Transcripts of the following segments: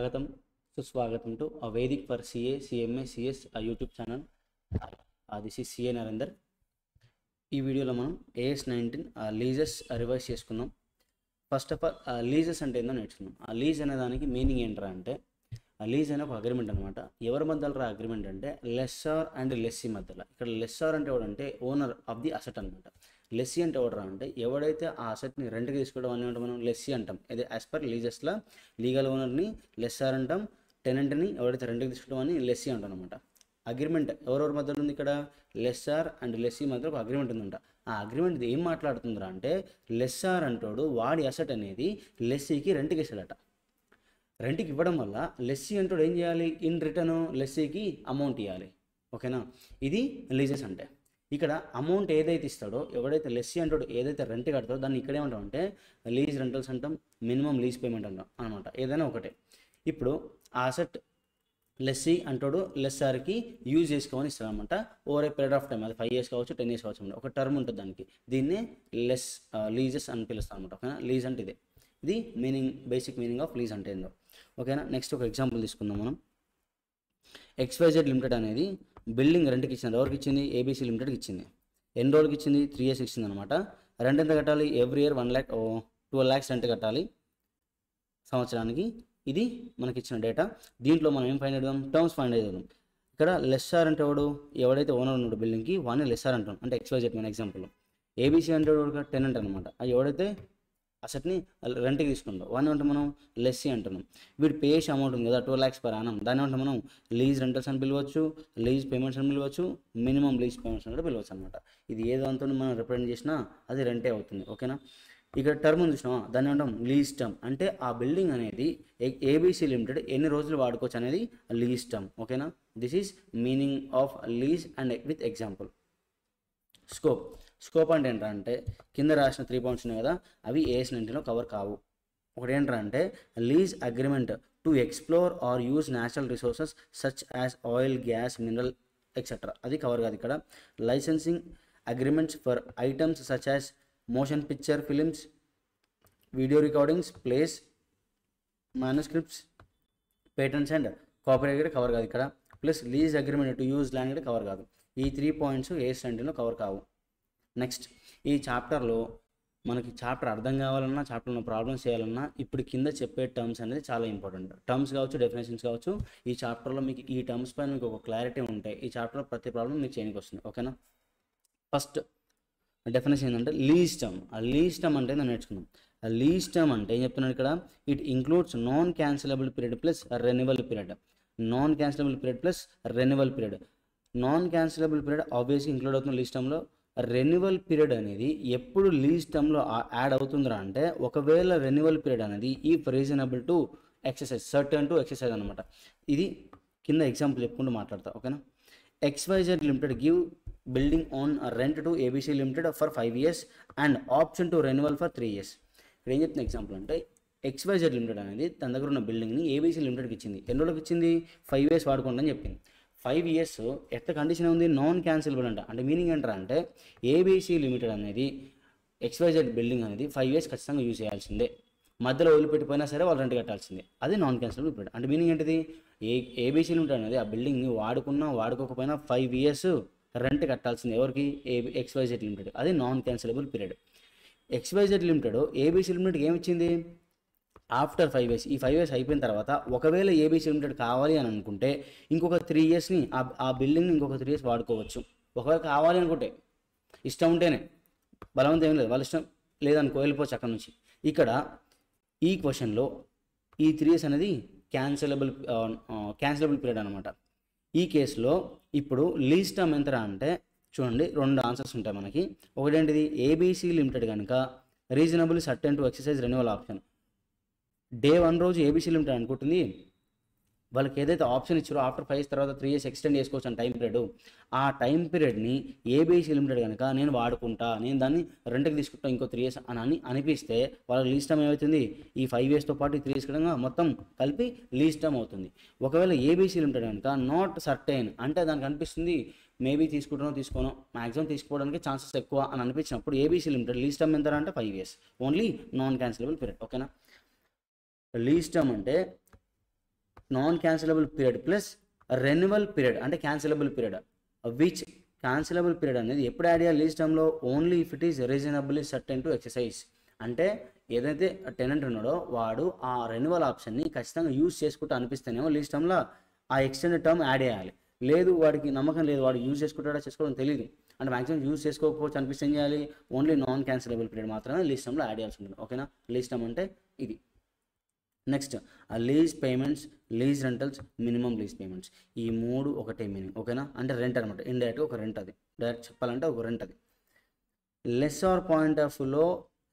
స్వాగతం సుస్వాగతం to Vedic for CA, CMA, CS YouTube channel. This is CA Narender. ఈ వీడియోలో మనం AS19 లీజెస్ రివైజ్ చేసుకుందాం. ఫస్ట్ ఆఫ్ ఆల్ లీజెస్ అంటే ఏందో నేర్చుకున్నాం. లీజ్ అనే దానికి మీనింగ్ ఏంటరా అంటే లీజ్ అనే ఒక అగ్రిమెంట్ అనమాట. ఎవరి మధ్యలో అగ్రిమెంట్ అంటే లెస్సార్ అండ్ లెస్సీ మధ్యలో. ఇక్కడ లెస్సార్ అంటే ఎవడంటే ఓనర్ ఆఫ్ ది అసెట్ అనమాట. లెస్సీ అంటే ఎవడరా అంటే ఎవడైతే ఆ అసెట్ని రెంట్కి తీసుకోవడం అని అంటే మనం లెస్సీ అంటాం. ఇది యాజ్ పర్ లీజెస్లో లీగల్ ఓనర్ని లెస్సార్ అంటాం, టెనెంట్ని ఎవడైతే రెంట్కి తీసుకోవడం అని లెస్సీ అంటాం అనమాట. అగ్రిమెంట్ ఎవరెవరి మధ్యలో ఉంది? ఇక్కడ లెస్సార్ అండ్ లెస్సీ మధ్య ఒక అగ్రిమెంట్ ఉందంట. ఆ అగ్రిమెంట్ ఏం మాట్లాడుతుందిరా అంటే లెస్సార్ అంటాడు వాడి అసెట్ అనేది లెస్సీకి రెంట్కి ఇస్తాడట. రెంట్కి ఇవ్వడం వల్ల లెస్సీ అంటాడు ఏం చేయాలి? ఇన్ రిటర్న్ లెస్సీకి అమౌంట్ ఇవ్వాలి. ఓకేనా? ఇది లీజెస్ అంటే. ఇక్కడ అమౌంట్ ఏదైతే ఇస్తాడో ఎవడైతే లెస్సీ అంటాడో ఏదైతే రెంట్ కడతాడో దాన్ని ఇక్కడ ఏమంటాం అంటే లీజ్ రెంటల్స్ అంటాం, మినిమం లీజ్ పేమెంట్ అంటాం అనమాట. ఏదైనా ఒకటే. ఇప్పుడు ఆ అసెట్ లెస్సీ అంటాడు లెస్సార్కి యూజ్ చేసుకోమని ఇస్తాడు అనమాట. Over a period of time, అది 5 years కావచ్చు, 10 years కావచ్చు అనమాట. ఒక టర్మ్ ఉంటుంది దానికి. దీన్నే లీజెస్ అని పిలుస్తాం అనమాట. ఓకేనా? లీజ్ అంటే ఇదే. ఇది meaning, basic meaning of lease అంటే ఏందో. ఓకేనా? నెక్స్ట్ ఒక ఎగ్జాంపుల్ తీసుకుందాం మనం. XYZ లిమిటెడ్ అనేది బిల్డింగ్ రెంట్కి ఇచ్చింది. ఎవరికి ఇచ్చింది? ABC లిమిటెడ్కి ఇచ్చింది. ఎన్ని రోజులకి ఇచ్చింది? 3 years ఇచ్చింది అనమాట. రెంట్ ఎంత కట్టాలి? ఎవ్రీ ఇయర్ 12 lakhs రెంట్ కట్టాలి సంవత్సరానికి. ఇది మనకి ఇచ్చిన డేటా. దీంట్లో మనం ఏం ఫైండ్ అవుతాం? టర్మ్స్ ఫైండ్ అవుతాం. ఇక్కడ లెస్సార్ అంటే ఎవడైతే ఓనర్ ఉన్నాడు బిల్డింగ్కి వాడిని లెస్సార్ అంటాం. అంటే XYZ మన ఎగ్జాంపుల్. ABC అంటే టెనెంట్ అనమాట. అది ఎవడైతే అసెట్ని రెంట్కి తీసుకుంటాం వాడిని అంటే మనం లెస్సీ అంటున్నాం. వీడు పే చేసే అమౌంట్ ఉంది కదా 2 lakhs per annum, దాన్ని అంటే మనం లీజ్ రెంటల్స్ అని పిలవచ్చు, లీజ్ పేమెంట్స్ అని పిలవచ్చు, మినిమం లీజ్ పేమెంట్స్ అని కూడా పిలవచ్చు అనమాట. ఇది ఏ దాంతో మనం రిప్రజెంట్ చేసినా అది రెంటే అవుతుంది. ఓకేనా? ఇక్కడ టర్మ్ ఉంది చూసినావా, దాన్ని అంటాం లీజ్ టర్మ్. అంటే ఆ బిల్డింగ్ అనేది ABC లిమిటెడ్ ఎన్ని రోజులు వాడుకోవచ్చు అనేది లీజ్ టర్మ్. ఓకేనా? This is meaning of lease and with example. Scope అంటే ఏంటంటే కింద రాసిన 3 points ఉన్నాయి కదా, అవి AS19లో కవర్ కావు. ఒకటి ఏంటంటే lease agreement to explore or use natural resources such as oil, gas, mineral etcetera, అది కవర్ కాదు ఇక్కడ. Licensing agreements for items such as motion picture films, video recordings, plays, manuscripts, patents and copyright cover కాదు ఇక్కడ. Plus lease agreement to use land కూడా cover కాదు. ఈ 3 points AS19లో cover కావు. నెక్స్ట్, ఈ చాప్టర్లో మనకి చాప్టర్ అర్థం కావాలన్నా, చాప్టర్లో ప్రాబ్లమ్స్ చేయాలన్నా ఇప్పుడు కింద చెప్పే టర్మ్స్ అనేది చాలా ఇంపార్టెంట్. టర్మ్స్ కావచ్చు, డెఫినేషన్స్ కావచ్చు. ఈ చాప్టర్లో మీకు ఈ టర్మ్స్ పైన మీకు ఒక క్లారిటీ ఉంటాయి. ఈ చాప్టర్లో ప్రతి ప్రాబ్లం మీకు చేయడానికి వస్తుంది. ఓకేనా? ఫస్ట్ డెఫినేషన్ ఏంటంటే లీజ్ టర్మ్. ఆ లీజ్ టర్మ్ అంటే నేను నేర్చుకున్నాం. ఆ లీజ్ టర్మ్ అంటే ఏం చెప్తున్నాను ఇక్కడ? It includes non cancellable period plus renewal period. Non cancellable period plus renewal period. Non cancellable period ఆబ్వియస్గా ఇంక్లూడ్ అవుతుంది లీజ్ టర్మ్లో. రెన్యువల్ పీరియడ్ అనేది ఎప్పుడు లీజ్ టర్మ్లో యాడ్ అవుతుందిరా అంటే ఒకవేళ రెన్యువల్ పీరియడ్ అనేది if reasonable to exercise, certain to exercise అనమాట. ఇది కింద ఎగ్జాంపుల్ చెప్పుకుంటూ మాట్లాడతా. ఓకేనా? XYZ limited give building on rent to ABC limited for 5 years and option to renewal for 3 years. ఇక్కడ ఏం చెప్తున్న ఎగ్జాంపుల్ అంటే XYZ లిమిటెడ్ అనేది తన దగ్గర ఉన్న బిల్డింగ్ని ABC లిమిటెడ్కి ఇచ్చింది. ఎన్ని రోజులకు ఇచ్చింది? 5 years వాడుకోండి అని చెప్పింది. 5 years ఎట్లా కండిషన్ ఉంది? నాన్ క్యాన్సిలబుల్ అంట. అంటే మీనింగ్ ఏంటంటే అంటే ABC లిమిటెడ్ అనేది XYZ బిల్డింగ్ అనేది 5 years ఖచ్చితంగా యూజ్ చేయాల్సిందే. మధ్యలో వదిలిపెట్టిపోయినా సరే వాళ్ళు రెంట్ కట్టాల్సిందే. అది నాన్ క్యాన్సిలబుల్ పీరియడ్. అంటే మీనింగ్ ఏంటిది? ABC లిమిటెడ్ అనేది ఆ బిల్డింగ్ని వాడుకున్నా వాడుకోకపోయినా 5 years రెంట్ కట్టాల్సిందే. ఎవరికి? XYZ limited. అది non cancellable period. XYZ limited ABC లిమిటెడ్కి ఏమి ఇచ్చింది? ఆఫ్టర్ 5 years, ఈ 5 years అయిపోయిన తర్వాత ఒకవేళ ABC లిమిటెడ్ కావాలి అని అనుకుంటే ఇంకొక 3 yearsని ఆ బిల్డింగ్ని ఇంకొక 3 years వాడుకోవచ్చు. ఒకవేళ కావాలి అనుకుంటే, ఇష్టం ఉంటేనే, బలవంతం ఏం లేదు, వాళ్ళ ఇష్టం లేదనుకో వెళ్ళిపోవచ్చు అక్కడ నుంచి. ఇక్కడ ఈ క్వశ్చన్లో ఈ 3 years అనేది క్యాన్సిలబుల్ పీరియడ్ అనమాట. ఈ కేసులో ఇప్పుడు లీజ్ టర్మ్ ఎంతరా అంటే చూడండి, 2 ఆన్సర్స్ ఉంటాయి మనకి. ఒకటేంటిది? ABC లిమిటెడ్ కనుక reasonable certain to exercise renewal option. Day 1 రోజు ABC లిమిటెడ్ అనుకుంటుంది వాళ్ళకి ఏదైతే ఆప్షన్ ఇచ్చారో ఆఫ్టర్ 5 years తర్వాత 3 years ఎక్స్టెండ్ చేసుకోవచ్చు అని టైం పీరియడ్. ఆ టైం పీరియడ్ని ABC లిమిటెడ్ కనుక నేను వాడుకుంటా, నేను దాన్ని రెంట్కి తీసుకుంటా ఇంకో 3 years అని అనిపిస్తే వాళ్ళకి లీజ్ టర్మ్ ఏమవుతుంది? ఈ 5 yearsతో పాటు ఈ 3 years కూడా మొత్తం కలిపి లీజ్ టర్మ్ అవుతుంది. ఒకవేళ ABC లిమిటెడ్ కనుక నాట్ సర్టైన్ అంటే దానికి అనిపిస్తుంది మేబీ తీసుకుంటానో తీసుకోనో, మ్యాక్సిమం తీసుకోవడానికి ఛాన్సెస్ ఎక్కువ అని అనిపించినప్పుడు ABC లిమిటెడ్ లీజ్ టర్మ్ ఎంత అంటే 5 years only non cancellable period. ఓకేనా? లీజ్ టర్మ్ అంటే non cancellable period plus renewal period అంటే cancellable period, which cancellable period అనేది ఎప్పుడు యాడ్ చేయాలి లీజ్ టర్మ్లో? Only if it is reasonably certain to exercise. అంటే ఏదైతే టెనెంట్ ఉన్నాడో వాడు ఆ రెన్యువల్ ఆప్షన్ని ఖచ్చితంగా యూజ్ చేసుకుంటూ అనిపిస్తేనేమో లీజ్ టర్మ్లో ఆ ఎక్స్టెండెడ్ టర్మ్ యాడ్ చేయాలి. లేదు వాడికి నమ్మకం లేదు, వాడు యూజ్ చేసుకుంటాడో చేసుకోవడం తెలియదు అంటే మాక్సిమం యూజ్ చేసుకోకపోవచ్చు అనిపిస్తే ఏం చేయాలి? ఓన్లీ నాన్ క్యాన్సిలబుల్ పీరియడ్ మాత్రమే లీజ్ టర్మ్లో యాడ్ చేయాల్సి ఉంటుంది. ఓకేనా, లీజ్ టర్మ్ అంటే ఇది. Next lease payments, lease rentals, minimum lease payments, ఈ మూడు ఒకటే మీనింగ్. ఓకేనా, అంటే రెంట్ అనమాట. ఇండైరెక్ట్గా ఒక రెంట్, అది డైరెక్ట్ చెప్పాలంటే ఒక రెంట్. అది లెస్సార్ పాయింట్ ఆఫ్ వ్యూలో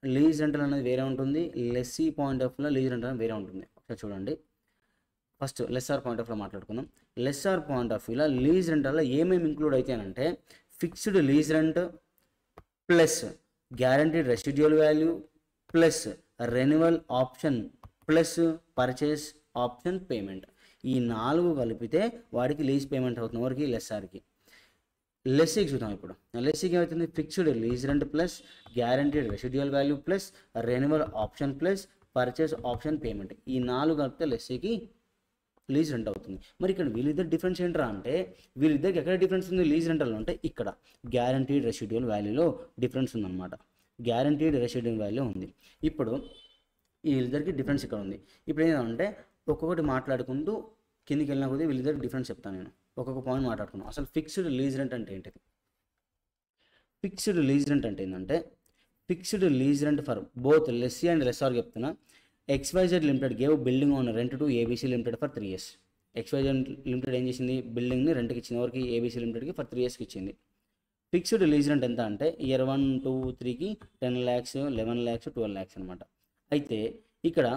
లీజ్ రెంటల్ అనేది వేరే ఉంటుంది, లెస్సీ పాయింట్ ఆఫ్ వ్యూలో లీజ్ రెంటల్ అనేది వేరే ఉంటుంది. ఒకసారి చూడండి, ఫస్ట్ లెస్సార్ పాయింట్ ఆఫ్ వ్యూలో మాట్లాడుకుందాం. లెస్సార్ పాయింట్ ఆఫ్ వ్యూలో లీజ్ రెంటల్లో ఏమేమి ఇంక్లూడ్ అవుతాయనంటే fixed lease rent plus guaranteed residual value plus renewal option plus purchase option payment. ఈ 4 కలిపితే వాడికి లీజ్ పేమెంట్ అవుతుంది. ఎవరికి? లెస్సార్కి. లెస్సీకి చూద్దాం ఇప్పుడు. లెస్సీకి ఏమవుతుంది? Fixed lease rent plus guaranteed residual value plus renewal option plus purchase option payment. ఈ 4 కలిపితే లెస్సీకి లీజ్ రెంట్ అవుతుంది. మరి ఇక్కడ వీళ్ళిద్దరు డిఫరెన్స్ ఏంట్రా అంటే వీళ్ళిద్దరికి ఎక్కడ డిఫరెన్స్ ఉంది లీజ్ రెంటల్లో అంటే ఇక్కడ గ్యారంటీడ్ రెసిడ్యువల్ వాల్యూలో డిఫరెన్స్ ఉందన్నమాట. గ్యారంటీడ్ రెసిడ్యువల్ వాల్యూ ఉంది. ఇప్పుడు వీళ్ళిద్దరికి డిఫరెన్స్ ఇక్కడ ఉంది. ఇప్పుడు ఏంటంటే ఒక్కొక్కటి మాట్లాడుకుంటూ కిందికి వెళ్ళినా కొద్దీ వీళ్ళిద్దరికి డిఫరెన్స్ చెప్తాను నేను. ఒక్కొక్క పాయింట్ మాట్లాడుకున్నాం. అసలు ఫిక్స్డ్ లీజ్ రెంట్ అంటే ఏంటిది? ఫిక్స్డ్ లీజ్ రెంట్ అంటే ఏంటంటే fixed lease rent for both lessee and lessor చెప్తున్నా. XYZ limited gave building on rent to ABC limited for 3 years. XYZ limited ఏం చేసింది? బిల్డింగ్ని రెంట్కి ఇచ్చింది. ఎవరికి? ABC లిమిటెడ్కి ఫర్ 3 yearsకి ఇచ్చింది. ఫిక్స్డ్ లీజ్ రెంట్ ఎంత అంటే ఇయర్ 1, 2, 3కి 10 lakhs, 11 lakhs, 12 lakhs అనమాట. అయితే ఇక్కడ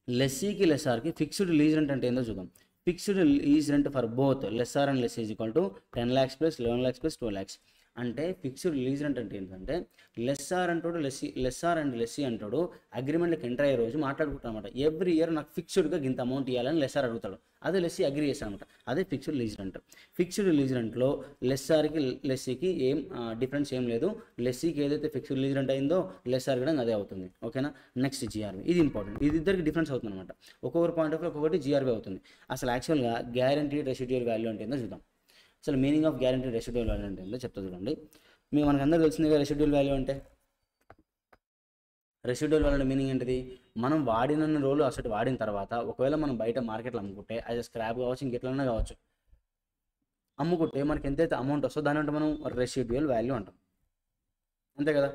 లెస్సీకి లెస్సార్కి ఫిక్స్డ్ లీజ్ రెంట్ అంటే ఏందో చూద్దాం. Fixed lease rent for both lessor and lessee is equal to 10 lakhs plus 11 lakhs plus 12 lakhs. అంటే ఫిక్స్డ్ లీజ్ రెంట్ అంటే ఏంటంటే లెస్సార్ అంటాడు లెస్సార్ అండ్ లెస్సీ అంటాడు అగ్రిమెంట్కి ఎంటర్ అయ్యే రోజు మాట్లాడుకుంటాం అనమాట. ఎవ్రీ ఇయర్ నాకు ఫిక్స్డ్గా ఇంత అమౌంట్ ఇవ్వాలని లెస్సార్ అడుగుతాడు. అదే లెస్సీ అగ్రీ చేస్తాడు అనమాట. అదే fixed lease rent. Fixed lease రెంట్లో లెస్సార్కి లెస్సీకి ఏం డిఫరెన్స్ ఏం లేదు. లెస్సీకి ఏదైతే ఫిక్స్డ్ లీజ్ రెంట్ అయిందో లెస్సార్ కూడా అదే అవుతుంది. ఓకేనా. Next GRV. ఇది ఇంపార్టెంట్. ఇది ఇద్దరికి డిఫరెన్స్ అవుతుంది అనమాట. ఒక్కొక్కరు పాయింట్ ఆఫ్ వ్యూ ఒక్కొక్కటి GRV అవుతుంది. అసలు యాక్చువల్గా గ్యారంటీడ్ రెసిడ్యువల్ వాల్యూ అంటే ఏందో చూద్దాం. అసలు meaning of guaranteed residual value అంటే ఏంటో చెప్తా చూడండి. మనకు అందరూ తెలిసింది కదా రెసిడ్యువల్ వాల్యూ అంటే. రెసిడ్యువల్ వాల్యూ అంటే మీనింగ్ ఏంటిది? మనం వాడిన రోజులు అసలు వాడిన తర్వాత ఒకవేళ మనం బయట మార్కెట్లో అమ్ముకుంటే అది స్క్రాప్ కావచ్చు ఇంకెట్లన్నా కావచ్చు అమ్ముకుంటే మనకి ఎంతైతే అమౌంట్ వస్తుందో దాని అంటే మనం రెసిడ్యువల్ వాల్యూ అంటాం. అంతే కదా.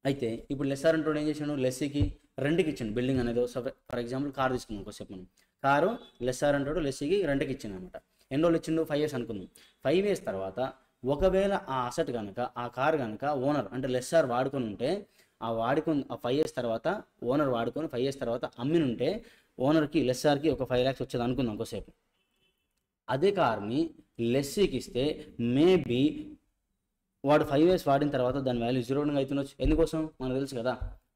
అయితే ఇప్పుడు లెస్సార్ అంటూ ఏం చేసాడు? లెస్సీకి రెంట్కి ఇచ్చాను బిల్డింగ్ అనేది. ఫర్ ఎగ్జాంపుల్ కారు తీసుకున్నాం కొద్దిసేపు మనం. కారు లెస్సార్ అంటాడు లెస్సీకి రెంట్కి ఇచ్చింది అనమాట. ఎన్ని రోజులు ఇచ్చిండు? 5 years అనుకుందాం. 5 years తర్వాత ఒకవేళ ఆ అసెట్ కనుక ఆ కార్ కనుక ఓనర్ అంటే లెస్సార్ వాడుకొని ఉంటే ఆ 5 years తర్వాత ఓనర్ వాడుకొని 5 years తర్వాత అమ్మినుంటే ఓనర్కి లెస్సార్కి ఒక 5 lakhs వచ్చేది అనుకుందాం కొద్దిసేపు. అదే కార్ని లెస్సీకి ఇస్తే మేబీ వాడు 5 years వాడిన తర్వాత దాని వాల్యూ 0 అవుతుండొచ్చు. ఎందుకోసం? మనకు తెలుసు కదా,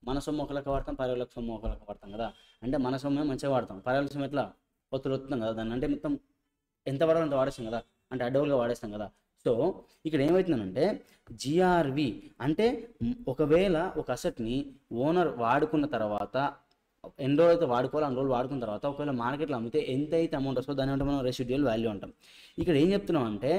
మన సొమ్ము ఒకరికి వాడతాం, పర్యాలకు సొమ్ము ఒకరికి వాడతాం కదా. అంటే మన సొమ్మే మంచిగా వాడతాం, పర్యాలకు సొమ్ము ఎట్లా వస్తున్నాం కదా దాన్ని. అంటే మొత్తం ఎంత వాడాలంటే వాడేస్తాం కదా, అంటే అడ్డవులుగా వాడేస్తాం కదా. సో ఇక్కడ ఏమవుతుందంటే GRV అంటే ఒకవేళ ఒక అసెట్ని ఓనర్ వాడుకున్న తర్వాత ఎన్ని రోజులు అయితే వాడుకోవాలో అన్ని రోజులు వాడుకున్న తర్వాత ఒకవేళ మార్కెట్లో అమ్మితే ఎంత అయితే అమౌంట్ వస్తుందో దాని అంటే మనం రెసిడ్యువల్ వాల్యూ అంటాం. ఇక్కడ ఏం చెప్తున్నాం అంటే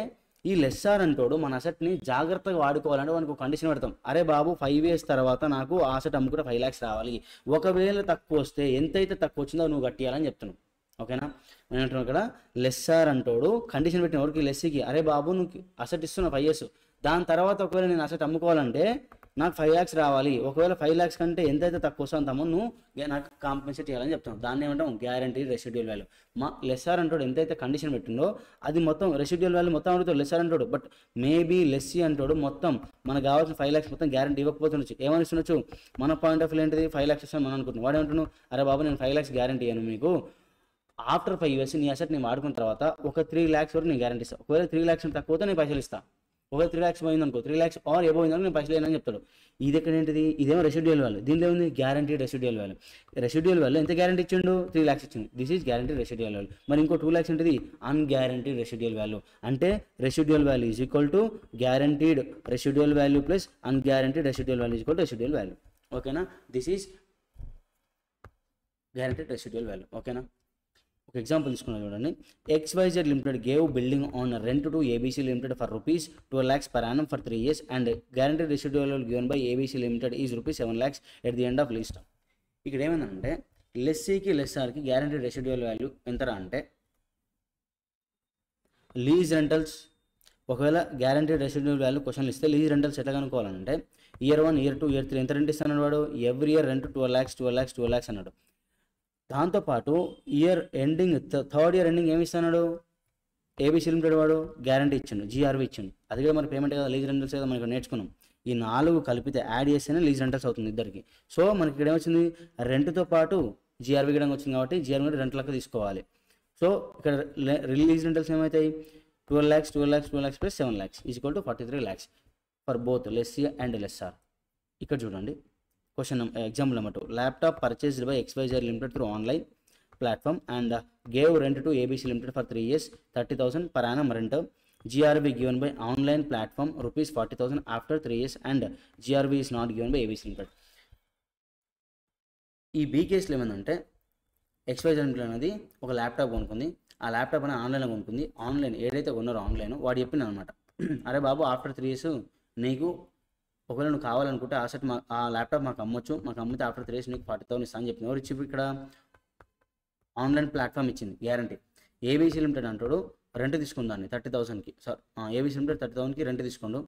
ఈ లెస్సార్ అంటాడు మన అసెట్ని జాగ్రత్తగా వాడుకోవాలంటే మనకు కండిషన్ పెడతాం. అరే బాబు 5 years తర్వాత నాకు ఆ అసెట్ అమ్ముకుంటే 5 lakhs రావాలి. ఒకవేళ తక్కువ వస్తే ఎంతైతే తక్కువ వచ్చిందో నువ్వు కట్టియాలని చెప్తున్నావు. ఓకేనా. నేను అంటున్నాను ఇక్కడ లెస్సార్ అంటాడు కండిషన్ పెట్టిన ఎవరికి? లెస్సీకి. అరే బాబు నువ్వు అసెట్ ఇస్తున్నావు 5 years, దాని తర్వాత ఒకవేళ నేను అసెట్ అమ్ముకోవాలంటే నాకు 5 lakhs రావాలి. ఒకవేళ 5 lakhs కంటే ఎంతైతే తక్కువ వస్తుందో అంత అమౌంట్ నువ్వు నాకు కాంపెన్సేట్ చేయాలని చెప్తాను. దాన్ని ఏమంటాం? Guaranteed residual value. లెస్సార్ అంటాడు ఎంతైతే కండిషన్ పెట్టిందో అది మొత్తం రెసిడ్యువల్ వాల్యూ మొత్తం అడుగుతాడు లెస్సార్ అంటాడు. బట్ మేబీ లెస్సీ అంటాడు మొత్తం మనకు కావాల్సిన 5 lakhs మొత్తం గ్యారంటీ ఇవ్వకపోతుండొచ్చు. ఏమని ఇస్తుండొచ్చు? మన పాయింట్ ఆఫ్ వ్యూ ఏంటిది? 5 lakhs ఇస్తాను మనం అనుకుంటున్నాం. వాడు ఏమంటున్నావు? అరే బాబు నేను 5 lakhs గ్యారంటీ ఇవ్వను మీకు, ఆఫ్టర్ 5 years నీ అసెట్ నేను వాడుకున్న తర్వాత ఒక 3 lakhs వరకు నేను గ్యారంటీ ఇస్తాను. ఒకవేళ 3 lakhs తక్కువ అయితే నేను పైసలు ఇస్తాను. ఒకవేళ 3 lakhs పోయింది అనుకో, 3 lakhs ఆర్ ఎబో పోయిందనుకో నేను పైసలు లేనని చెప్తాడు. ఇది ఎక్కడ ఏంటిది? ఇదేమో రెసిడ్యువల్ వాల్యూ. దీనిలో ఉంది guaranteed residual value. Residual value ఎంత గ్యారంటీ ఇచ్చిండు? 3 lakhs ఇచ్చింది. This is guaranteed residual value. మరి ఇంకో 2 lakhs ఉంటుంది అన్గ్యారంటీడ్ రెసిడ్యువల్ వాల్యూ. అంటే residual value is equal to guaranteed residual value plus unguaranteed residual value is equal to residual value. ఓకేనా. This is guaranteed residual value. ఓకేనా. ఒక example తీసుకున్నాం చూడండి. XYZ limited gave building on rent to ABC limited for rupees 12 lakhs per annum for 3 years and guaranteed residual given by ABC limited is rupees 7 lakhs at the end of lease term. ఇక్కడ ఏమైందంటే లెస్సీకి లెస్సార్కి guaranteed residual value ఎంతరా అంటే lease rentals. ఒకవేళ guaranteed residual value క్వశ్చన్లు ఇస్తే lease rentals ఎట్లా కనుక్కోవాలంటే year 1, year 2, year 3 ఎంత rent ఇస్తాను వాడు, ఎవ్రీ ఇయర్ రెంట్ 12 lakhs అన్నాడు. దాంతోపాటు year ending third year ending ఏమి ఇస్తున్నాడు, ఏబీసీ లిమిటెడ్ వాడు గ్యారంటీ ఇచ్చిండు, జీఆర్వీ ఇచ్చిండు. అది కూడా మన పేమెంట్ కదా, లీజ్ రెంటల్స్ కదా మనకి నేర్చుకున్నాం. ఈ 4 కలిపితే యాడ్ చేస్తేనే లీజ్ రెంటల్స్ అవుతుంది ఇద్దరికి. సో మనకి ఇక్కడ ఏమొచ్చింది, రెంట్తో పాటు జీఆర్వీ కూడా వచ్చింది కాబట్టి జీఆర్వీ కూడా రెంట్ లెక్క తీసుకోవాలి. సో ఇక్కడ లీజ్ రెంటల్స్ ఏమవుతాయి, 12 lakhs plus 7 lakhs is equal to 43 lakhs for both lessee and lessor. ఇక్కడ చూడండి question example number 2. Laptop purchased by XYZ limited through online platform and gave rent to ABC limited for 3 years 30,000 per annum rent. GRV given by online platform rupees 40,000 after 3 years and GRV is not given by ABC Limited. ఈ be కేసులో ఏమైందంటే XYZ limited అనేది ఒక laptop కొనుక్కుంది. ఆ laptop అనేది ఆన్లైన్లో కొనుక్కుంది. Online ఏదైతే కొన్నారో online వాడు చెప్పింది అనమాట, అరే బాబు ఆఫ్టర్ 3 years నీకు ఒకవేళ నువ్వు కావాలనుకుంటే ఆ ల్యాప్టాప్ మాకు అమ్మొచ్చు, మాకు అమ్మితే ఆఫ్టర్ 3 years నీకు 40,000 ఇస్తా అని చెప్పింది. ఎవరు ఇచ్చి ఇక్కడ ఆన్లైన్ ప్లాట్ఫామ్ ఇచ్చింది గ్యారంటీ. ఏబీసీ లిమిటెడ్ అంటాడు రెంట్ తీసుకుందాన్ని 30,000కి, సార్ ఏబీసీ లిమిటెడ్ 30,000కి రెంట్ తీసుకోండు.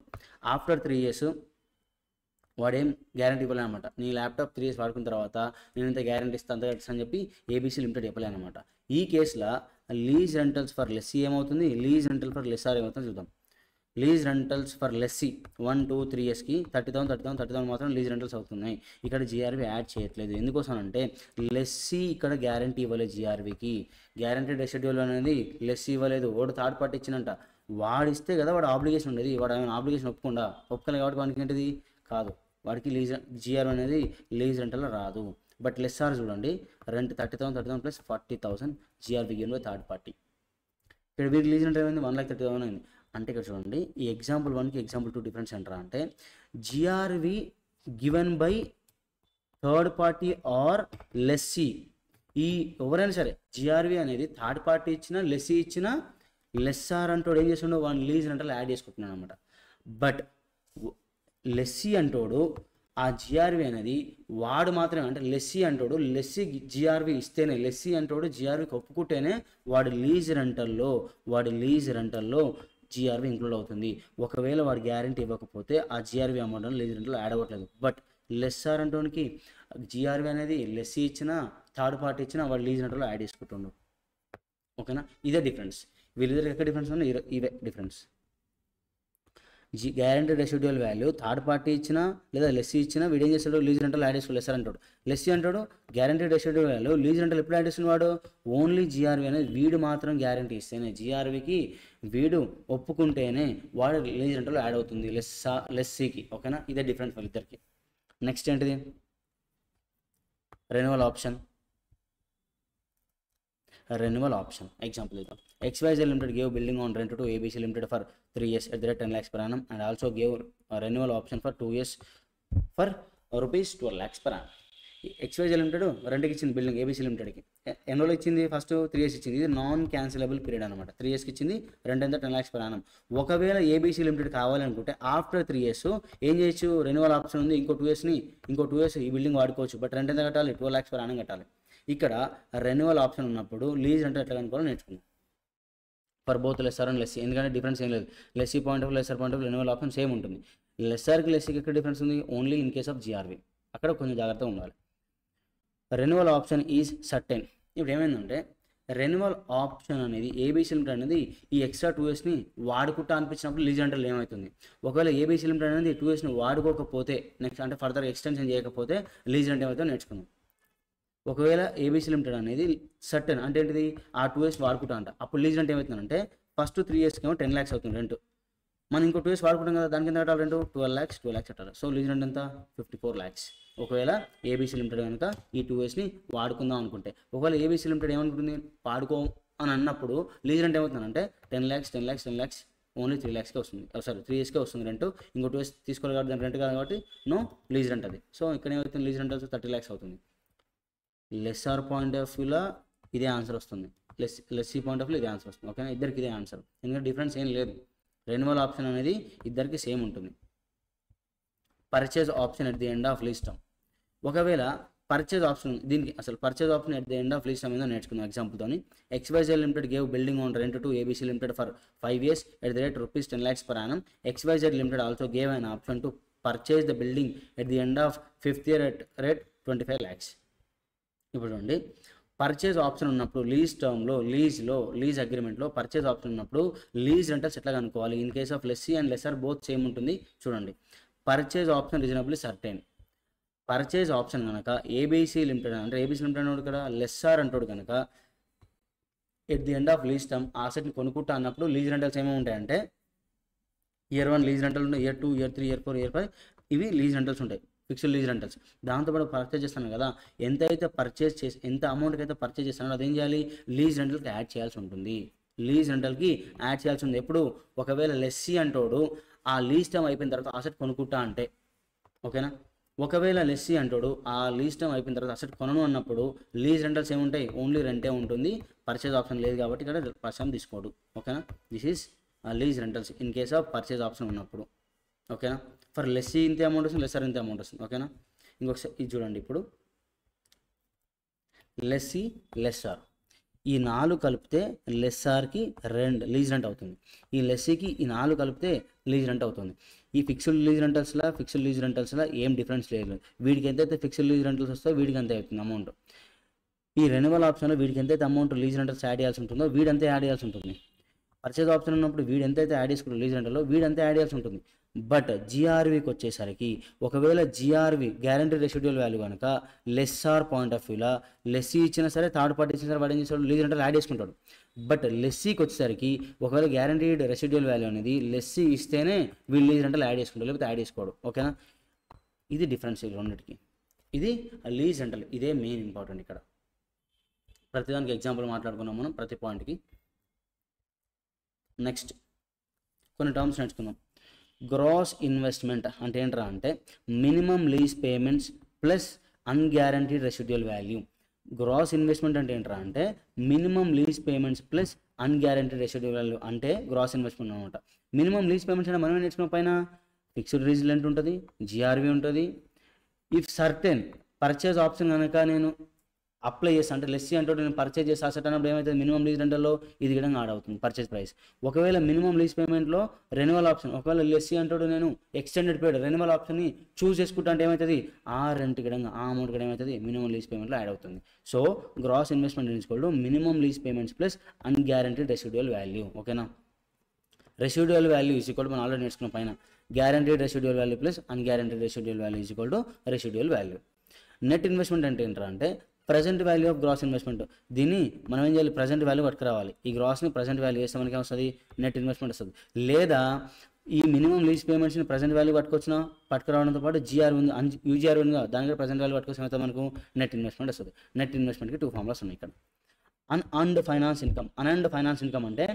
ఆఫ్టర్ 3 years వాడేం గ్యారంటీ ఇవ్వలే అనమాట. నీ ల్యాప్టాప్ 3 years వాడుకున్న తర్వాత నేను ఇంత గ్యారంటీ ఇస్తాను అంత ఇస్తాను అని చెప్పి ఏబీసీ లిమిటెడ్ చెప్పలే అనమాట. ఈ కేసులో లీజ్ రెంటల్స్ ఫర్ లెస్సీ ఏమవుతుంది, లీజ్ రెంటల్ ఫర్ లెస్సార్ ఏమవుతుంది చూద్దాం. లీజ్ రెంటల్స్ ఫర్ లెస్సీ 1, 2, 3 yearsకి 30,000 మాత్రం లీజ్ రెంటల్స్ అవుతున్నాయి. ఇక్కడ జీఆర్వీ యాడ్ చేయట్లేదు. ఎందుకోసం అంటే లెస్సీ ఇక్కడ గ్యారంటీ ఇవ్వలేదు, జీఆర్వీకి గ్యారంటీడ్ రెసిడ్యువల్ అనేది లెస్సీ ఇవ్వలేదు. వాడు థర్డ్ పార్టీ ఇచ్చినంట, వాడిస్తే కదా వాడు ఆబ్లిగేషన్ ఉండేది. వాడు ఏమైనా ఆబ్లిగేషన్ ఒప్పుకోలేదు కాబట్టి వాడికి ఏంటిది కాదు, వాడికి లీజ్ జీఆర్వీ అనేది లీజ్ రెంటల్ రాదు. బట్ లెస్సార్ చూడండి rent 30,000 plus 40,000 GRV given by third party. ఇక్కడ వీరికి లీజ్ రెంటల్ అయింది 1,30,000 అయింది. అంటే ఇక్కడ చూడండి ఈ ఎగ్జాంపుల్ 1కి ఎగ్జాంపుల్ 2 డిఫరెన్స్ ఏంట్రా అంటే GRV given by third party or lessee. ఈ ఎవరైనా సరే జీఆర్వీ అనేది థర్డ్ పార్టీ ఇచ్చినా లెస్సీ ఇచ్చినా లెస్సార్ అంటోడు ఏం చేస్తుండో వాడిని లీజ్ రెంటల్ యాడ్ చేసుకుంటున్నాడు అనమాట. బట్ లెస్సీ అంటోడు ఆ జీఆర్వీ అనేది వాడు మాత్రమే, అంటే లెస్సీ అంటోడు లెస్సీ జీఆర్వీ ఇస్తేనే, లెస్సీ అంటోడు జీఆర్వీకి ఒప్పుకుంటేనే వాడి లీజ్ రెంటల్లో జీఆర్వీ ఇంక్లూడ్ అవుతుంది. ఒకవేళ వాడు గ్యారంటీ ఇవ్వకపోతే ఆ జీఆర్వీ అమౌంట్ అని లీజ్ రెంటల్లో యాడ్ అవ్వట్లేదు. బట్ లెస్సార్ అంటోనికి జీఆర్వీ అనేది లెస్సీ ఇచ్చినా థర్డ్ పార్టీ ఇచ్చినా వాడు లీజ్ రెంటల్లో యాడ్ చేసుకుంటుండు. ఓకేనా, ఇదే డిఫరెన్స్. వీళ్ళిద్దరికి ఎక్కడ డిఫరెన్స్ ఉన్నా ఇవే difference. Guarantee residual value third party ఇచ్చినా లేదా లెస్సీ ఇచ్చినా వీడు ఏం చేస్తాడు, లీజ్ రెంటల్ యాడ్ చేసుకోవాలి లెస్సర్ అంటాడు. లెస్సీ అంటాడు guarantee residual value lease rental ఎప్పుడు యాడ్ చేస్తున్న వాడు ఓన్లీ జీఆర్వీ అనేది వీడు మాత్రం గ్యారంటీ ఇస్తేనే, జీఆర్వీకి వీడు ఒప్పుకుంటేనే వాడు లీజ్ రెంటల్ యాడ్ అవుతుంది లెస్సీకి. ఓకేనా, ఇదే డిఫరెన్స్ వాళ్ళిద్దరికి. నెక్స్ట్ ఏంటిది, రెన్యువల్ ఆప్షన్. ఎగ్జాంపుల్ ఇద్దాం. XYZ Limited gave building on rent to ABC Limited for 3 years at the rate 10 lakhs per annum and also gave a renewal option for 2 years for rupees 12 lakhs per annum. XYZ Limited రెంట్కి ఇచ్చింది building ABC లిమిటెడ్కి. ఎన్ని రోజులు ఇచ్చింది, first 3 years ఇచ్చింది. ఇది non cancellable period అనమాట. 3 yearsకి ఇచ్చింది, రెంట్ ఎంత 10 lakhs per annum. ఒకవేళ ఏబీసీ లిమిటెడ్ కావాలనుకుంటే ఆఫ్టర్ 3 years ఏం చేయొచ్చు, రెన్యువల్ ఆప్షన్ ఉంది, ఇంకో 2 years ఈ బిల్డింగ్ వాడుకోవచ్చు. బట్ రెంట్ ఎంత కట్టాలి, 12 lakhs per annum కట్టాలి. ఇక్కడ రెన్యువల్ ఆప్షన్ ఉన్నప్పుడు లీజ్ అంటే ఎట్లా కనుక్కోవాలో నేర్చుకున్నాం for both lessor and lessee. ఎందుకంటే డిఫరెన్స్ ఏం లేదు, lessee point of lessor point of renewal option same ఉంటుంది. లెస్సార్కి లెస్సీకి ఎక్కడ డిఫరెన్స్ ఉంది, only in case of GRV, అక్కడ కొంచెం జాగ్రత్తగా ఉండాలి. Renewal option is certain. ఇప్పుడు ఏమైందంటే రెన్యువల్ ఆప్షన్ అనేది ఏబీసీ లిమిటెడ్ అనేది ఈ ఎక్స్ట్రా 2 yearsని వాడుకుంటా అనిపించినప్పుడు లీజ్ రెంటల్ ఏమవుతుంది, ఒకవేళ ఏబీసీ లిమిటెడ్ అనేది 2 yearsని వాడుకోకపోతే నెక్స్ట్ అంటే ఫర్దర్ ఎక్స్టెన్షన్ చేయకపోతే లీజ్ రెంట్ ఏమవుతుందో నేర్చుకుందాం. ఒకవేళ ఏబీసీ లిమిటెడ్ అనేది సర్టెన్ అంటే ఏంటిది, ఆ 2 years వాడుకుంటా అంట, అప్పుడు లీజ్ రెంట్ ఏమవుతుందంటే ఫస్ట్ 3 yearsకి ఏమో 10 lakhs అవుతుంది రెంట్. మనం ఇంకో 2 years వాడుకుంటాం కదా, దానికి ఎంత కట్టాలి రెంట్ 12 lakhs కట్టాలి. సో లీజ్ రెంట్ ఎంత 54 lakhs. ఒకవేళ ఏబీసీ లిమిటెడ్ కనుక ఈ 2 yearsని వాడుకుందాం అనుకుంటే, ఒకవేళ ఏబీసీ లిమిటెడ్ ఏమనుకుంటుంది వాడుకో అని అన్నప్పుడు లీజ్ రెంట్ ఏమవుతుందంటే 10 lakhs ఓన్లీ 3 lakhsకే వస్తుంది, సారీ 3 yearsకే వస్తుంది రెంట్. ఇంకో 2 years తీసుకోవాలి కాబట్టి దాని రెంట్ కాదు కాబట్టి నో లీజ్ రెంట్ అది. సో ఇక్కడ ఏమవుతుంది, లీజ్ రెంట్ 30 lakhs అవుతుంది. లెస్సార్ పాయింట్ ఆఫ్ వ్యూలో ఇదే ఆన్సర్ వస్తుంది. లెస్సీ పాయింట్ ఆఫ్ వ్యూ ఇది ఆన్సర్ వస్తుంది. ఓకేనా, ఇద్దరికి ఇదే ఆన్సర్, ఎందుకంటే డిఫరెన్స్ ఏం లేదు. రెన్యువల్ ఆప్షన్ అనేది ఇద్దరికి సేమ్ ఉంటుంది. Purchase option at the end of lease term. ఒకవేళ పర్చేజ్ ఆప్షన్, దీనికి అసలు purchase option at the end of lease term ఏదో నేర్చుకుందాం ఎగ్జాంపుల్తోని. XYZ Limited gave building on rent to ABC Limited for 5 years at the rate rupees 10 lakhs per annum. XYZ Limited also gave an option to purchase the building at the end of 5th year at rate 25 lakhs. ఇప్పుడు చూడండి, purchase option ఉన్నప్పుడు lease టర్మ్లో, lease అగ్రిమెంట్లో purchase option ఉన్నప్పుడు lease rentals ఎట్లా కనుక్కోవాలి? In case of lessee and lessor both same ఉంటుంది. చూడండి, purchase option reasonably certain. Purchase option కనుక ఏబీసీ లిమిటెడ్ అంటే ఏబీసీ లిమిటెడ్ అన్నాడు కదా, లెస్సార్ అంటాడు కనుక at the end of lease term ఆసెట్ని కొనుక్కుంటా అన్నప్పుడు లీజ్ రెంటల్స్ ఏమేమి ఉంటాయంటే ఇయర్ 1 లీజ్ రెంటల్ ఉంటాయి, ఇయర్ 2, ఇయర్ 3, ఇయర్ 4, ఇయర్ 5 ఇవి లీజ్ రెంటల్స్ ఉంటాయి, ఫిక్స్డ్ లీజ్ రెంటల్స్. దాంతోపాటు పర్చేజ్ చేస్తాను కదా, ఎంత అమౌంట్కి అయితే పర్చేజ్ చేస్తానో అదేం చేయాలి? లీజ్ రెంటల్కి యాడ్ చేయాల్సి ఉంటుంది. లీజ్ రెంటల్కి యాడ్ చేయాల్సి ఉంది. ఎప్పుడు? ఒకవేళ లెస్సీ అంటోడు ఆ లీజ్ టర్మ్ అయిపోయిన తర్వాత అసెట్ కొనుక్కుంటా అంటే, ఓకేనా. ఒకవేళ లెస్సీ అంటాడు ఆ లీజ్ టర్మ్ అయిపోయిన తర్వాత అసెట్ కొనను అన్నప్పుడు లీజ్ రెంటల్స్ ఏముంటాయి? ఓన్లీ రెంటే ఉంటుంది, పర్చేజ్ ఆప్షన్ లేదు కాబట్టి ఇక్కడ పర్చేజ్ తీసుకోడు. ఓకేనా, this is lease rentals in case of purchase option ఉన్నప్పుడు. ఓకేనా, ఫర్ లెస్సీ ఇంతే అమౌంట్ వస్తుంది, లెస్సర్ ఇంతే అమౌంట్ వస్తుంది. ఓకేనా, ఇంకొకసారి ఇది చూడండి. ఇప్పుడు లెస్సీ, లెస్సార్ ఈ 4 కలిపితే లెస్సార్కి లీజ్ రెంట్ అవుతుంది. ఈ లెస్సీకి ఈ 4 కలిపితే లీజ్ రెంట్ అవుతుంది. ఈ ఫిక్స్డ్ లీజ్ రెంటల్స్లా ఏం డిఫరెన్స్ లేదు. వీడికి ఎంతైతే ఫిక్స్డ్ లీజ్ రెంటల్స్ వస్తాయో వీడికి అంతే అవుతుంది అమౌంట్. ఈ రెన్యువల్ ఆప్షన్లో వీడికి ఎంతైతే అమౌంట్ లీజ్ రెంటల్స్ యాడ్ చేయాల్సి ఉంటుందో వీడంతే యాడ్ చేయాల్సి ఉంటుంది. పర్చేజ్ ఆప్షన్ ఉన్నప్పుడు వీడు ఎంతైతే యాడ్ చేసుకుంటారు లీజ్ రెంటల్లో వీడంతే యాడ్ చేయాల్సి ఉంటుంది. బట్ జిఆర్వికి వచ్చేసరికి ఒకవేళ జిఆర్వి గ్యారంటీ రెసిడ్యువల్ వాల్యూ కనుక లెస్సార్ పాయింట్ ఆఫ్ వ్యూలా లెస్సీ ఇచ్చినా సరే థర్డ్ పార్టీ ఇచ్చినా సరే వాడు ఏం చేస్తాడు? లీజ్ రెంటల్ యాడ్ చేసుకుంటాడు. బట్ లెస్సీకి వచ్చేసరికి ఒకవేళ గ్యారంటీడ్ రెసిడ్యువల్ వాల్యూ అనేది లెస్సీ ఇస్తేనే వీళ్ళు లీజ్ రెంటల్ యాడ్ చేసుకుంటాడు, లేకపోతే యాడ్ చేసుకోడు. ఓకేనా, ఇది డిఫరెన్స్ ఈ రెండింటికి. ఇది లీజ్ రెంటల్, ఇదే మెయిన్ ఇంపార్టెంట్ ఇక్కడ. ప్రతిదానికి ఎగ్జాంపుల్ మాట్లాడుకున్నాం మనం ప్రతి పాయింట్కి. నెక్స్ట్ కొన్ని టర్మ్స్ నేర్చుకుందాం. గ్రాస్ ఇన్వెస్ట్మెంట్ అంటే ఏంట్రా అంటే minimum lease payments plus unguaranteed residual value. Gross investment అంటే ఏంట్రా అంటే minimum lease payments plus unguaranteed residual value అంటే గ్రాస్ ఇన్వెస్ట్మెంట్ అనమాట. మినిమం లీజ్ పేమెంట్స్ అంటే మనం ఏం నేర్చుకున్న పైన ఫిక్స్డ్ లీజ్ రెంట్ ఉంటుంది, జిఆర్వి ఉంటుంది. ఇఫ్ సర్టెన్ పర్చేజ్ ఆప్షన్ కనుక నేను అప్లై చేస్తాను అంటే లెస్సీ అంటే నేను పర్చేజ్ చేసి అసెట్ అన్నప్పుడు ఏమవుతుంది? మినిమం లీజ్ రెంటల్లో ఇది విధంగా యాడ్ అవుతుంది పర్చేజ్ ప్రైస్. ఒకవేళ మినిమం లీజ్ పేమెంట్లో రెన్యువల్ ఆప్షన్, ఒకవేళ లెస్సీ అంటాడు నేను ఎక్స్టెండెడ్ పీరియడ్ రెన్యువల్ ఆప్షన్ని చూస్ చేసుకుంటా అంటే ఏమవుతుంది? ఆ రెంట్ గిడంగా ఆ అమౌంట్ కూడా ఏమవుతుంది? మినిమం లీజ్ పేమెంట్లో యాడ్ అవుతుంది. So gross investment equal to minimum lease payments plus unguaranteed residual value. ఓకేనా, రెసిడ్యువల్ వాల్యూ ఈజ్ ఈక్వల్ మనం ఆల్రెడీ నేర్చుకున్న పైన guaranteed residual value plus unguaranteed residual value is equal to residual value. Net investment అంటే ఏంటంటే అంటే present value of gross investment. దీన్ని మనం ఏం చేయాలి? ప్రజెంట్ వాల్యూ పట్టుకురావాలి. ఈ గ్రాస్ని ప్రజెంట్ వాల్యూ చేస్తే మనకి ఏమొస్తుంది? నెట్ ఇన్వెస్ట్మెంట్ వస్తుంది. లేదా ఈ మినిమం లీజ్ పేమెంట్స్ని ప్రజెంట్ వాల్యూ పట్టుకురావడంతో పాటు జిఆర్ ఉంది, యూజిఆర్ ఉంది కదా, దానికి ప్రజెంట్ వాల్యూ పట్టుకొచ్చిన తర్వాత మనకు నెట్ ఇన్వెస్ట్మెంట్ వస్తుంది. నెట్ ఇన్వెస్ట్మెంట్కి 2 ఫార్ములాస్ ఉన్నాయి ఇక్కడ. అన్అర్న్డ్ ఫైనాన్స్ ఇన్కమ్ అంటే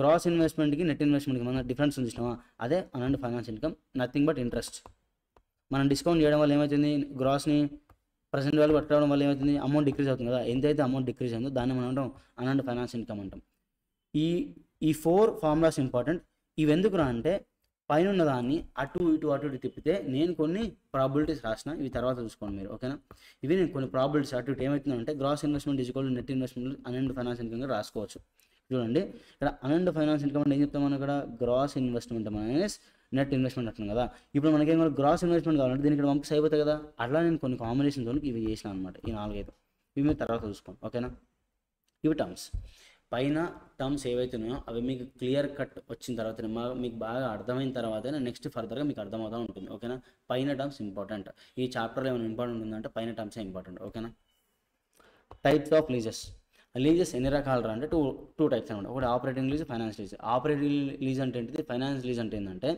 గ్రాస్ ఇన్వెస్ట్మెంట్కి నెట్ ఇన్వెస్ట్మెంట్కి మన డిఫరెన్స్ ఉంది ఇష్టమా? అదే unearned finance income, nothing but interest. మనం డిస్కౌంట్ చేయడం వల్ల ఏమవుతుంది? గ్రాస్ని ప్రజెంట్ వాల్యూ పట్టుకోవడం వల్ల ఏమవుతుంది? అమౌంట్ డిక్రీజ్ అవుతుంది కదా, ఎంతైతే అమౌంట్ డిక్రీజ్ అయిందో దాన్ని మనం అంటాం అన్అర్న్డ్ ఫైనాన్స్ ఇన్కమ్ అంటాం. ఈ 4 ఫార్ములాస్ ఇంపార్టెంట్. ఇవి ఎందుకురా అంటే పైన ఉన్న దాన్ని అటు ఇటు తిప్పితే నేను కొన్ని ప్రాబిలిటీస్ రాసిన, ఇవి తర్వాత చూసుకోండి మీరు. ఓకేనా, ఇవి నేను కొన్ని ప్రాబిలిటీస్ అటు ఇటు ఏమవుతుందంటే gross investment is equal to net investment unearned finance income రాసుకోవచ్చు. చూడండి, ఇక్కడ అన్అర్న్డ్ ఫైనాన్స్ ఇన్కమ్ అంటే ఏం చెప్తాం మనం? ఇక్కడ gross investment minus net investment అంటున్నాం కదా. ఇప్పుడు మనకేం గ్రాస్ ఇన్వెస్ట్మెంట్ కావాలంటే దీనికి ఇక్కడ పంపిస్తే అయిపోతాయి కదా. అట్లా నేను కొన్ని కాంబినేషన్తో ఇవి చేసిన అనమాట, ఈ 4 ఇవి మీరు తర్వాత చూసుకోండి. ఓకేనా, ఇవి టర్మ్స్. పైన టర్మ్స్ ఏవైతే ఉన్నాయో అవి మీకు క్లియర్ కట్ వచ్చిన తర్వాత మీకు బాగా అర్థమైన తర్వాతనే నెక్స్ట్ ఫర్దర్గా మీకు అర్థమవుతూ ఉంటుంది. ఓకేనా, పైన టర్మ్స్ ఇంపార్టెంట్. ఈ చాప్టర్లో ఏమైనా ఇంపార్టెంట్ ఉందంటే పైన టర్మ్సే ఇంపార్టెంట్. ఓకేనా, టైప్స్ ఆఫ్ లీజెస్. లీజెస్ ఎన్ని రకాలు అంటే టూ టైప్స్ అనమాట. ఒకటి operating lease, finance lease. Operating lease అంటే ఏంటిది? ఫైనాన్స్ లీజ్ అంటే ఏంటంటే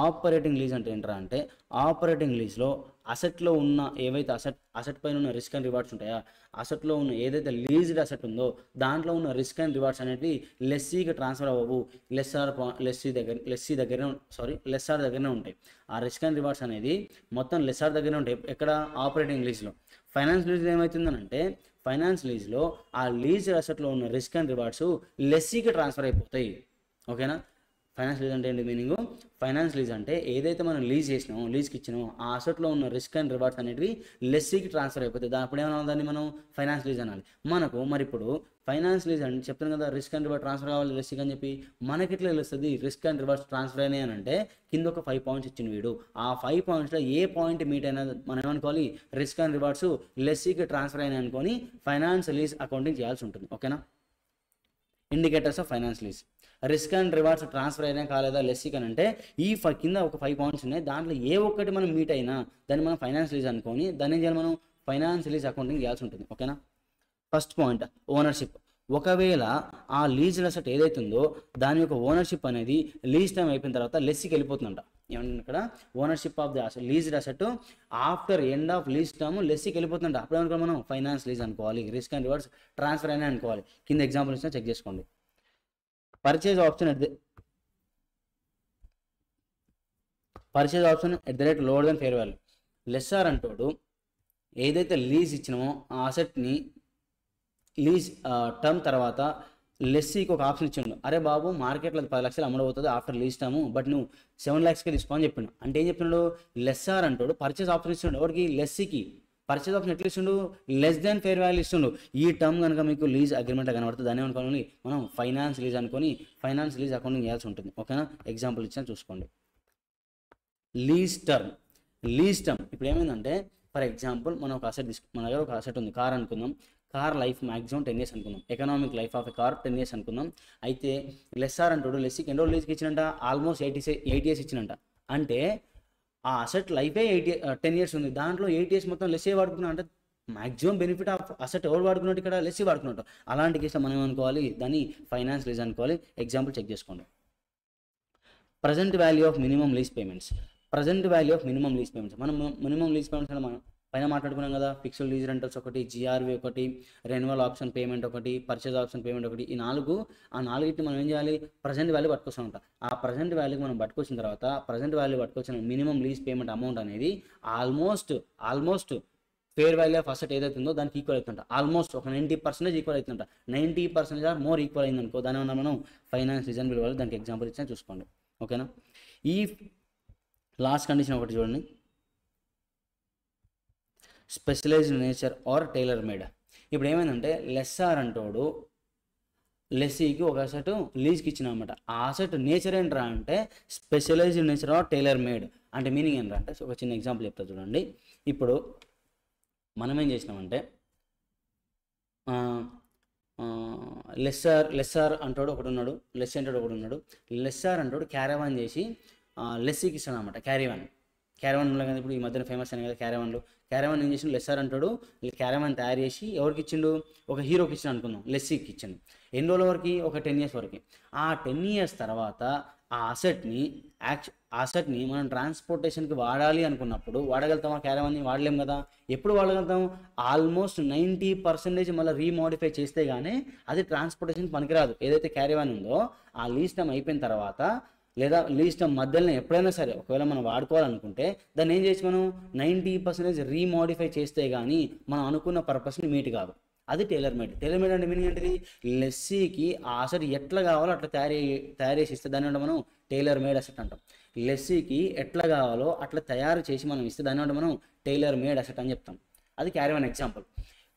ఆపరేటింగ్ లీజ్ అంటే ఏంటరా అంటే ఆపరేటింగ్ లీజ్లో అసెట్లో ఉన్న ఏవైతే అసెట్ పైన ఉన్న రిస్క్ అండ్ రివార్డ్స్ ఉంటాయా, అసెట్లో ఉన్న ఏదైతే లీజ్డ్ అసెట్ ఉందో దాంట్లో ఉన్న రిస్క్ అండ్ రివార్డ్స్ అనేవి లెస్సీకి ట్రాన్స్ఫర్ అవ్వవు, లెస్సార్ దగ్గరనే ఉంటాయి. ఆ రిస్క్ అండ్ రివార్డ్స్ అనేది మొత్తం లెస్సార్ దగ్గరనే ఉంటాయి. ఎక్కడ? ఆపరేటింగ్ లీజ్లో. ఫైనాన్స్ లీజ్లో ఏమవుతుందనంటే ఫైనాన్స్ లీజ్లో ఆ లీజ్ అసెట్లో ఉన్న రిస్క్ అండ్ రివార్డ్స్ లెస్సీకి ట్రాన్స్ఫర్ అయిపోతాయి. ఓకేనా? ఫైనాన్స్ లీజ్ అంటే ఏంటి మీనింగ్? ఫైనాన్స్ లీజ్ అంటే ఏదైతే మనం లీజ్ చేసినామో, లీజ్కి ఇచ్చినామో ఆ అసెట్లో ఉన్న రిస్క్ అండ్ రివార్డ్స్ అనేవి లెస్సీకి ట్రాన్స్ఫర్ అయిపోతాయి. అప్పుడు ఏమన్నా దాన్ని మనం ఫైనాన్స్ లీజ్ అనాలి. మనకు మరి ఇప్పుడు ఫైనాన్స్ లీజ్ అని చెప్తాను కదా, రిస్క్ అండ్ రివార్డ్ ట్రాన్స్ఫర్ కావాలి లెస్సీకి అని చెప్పి. మనకి ఎట్లా తెలుస్తుంది రిస్క్ అండ్ రివార్డ్స్ ట్రాన్స్ఫర్ అయినాయి అని అంటే కింద ఒక 5 పాయింట్స్ ఇచ్చిన వీడు, ఆ 5 పాయింట్స్లో ఏ పాయింట్ మీట్ అయినా మనం ఏమనుకోవాలి, రిస్క్ అండ్ రివార్డ్స్ లెస్సీకి ట్రాన్స్ఫర్ అయినాయి అనుకొని ఫైనాన్స్ లీజ్ అకౌంటింగ్ చేయాల్సి ఉంటుంది. ఓకేనా? Indicators of finance lease. Risk and rewards transfer అయినా కాలేదా లెస్సీకి అని అంటే ఈ కింద ఒక 5 పాయింట్స్ ఉన్నాయి, దాంట్లో ఏ ఒక్కటి మనం మీట్ అయినా దాన్ని మనం ఫైనాన్స్ లీజ్ అనుకొని దాన్ని ఏం చేయాలి, మనం ఫైనాన్స్ లీజ్ అకౌంటింగ్ చేయాల్సి ఉంటుంది. ఓకేనా? First point ownership. ఒకవేళ ఆ లీజ్ అసెట్ ఏదైతే ఉందో దాని యొక్క ఓనర్షిప్ అనేది లీజ్ టైం అయిపోయిన తర్వాత లెస్సీకి వెళ్ళిపోతుందంట. ఏమంటే ఇక్కడ ownership of the leased asset after end of lease term లెస్సీకి వెళ్ళిపోతుందంట. అప్పుడు ఏమనుకోవాలి, మనం ఫైనాన్స్ లీజ్ అనుకోవాలి, రిస్క్ అండ్ రివార్డ్స్ ట్రాన్స్ఫర్ అయినా అనుకోవాలి. కింద ఎగ్జాంపుల్ ఇచ్చిన చెక్ చేసుకోండి. Purchase option at the rate lower than fair value. Lessor అంటాడు ఏదైతే లీజ్ ఇచ్చినామో ఆ అసెట్ని లీజ్ టర్మ్ తర్వాత లెస్సీకి ఒక ఆప్షన్ ఇచ్చిండు. అరే బాబు మార్కెట్లో 10 లక్షలు అమ్మడవుతుంది ఆఫ్టర్ లీజ్ టర్మ్, బట్ నువ్వు 7 lakhsకి తీసుకో అని చెప్పిండు. అంటే ఏం చెప్తున్నాడు, లెస్సార్ అంటాడు పర్చేజ్ ఆప్షన్ ఇస్తుండు. ఎవరికి? లెస్సీకి. పర్చేజ్ ఆప్షన్ ఎట్లా ఇస్తుండు, లెస్ దాన్ ఫేర్ వాల్యూ ఇస్తుండు. ఈ టర్మ్ కనుక మీకు లీజ్ అగ్రిమెంట్లో కనబడుతుంది, దాన్ని అనుకోని మనం ఫైనాన్స్ లీజ్ అనుకొని ఫైనాన్స్ లీజ్ అకౌంటింగ్ చేయాల్సి ఉంటుంది. ఓకేనా? ఎగ్జాంపుల్ ఇచ్చిన చూసుకోండి. Lease term. ఇప్పుడు ఏమైందంటే ఫర్ ఎగ్జాంపుల్ మనం ఒక అసెట్ మన దగ్గర ఒక అసెట్ ఉంది, కార్ అనుకుందాం. కార్ లైఫ్ మ్యాక్సిమం 10 years అనుకుందాం. Economic life of a car 10 years అనుకుందాం. అయితే లెస్సార్ అంటాడు లెస్సీకి ఎన్ని రోజులు లీజ్కి ఇచ్చినంట, ఆల్మోస్ట్ 8 years ఇచ్చినంట. అంటే ఆ అసెట్ లైఫే 10 years ఉంది, దాంట్లో 8 years మొత్తం లెస్సే వాడుకున్నా అంటే మాక్సిమం బెనిఫిట్ ఆఫ్ అసెట్ ఎవరు వాడుకున్నట్టు, ఇక్కడ లెస్సీ వాడుకున్నట్టు. అలాంటి కేసులో మనం ఏమనుకోవాలి, దాన్ని ఫైనాన్స్ లీజ్ అనుకోవాలి. ఎగ్జాంపుల్ చెక్ చేసుకోండి. Present value of minimum lease payments. మనం మినిమం లీజ్ పేమెంట్స్ అంటే మనం పైన మాట్లాడుకున్నాం కదా, ఫిక్స్డ్ లీజ్ రెంటల్స్ ఒకటి, జిఆర్వి ఒకటి, రెన్యువల్ ఆప్షన్ పేమెంట్ ఒకటి, పర్చేజ్ ఆప్షన్ పేమెంట్ ఒకటి. ఈ నాలుగిటిని మనం ఏం చేయాలి, ప్రజెంట్ వాల్యూ పట్టుకొస్తాం ఉంటాం. ఆ ప్రజెంట్ వాల్యూకి మనం పట్టుకొచ్చిన తర్వాత ప్రజెంట్ వాల్యూ పట్టుకొచ్చిన మినిమం లీజ్ పేమెంట్ అమౌంట్ అనేది almost fair value of asset ఏదైతే ఉందో దానికి ఈక్వల్ అవుతుంట. ఆల్మోస్ట్ ఒక 90% ఈక్వల్ అవుతుంట. 90% ఆర్ మోర్ ఈక్వల్ అయిందనుకో దాని వల్ల మనం ఫైనాన్స్ లీజ్ అని పిలవాలి. దానికి ఎగ్జాంపుల్ ఇచ్చిన చూసుకోండి. ఓకేనా? ఈ లాస్ట్ కండిషన్ ఒకటి చూడండి, specialised nature or tailor made. ఇప్పుడు ఏమైందంటే లెస్సార్ అంటోడు లెస్సీకి ఒక అసెట్ లీజ్కి ఇచ్చిన అనమాట. ఆ అసెట్ నేచర్ ఏంట్రా అంటే specialised nature or tailor made. అంటే మీనింగ్ ఏంట్రా అంటే ఒక చిన్న ఎగ్జాంపుల్ చెప్తా చూడండి. ఇప్పుడు మనం ఏం చేసినామంటే లెస్సార్ అంటాడు ఒకటి ఉన్నాడు, లెస్సీ అంటాడు ఒకటి ఉన్నాడు. లెస్సార్ అంటాడు క్యారవాన్ చేసి లెస్సీకి ఇస్తాడు అనమాట. క్యారవాన్ ఉన్నాయి కదా ఇప్పుడు ఈ మధ్యన ఫేమస్ అయినాయి కదా క్యారవాన్ ఏం చేసిండు, లెస్సార్ అంటాడు క్యారవాన్ తయారు చేసి ఎవరికి ఇచ్చిండు, ఒక హీరోకి ఇచ్చిండు అనుకుందాం, లెస్సీకి ఇచ్చిండు. ఎన్ని రోజుల వరకు, ఒక 10 years వరకు. ఆ 10 years తర్వాత ఆ అసెట్ని మనం ట్రాన్స్పోర్టేషన్కి వాడాలి అనుకున్నప్పుడు వాడగలుగుతామా, క్యారవాన్ని వాడలేం కదా. ఎప్పుడు వాడగలుగుతాం, ఆల్మోస్ట్ 90% మళ్ళీ రీమోడిఫై చేస్తే కానీ అది ట్రాన్స్పోర్టేషన్ పనికిరాదు. ఏదైతే క్యారవాన్ ఉందో ఆ లీజ్ టైం అయిపోయిన తర్వాత లేదా లీజ్ టైం మధ్యలో ఎప్పుడైనా సరే ఒకవేళ మనం వాడుకోవాలనుకుంటే దాన్ని ఏం చేసి మనం 90% రీమోడిఫై చేస్తే కానీ మనం అనుకున్న పర్పస్ని మీట్ కాదు. అది టైలర్ మేడ్ అంటే మీనింగ్ ఏంటిది, లెస్సీకి ఆ అసెట్ ఎట్లా కావాలో అట్లా తయారు చేసి ఇస్తే దాన్ని మనం టైలర్ మేడ్ అసెట్ అంటాం. లెస్సీకి ఎట్లా కావాలో అట్లా తయారు చేసి మనం ఇస్తే దాన్ని మనం టైలర్ మేడ్ అసెట్ అని చెప్తాం. అది క్యారవాన్ ఎగ్జాంపుల్.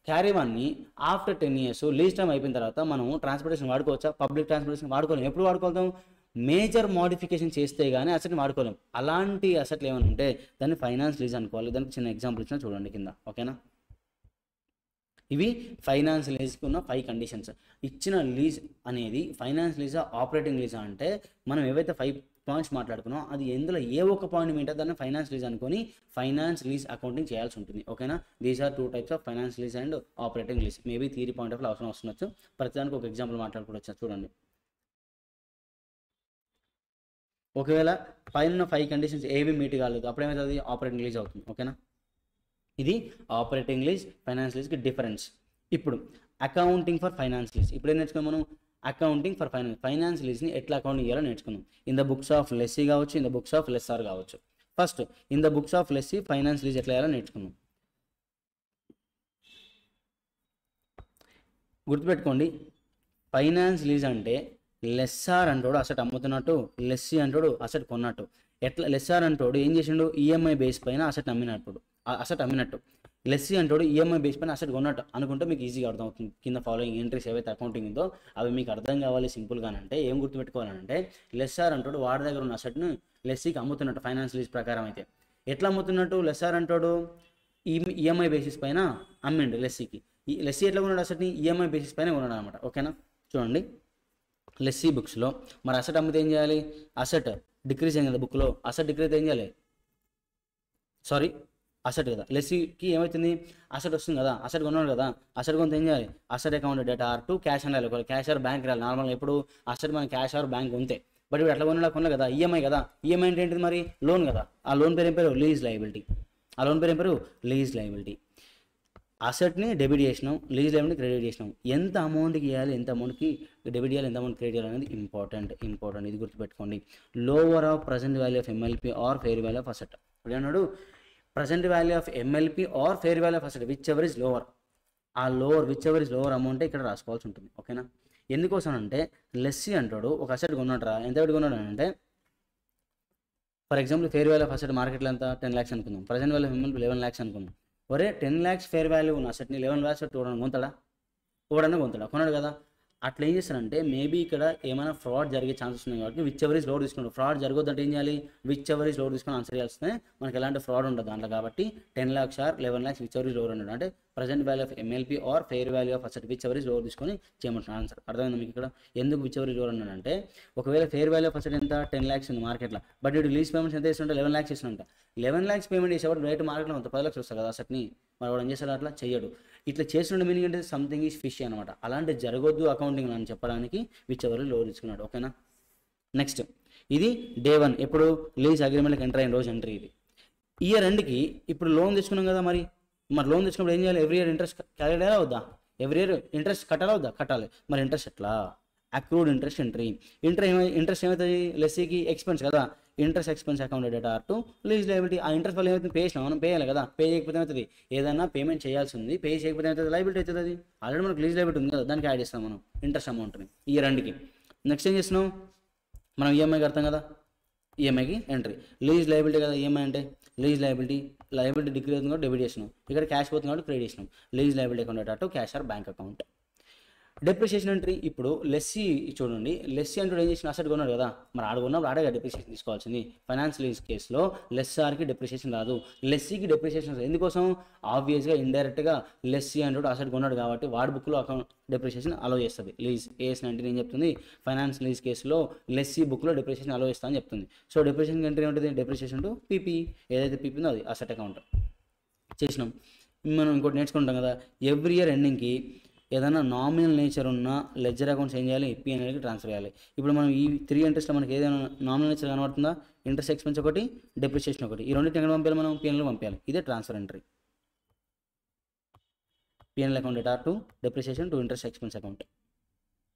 క్యారవాన్ని ఆఫ్టర్ 10 years లీజ్ టైం అయిపోయిన తర్వాత మనం ట్రాన్స్పోర్టేషన్ వాడుకోవచ్చా, పబ్లిక్ ట్రాన్స్పోర్టేషన్ వాడుకోలేం. ఎప్పుడు వాడుకోగలుగుతాం, మేజర్ మోడిఫికేషన్ చేస్తే కానీ అసెట్ని వాడుకోలేం. అలాంటి అసెట్లు ఏమైనా ఉంటే దాన్ని ఫైనాన్స్ లీజ్ అనుకోవాలి. దానికి చిన్న ఎగ్జాంపుల్ ఇచ్చిన చూడండి కింద. ఓకేనా? ఇవి ఫైనాన్స్ లీజ్కి ఉన్న 5 కండిషన్స్. ఇచ్చిన లీజ్ అనేది ఫైనాన్స్ లీజా ఆపరేటింగ్ లీజా అంటే మనం ఏవైతే 5 పాయింట్స్ మాట్లాడుకున్నాం అది ఎందులో ఏ ఒక్క పాయింట్ మీద దాన్ని ఫైనాన్స్ లీజ్ అనుకొని ఫైనాన్స్ లీజ్ అకౌంటింగ్ చేయాల్సి ఉంటుంది. ఓకేనా? These are 2 types of finance lease and operating lease. Maybe theory point of అవసరం వస్తుండొచ్చు. ప్రతిదానికి ఒక ఎగ్జాంపుల్ మాట్లాడుకోవచ్చు. చూడండి, ఒకవేళ పైన 5 కండిషన్స్ ఏవి మీట్ కాలేదు అప్పుడు ఏమవుతుంది, ఆపరేటింగ్ లీజ్ అవుతుంది. ఓకేనా? ఇది ఆపరేటింగ్ లీజ్, ఫైనాన్స్ లీజ్కి డిఫరెన్స్. ఇప్పుడు అకౌంటింగ్ ఫర్ ఫైనాన్స్ లీజ్ ఇప్పుడు ఏం నేర్చుకున్నాం మనం? అకౌంటింగ్ ఫర్ ఫైనాన్స్ లీజ్ని ఎట్లా అకౌంటింగ్ చేయాలో నేర్చుకున్నాం. In the books of lessee కావచ్చు, ఇన్ ద బుక్స్ ఆఫ్ లెస్సార్ కావచ్చు. First in the books of lessee finance lease ఎట్లా చేయాలో నేర్చుకున్నాం. గుర్తుపెట్టుకోండి, ఫైనాన్స్ లీజ్ అంటే లెస్సార్ అంటోడు అసెట్ అమ్ముతున్నట్టు, లెస్సీ అంటోడు అసెట్ కొన్నట్టు. ఎట్లా లెస్సార్ అంటోడు ఏం చేసిండు? ఈఎంఐ బేస్ పైన అసెట్ అమ్మినట్టు. లెస్సీ అంటోడు ఈఎంఐ బేస్ పైన అసెట్ కొన్నట్టు అనుకుంటే మీకు ఈజీగా అర్థమవుతుంది. కింద ఫాలోయింగ్ ఎంట్రీస్ ఏవైతే అకౌంటింగ్ ఉందో అవి మీకు అర్థం కావాలి సింపుల్గానంటే. ఏం గుర్తుపెట్టుకోవాలంటే లెస్సార్ అంటోడు వాడి దగ్గర ఉన్న అసెట్ను లెస్సీకి అమ్ముతున్నట్టు ఫైనాన్స్ లీజ్ ప్రకారం అయితే. ఎట్లా అమ్ముతున్నట్టు? లెస్సార్ అంటోడు ఈఎంఐ బేసిస్ పైన అమ్మిండు లెస్సీకి. ఈ లెస్సీ ఎట్లా కొన్నాడు అసెట్ని? ఈఎంఐ బేసిస్ పైన కొన్నాడు అనమాట. ఓకేనా? చూడండి, లెస్సీ బుక్స్లో మరి అసెట్ అమ్మితే ఏం చేయాలి? అసెట్ డిక్రీజ్ అయింది కదా బుక్లో, అసెట్ డిక్రీజ్ ఏం చేయాలి? అసెట్ కదా, లెస్సీకి ఏమవుతుంది? అసెట్ వస్తుంది కదా, అసెట్ కొన్నాడు కదా, అసెట్ కొంత ఏం చేయాలి? Asset account data to cash అని రాయాలి. క్యాష్ ఆర్ బ్యాంక్ రాయాలి. నార్మల్గా ఎప్పుడు అసెట్ మన క్యాష్ ఆర్ బ్యాంక్ ఉంటే. బట్ ఇప్పుడు అట్లా కొనలే కదా, ఈఎంఐ కదా. ఈఎంఐ అంటే ఏంటిది మరి? లోన్ కదా. ఆ లోన్ పేరు ఏం పేరు? Lease liability. ఆ లోన్ పేరు ఏం పేరు? Lease liability. అసెట్ని డెబిట్ చేసినాం, లీజ్ లయబిలిటీ క్రెడిట్ చేసినాం. ఎంత అమౌంట్కి ఇవ్వాలి, ఎంత అమౌంట్కి డెబిట్ చేయాలి, ఎంత అమౌంట్ క్రెడిట్ చేయాలి అనేది ఇంపార్టెంట్. ఇది గుర్తుపెట్టుకోండి. Lower of present value of MLP or fair value of asset. ఇప్పుడు అన్నాడు present value of MLP or fair value of asset whichever is lower. ఆ విచ్ ఎవర్ ఇస్ లోవర్ అమౌంటే ఇక్కడ రాసుకోవాల్సి ఉంటుంది. ఓకేనా? ఎందుకోసం అంటే లెస్సీ అంటాడు ఒక అసెట్ కొన్నాడు. ఎంత పెట్టి కొన్నాడు అంటే for example fair value of asset మార్కెట్లో ఎంత 10 lakhs అనుకుందాం. Present value of MLP 11 lakhs అనుకుందాం. ఒరే 10 lakhs ఫెయిర్ వాల్యూ ఉన్న అసెట్ని 11 lakhs పెట్టి కొంటాడా? కొన్నాడు కదా. అట్లా ఏం చేస్తారంటే మేబీ ఇక్కడ ఏమైనా ఫ్రాడ్ జరిగే ఛాన్సెస్ ఉన్నాయి కాబట్టి విచ్ ఎవర్ ఇస్ లోడ్ తీసుకున్నాడు. ఫ్రాడ్ జరగొద్దంటే ఏం చేయాలి? విచ్ ఎవర్ ఇస్ లోడ్ తీసుకొని ఆన్సర్ చేయాల్సిందే. మనకి ఎలాంటి ఫ్రాడ్ ఉండదు దాంట్లో. కాబట్టి 10 lakhs or 11 lakhs whichever is lower ఉన్నాడు అంటే present value of MLP or fair value of asset whichever is lower తీసుకొని చేయమంటున్నాను ఆన్సర్. అర్థమైంది మీకు ఇక్కడ? ఎందుకు విచ్ ఎవర్ ఇస్ లోడ్ అన్నాడంటే ఒకవేళ ఫెయిర్ వాల్యూ ఆఫ్ అసెట్ ఎంత 10 lakhs ఉంది మార్కెట్లో, బట్ ఇటు లీజ్ పేమెంట్స్ ఎంత ఇస్తుంటే 11 lakhs ఇస్తుంట. 11 lakhs పేమెంట్ చేసేవాడు రైట్ మార్కెట్లో అంత 10 lakhs వస్తుంది కదా అసెట్ని. మరి వాడు ఏం చేస్తాడు? అట్లా చేయడు. ఇట్లా చేసిన మీనింగ్ అంటే సంథింగ్ ఈజ్ ఫిష్ అనమాట. అలాంటి జరగొద్దు అకౌంటింగ్ అని చెప్పడానికి విచ్ ఎవరు లోన్ తీసుకున్నాడు. ఓకేనా? నెక్స్ట్ ఇది డే 1 ఎప్పుడు లీజ్ అగ్రిమెంట్కి ఎంటర్ అయిన రోజు ఎంట్రీ. ఇది ఇయర్ ఎండ్కి ఇప్పుడు లోన్ తీసుకున్నాం కదా. మరి లోన్ తీసుకున్నప్పుడు ఏం చేయాలి? ఎవ్రీ ఇయర్ ఇంట్రెస్ట్ క్యాలిక్యులేట్ అయ్యాలా వద్దా? ఎవ్రీ ఇయర్ ఇంట్రెస్ట్ కట్టాలా వద్దా? కట్టాలి. మరి ఇంట్రెస్ట్ ఎట్లా? Accrued interest entry. ఇంట్రెస్ట్ ఏమవుతుంది? లెస్సీకి ఎక్స్పెన్స్ కదా. Interest expense account data to lease liability. ఆ ఇంట్రెస్ట్ వల్ల ఏమవుతుంది? పే చేసినాం, మనం పే చేయాలి కదా. పే చేయకపోతే ఏమవుతుంది? ఏదైనా పేమెంట్ చేయాల్సి ఉంది, పే చేయకపోతే ఏమవుతుంది? లయబిలిటీ అవుతుంది. అది ఆల్రెడీ మనకు లీజ్ లయబిలిటీ ఉంది కదా, దానికి యాడ్ చేస్తాం మనం ఇంట్రెస్ట్ అమౌంట్ని ఇయర్ ఎండ్కి. నెక్స్ట్ ఏం చేస్తున్నాం? మనం ఈఎంఐ కడతాం కదా, ఈఎంఐకి ఎంట్రీ. లీజ్ లయబిలిటీ కదా ఈఎంఐ అంటే. లీజ్ లయబిలిటీ డిగ్రీ అవుతుంది కాబట్టి డెబిట్ చేసినాం. ఇక్కడ క్యాష్ పోతుంది కాబట్టి క్రెడిట్ చేసినాం. Lease liability account data to cash or bank account. Depreciation entry. ఇప్పుడు లెస్సీ చూడండి, లెస్సీ అంటూ ఏం చేసిన అసెట్ కొన్నాడు కదా, మరి ఆడుకున్నప్పుడు ఆడగా డెప్రిషియేషన్ తీసుకోవాల్సింది. ఫైనాన్స్ లీజ్ కేసులో లెస్సార్కి డెప్రిషియేషన్ రాదు, లెస్సీకి డెప్రిషియేషన్ రాదు. ఎందుకోసం? ఆబ్వియస్గా ఇండైరెక్ట్గా లెస్సీ అంటూ అసెట్ కొన్నాడు కాబట్టి వాడి బుక్లో అకౌంట్ డెప్రిషియేషన్ అలో చేస్తుంది. లీజ్ AS 19 ఏం చెప్తుంది? ఫైనాన్స్ లీజ్ కేసులో లెస్సీ బుక్లో డెప్రిషియేషన్ అలో చేస్తా అని చెప్తుంది. సో డెప్రిషియేషన్ ఎంట్రీ ఉంటుంది డెప్రిషియేషన్ టు PP. ఏదైతే PP ఉందో అది అసెట్ అకౌంట్ చేసినాం. మనం ఇంకోటి నేర్చుకుంటాం కదా, ఎవ్రీ ఇయర్ ఎండింగ్కి ఏదైనా నామినల్ నేచర్ ఉన్న లెడ్జర్ అకౌంట్స్ ఏం చేయాలి? P&Lకి ట్రాన్స్ఫర్ చేయాలి. ఇప్పుడు మనం ఈ 3 ఇంట్రెస్ట్లో మనకి ఏదైనా నామినల్ నేచర్ కనబడుతుందా? ఇంట్రెస్ట్ ఎక్స్పెన్స్ ఒకటి, డెప్రిషియేషన్ ఒకటి. ఈ రెండింటిని ఎక్కడ పంపించాలి? మనం P&Lకి పంపించాలి. ఇదే transfer entry. P&L account data to depreciation to interest expense account.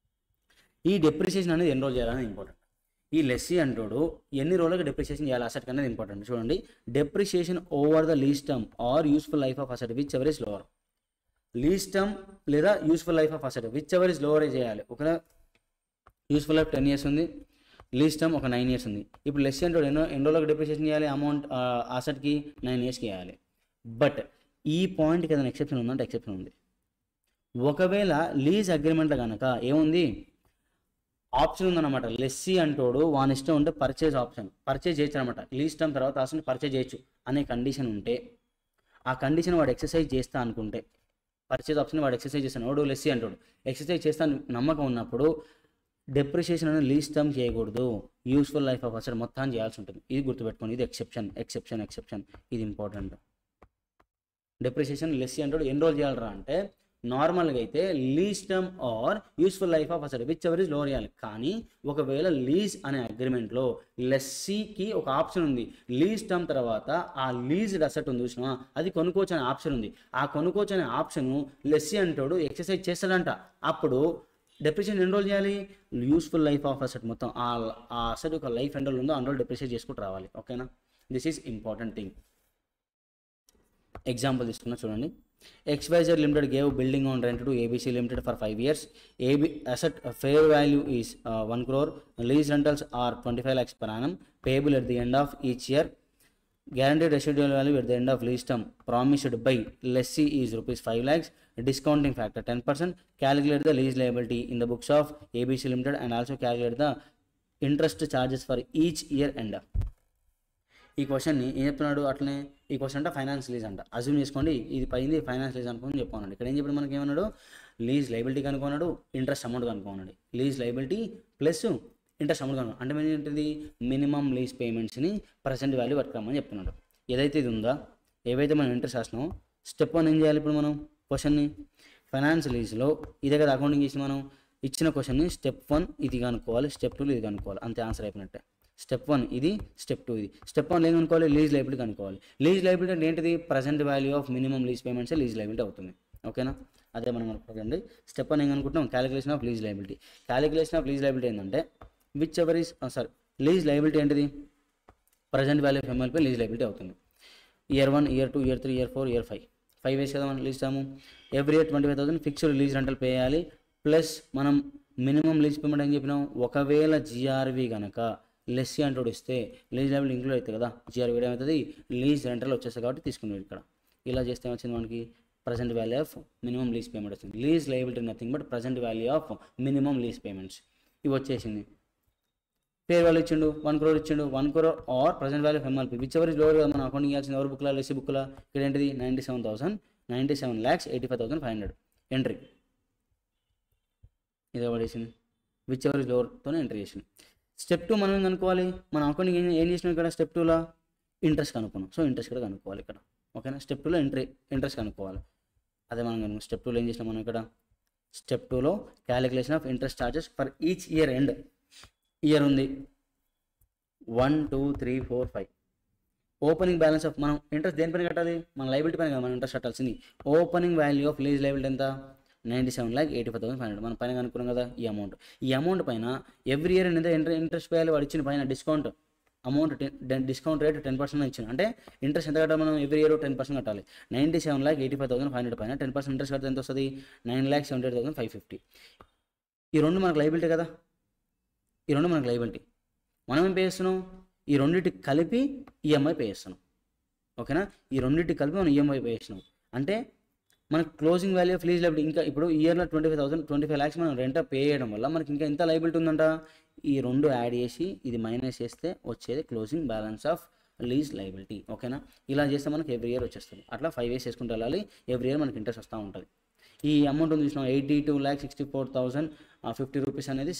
ఈ డెప్రిషియేషన్ అనేది ఎన్ని రోజులు చేయాలని ఇంపార్టెంట్. ఈ లెస్సీ అంటోడు ఎన్ని రోజులకు డెప్రిషియేషన్ చేయాలి అసెట్ అనేది ఇంపార్టెంట్. చూడండి, depreciation over the lease term or useful life of asset whichever is lower. Lease term లేదా useful life of asset whichever is lower చేయాలి. ఒక యూస్ఫుల్ లైఫ్ 10 years ఉంది, lease term ఒక 9 years ఉంది. ఇప్పుడు lessee అంటోడు ఎన్ని రోజులకు depreciation చేయాలి? అమౌంట్ అసెట్కి 9 yearsకి చేయాలి. బట్ ఈ పాయింట్కి ఏదైనా ఎక్సెప్షన్ ఉందంటే ఎక్సెప్షన్ ఉంది. ఒకవేళ లీజ్ అగ్రిమెంట్లో కనుక ఏముంది? ఆప్షన్ ఉందన్నమాట. లెస్సీ అంటోడు వాని ఇష్టం ఉంటే పర్చేజ్ ఆప్షన్ పర్చేజ్ చేయొచ్చు అనమాట. లీజ్ టర్మ్ తర్వాత అసలు పర్చేజ్ చేయొచ్చు అనే కండిషన్ ఉంటే, ఆ కండిషన్ వాడు ఎక్సర్సైజ్ చేస్తా అనుకుంటే, పర్చేజ్ ఆప్షన్ వాడు ఎక్సర్సైజ్ చేస్తాను, వాడు లెస్సీ అంటాడు ఎక్సర్సైజ్ చేస్తాను నమ్మకం ఉన్నప్పుడు డెప్రిషియేషన్ అనేది లీజ్ టర్మ్ చేయకూడదు, యూస్ఫుల్ లైఫ్ ఆఫ్ అసెట్ మొత్తాన్ని చేయాల్సి ఉంటుంది. ఇది గుర్తుపెట్టుకోండి. ఇది ఎక్సెప్షన్. ఇది ఇంపార్టెంట్. డెప్రిషియేషన్ లెస్సీ అంటాడు ఎన్ని రోజులు చేయాలరా అంటే నార్మల్గా అయితే lease term or useful life of asset whichever is lower చేయాలి. కానీ ఒకవేళ లీజ్ అనే అగ్రిమెంట్లో లెస్సీకి ఒక ఆప్షన్ ఉంది. లీజ్ టర్మ్ తర్వాత ఆ లీజ్డ్ అసెట్ ఉంది చూసినా, అది కొనుక్కోవచ్చు అనే ఆప్షన్ ఉంది. ఆ కొనుక్కోవచ్చు అనే ఆప్షన్ లెస్సీ అంటాడు ఎక్సర్సైజ్ చేస్తాడంట. అప్పుడు డెప్రిషియేషన్ ఎన్ని రోజులు చేయాలి? యూస్ఫుల్ లైఫ్ ఆఫ్ అసెట్ మొత్తం ఆ అసెట్ యొక్క లైఫ్ ఎన్ని రోజులు ఉందో అన్ని రోజులు డెప్రిషియేట్ చేసుకుంటూ రావాలి. ఓకేనా, this is important thing. Example తీసుకున్నా చూడండి. XYZ Limited gave building on rent to ABC Limited for 5 years. Asset fair value is 1 crore. Lease rentals are 25 lakhs per annum. Payable at the end of each year. Guaranteed residual value at the end of lease term promised by lessee is rupees 5 lakhs. Discounting factor 10%. Calculate the lease liability in the books of ABC Limited and also calculate the interest charges for each year end. ఈ క్వశ్చన్ని ఏం చెప్తున్నాడు? అట్లనే ఈ question అంటే finance lease అంట. Assume చేసుకోండి ఇది పైంది ఫైనాన్స్ లీజ్ అనుకుని చెప్పన్నాడు. ఇక్కడ ఏం చెప్పాడు మనకి? ఏమన్నాడు? లీజ్ లైబిలిటీ కనుక్కున్నాడు, ఇంట్రెస్ట్ అమౌంట్ కనుక్కున్నాడు. Lease liability plus interest amount కనుక్కున్నాడు. అంటే మనం ఏంటిది? మినిమం లీజ్ పేమెంట్స్ని ప్రజెంట్ వాల్యూ పట్టుకోమని చెప్తున్నాడు. ఏదైతే ఇది ఉందా, ఏవైతే మనం ఇంట్రెస్ట్ రాసినామో స్టెప్ 1 ఏం చేయాలి? ఇప్పుడు మనం క్వశ్చన్ని ఫైనాన్స్ లీజ్లో ఇదే కదా అకౌంటింగ్ చేసి మనం ఇచ్చిన క్వశ్చన్ని స్టెప్ 1 ఇది కనుక్కోవాలి, స్టెప్ 2 ఇది కనుక్కోవాలి. అంతే, ఆన్సర్ అయిపోయినట్టే. స్టెప్ 1 ఇది, స్టెప్ 2 ఇది. స్టెప్ 1 ఏం కనుక్కోవాలి? లీజ్ లైబిలిటీ కనుక్కోవాలి. లీజ్ లైబిలిటీ అంటే ఏంటిది? Present value of minimum lease payments lease liability అవుతుంది. ఓకేనా, అదే మనం అనుకోండి. స్టెప్ 1 ఏం అనుకుంటున్నాం? Calculation of lease liability. Calculation of lease liability ఏంటంటే whichever is lease liability ఏంటిది? Present value of MLP lease liability అవుతుంది. Year 1, year 2, year 3, year 4, year 5 5 ways కదా మనం లీజ్ ఇస్తాము. Every year 25,000 fixed lease rental pay చేయాలి. Plus మనం minimum lease payment ఏం చెప్పినాం? ఒకవేళ జిఆర్వి కనుక లెస్సీ అంటూ ఇస్తే లీజ్ లైబిలిటీ ఇంక్లూడ్ అవుతుంది కదా, జిఆర్వి ఏమవుతుంది? లీజ్ రెంటల్ వచ్చేస్తుంది కాబట్టి తీసుకున్నాడు. ఇక్కడ ఇలా చేస్తే వచ్చింది మనకి present value of minimum lease payment వచ్చింది. Lease liability nothing but present value of minimum lease payments ఇవి వచ్చేసింది. ఫేర్ వాల్యూ ఇచ్చిండు 1 crore ఇచ్చిండు. 1 crore or present value of MLP whichever is lower మన అకౌంటింగ్ ఇవ్వాల్సింది ఎవరు బుక్లా? లెస్సీ బుక్లా. ఇక్కడ ఏంటిది? 97,85,500 ఎంట్రీ ఇది పడేసింది. విచ్ ఎవర్ ఇస్ లోవర్తోనే ఎంట్రీ చేసింది. స్టెప్ 2 మనం ఏం కనుక్కోవాలి? మన అకౌంటింగ్ ఏం చేసినాం? ఇక్కడ స్టెప్ 2లో ఇంట్రెస్ట్ కనుక్కున్నాం. సో ఇంట్రెస్ట్ కూడా కనుక్కోవాలి ఇక్కడ. ఓకేనా, స్టెప్ 2లో ఇంట్రెస్ట్ కనుక్కోవాలి. అదే మనం కనుక్కో స్టెప్ 2లో ఏం చేసినాం మనం? ఇక్కడ స్టెప్ 2లో calculation of interest charges for each year end. Year ఉంది 1, 2, 3, 4, 5. ఓపెనింగ్ బ్యాలెన్స్ ఆఫ్ మనం ఇంట్రెస్ట్ దేనిపైన కట్టాలి? మన లైబిలిటీ పైన కదా మనం ఇంట్రెస్ట్ కట్టాల్సింది. Opening value of lease liability ఎంత? 97,85,500 మనం పైన కనుక్కున్నాం కదా ఈ అమౌంట్ పైన ఎవ్రీ ఇయర్ ఎంత ఇంట్రెస్ట్ వేయాలి? వాడు ఇచ్చిన పైన డిస్కౌంట్ అమౌంట్ డిస్కౌంట్ రేట్ 10% ఇచ్చిన. అంటే ఇంట్రెస్ట్ ఎంత కట్టాలి మనం? ఎవ్రీ ఇయర్ 10% కట్టాలి. 97,85,500 పైన 10% ఇంట్రెస్ట్ కడితే ఎంత వస్తుంది? 9,78,550. ఈ రెండు మనకు లైబిలిటీ కదా, ఈ రెండు మనకు లైబిలిటీ. మనం ఏం పే చేస్తున్నాం? ఈ రెండింటికి కలిపి ఈఎంఐ పే చేస్తున్నాం. ఓకేనా, ఈ రెండింటికి కలిపి మనం ఈఎంఐ పే చేస్తున్నాం. అంటే మనకు closing value of lease liability ఇంకా ఇప్పుడు ఇయర్లో 25 lakhs మనం రెంట్ పే చేయడం వల్ల మనకి ఇంకా ఎంత లైబిలిటీ ఉందంట? ఈ రెండు యాడ్ చేసి ఇది మైనస్ చేస్తే వచ్చేది closing balance of lease liability. ఓకేనా, ఇలా చేస్తే మనకి ఎవ్రీ ఇయర్ వచ్చేస్తుంది. అట్లా 5 years చేసుకుంటూ వెళ్ళాలి. ఎవ్రీ ఇయర్ మనకి ఇంట్రెస్ట్ వస్తూ ఉంటుంది. ఈ అమౌంట్ ఉంది చూసినాం 82,64,050 రూపీస్ అనేది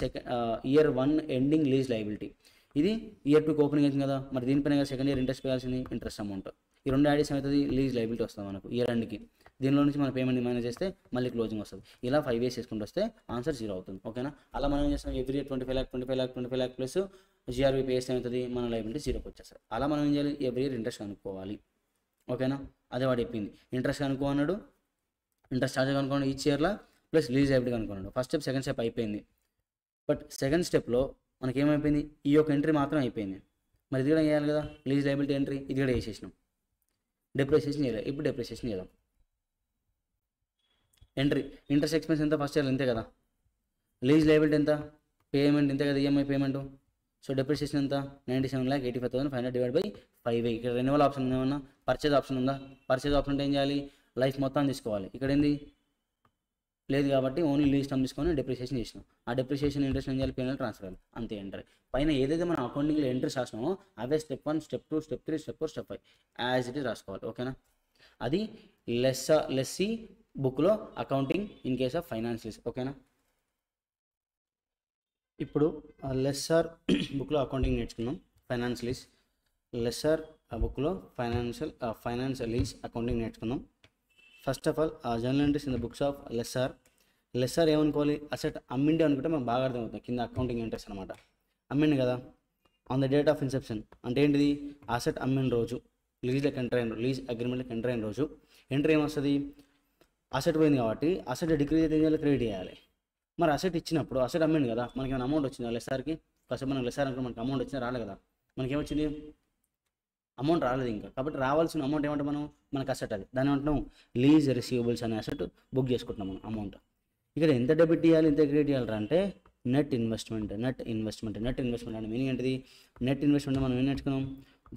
ఇయర్ 1 ఎండింగ్ లీజ్ లైబిలిటీ. ఇది ఇయర్ 2 ఓపెనింగ్ అవుతుంది కదా, మరి దీనిపైన సెకండ్ ఇయర్ ఇంట్రెస్ట్ వేయాల్సింది ఇంట్రెస్ట్ అమౌంట్. ఈ రెండు యాడ్ చేసి అవుతుంది లీజ్ లైబిలిటీ వస్తుంది మనకు ఇయర్ ఎండ్కి. దీనిలో నుంచి మన పేమెంట్ మైనస్ చేస్తే మళ్ళీ క్లోజింగ్ వస్తుంది. ఇలా 5 years చేసుకుంటూ వస్తే ఆన్సర్ 0 అవుతుంది. ఓకేనా, అలా మనం ఏం చేస్తాం? Every year 25 lakh plus జిఆర్బీ pay చేస్తే అవుతుంది మన లైబిలిటీ 0కి వచ్చేస్తుంది. అలా మనం ఏం చేయాలి? ఎవ్రీ ఇయర్ ఇంట్రెస్ట్ కనుక్కోవాలి. ఓకేనా, అదే వాడు చెప్పింది. ఇంట్రెస్ట్ కనుక్కున్నాడు, ఇంట్రెస్ట్ ఛార్జ్ కనుక్కున్నాడు ఈచ్ ఇయర్లో, ప్లస్ లీజ్ లైబిలిటీ కనుక్కున్నాడు. ఫస్ట్ స్టెప్ సెకండ్ స్టెప్ అయిపోయింది. బట్ సెకండ్ స్టెప్లో మనకి ఏమైపోయింది? ఈ యొక్క ఎంట్రీ మాత్రం అయిపోయింది. మరి ఇది కూడా చేయాలి కదా, లీజ్ లైబిలిటీ ఎంట్రీ ఇది కూడా వేసేసినాం. డెప్రిసియేషన్ చేయాలి. ఇప్పుడు డెప్రిసియేషన్ చేద్దాం. ఎంట్రీ ఇంట్రెస్ట్ ఎక్స్పెన్స్ ఎంత? ఫస్ట్ ఇయర్ ఇంతే కదా. లీజ్ లైబిలిటీ ఎంత? పేమెంట్ ఇంతే కదా, ఈఎంఐ పేమెంట్. సో డెప్రిసియేషన్ ఎంత? 97,85,500 డివైడ్ బై 5. ఇక్కడ రెన్యువల్ ఆప్షన్ ఏమన్నా? పర్చేజ్ ఆప్షన్ ఉందా? పర్చేజ్ ఆప్షన్ అంటే ఏం చేయాలి? లైఫ్ మొత్తం తీసుకోవాలి. ఇక్కడ ఏంది లేదు కాబట్టి ఓన్లీ లీజ్ టర్మ్ తీసుకొని డెప్రిసియేషన్ చేసినాం. ఆ డెప్రిసియేషన్ ఇంట్రెస్ట్ ఏం చేయాలి? పేమెంట్ ట్రాన్స్ఫర్ చేయాలి. అంతే ఎంట్రీ. పైన ఏదైతే మనం అకౌంటింగ్లో ఎంట్రీస్ రాసినామో అవే step 1, step 2, step 3, step 4, step 5 as it is రాసుకోవాలి. ఓకేనా, అది లెస్సీ బుక్లో accounting in case of finance lease. ఓకేనా, ఇప్పుడు లెస్సర్ బుక్లో అకౌంటింగ్ నేర్చుకున్నాం. ఫైనాన్స్ లీజ్ లెస్సర్ బుక్లో ఫైనాన్స్ లీజ్ అకౌంటింగ్ నేర్చుకున్నాం. ఫస్ట్ ఆఫ్ ఆల్ ఆ journal entries in the books of lessor ఏమనుకోవాలి, అసెట్ అమ్మిండి అనుకుంటే మనకు బాగా అర్థమవుతుంది. కింద అకౌంటింగ్ ఎంట్రీస్ అనమాట. అమ్మిండి కదా, on the date of Inception అంటే ఏంటిది, అసెట్ అమ్మిన రోజు, లీజ్ అగ్రిమెంట్కి ఎంటర్ అయిన రోజు ఎంట్రీ ఏమొస్తుంది, అసెట్ పోయింది కాబట్టి అసెట్ డిక్రీజ్ అయితే ఏం చేయాలి, క్రెడిట్ చేయాలి. మరి అసెట్ ఇచ్చినప్పుడు అసెట్ అమ్మింది కదా, మనకి ఏమైనా అమౌంట్ వచ్చిందా లెస్సార్కి, కాసేపు మనం లెస్సార్ అనుకుని మనకి అమౌంట్ వచ్చినా రాలేదు కదా, మనకేమొచ్చింది అమౌంట్ రాలేదు ఇంకా. కాబట్టి రావాల్సిన అమౌంట్ ఏమంటే మనకు అసెట్ అది, దాని ఏమంటున్నాం లీజ్ రిసీవబుల్స్ అనే అసెట్ బుక్ చేసుకుంటున్నాం మనం అమౌంట్. ఇక్కడ ఎంత డెబిట్ చేయాలి ఎంత క్రెడిట్ చేయాలి అంటే నెట్ ఇన్వెస్ట్మెంట్ అంటే మీనింగ్ ఏంటిది, నెట్ ఇన్వెస్ట్మెంట్ మనం ఏం నేర్చుకున్నాం,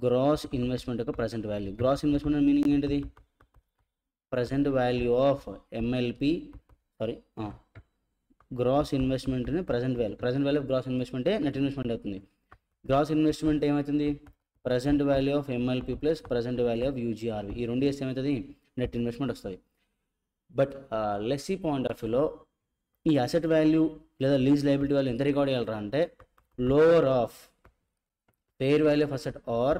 గ్రాస్ ఇన్వెస్ట్మెంట్ యొక్క present value. Gross investment meaning ఏంటిది, present value of MLP gross ఇన్వెస్ట్మెంట్ని ప్రజెంట్ వాల్యూ ఆఫ్ గ్రాస్ ఇన్వెస్ట్మెంటే నెట్ ఇన్వెస్ట్మెంట్ అవుతుంది. గ్రాస్ ఇన్వెస్ట్మెంట్ ఏమవుతుంది, present value of MLP plus present value of UGRV, ఈ రెండు చేస్తే ఏమవుతుంది నెట్ ఇన్వెస్ట్మెంట్ వస్తుంది. బట్ లెస్సీ పాయింట్ ఆఫ్ వ్యూలో ఈ అసెట్ వాల్యూ లేదా లీజ్ లయబిలిటీ వాల్యూ ఎంత రికార్డ్ చేయాలరా అంటే lower of fair value of asset or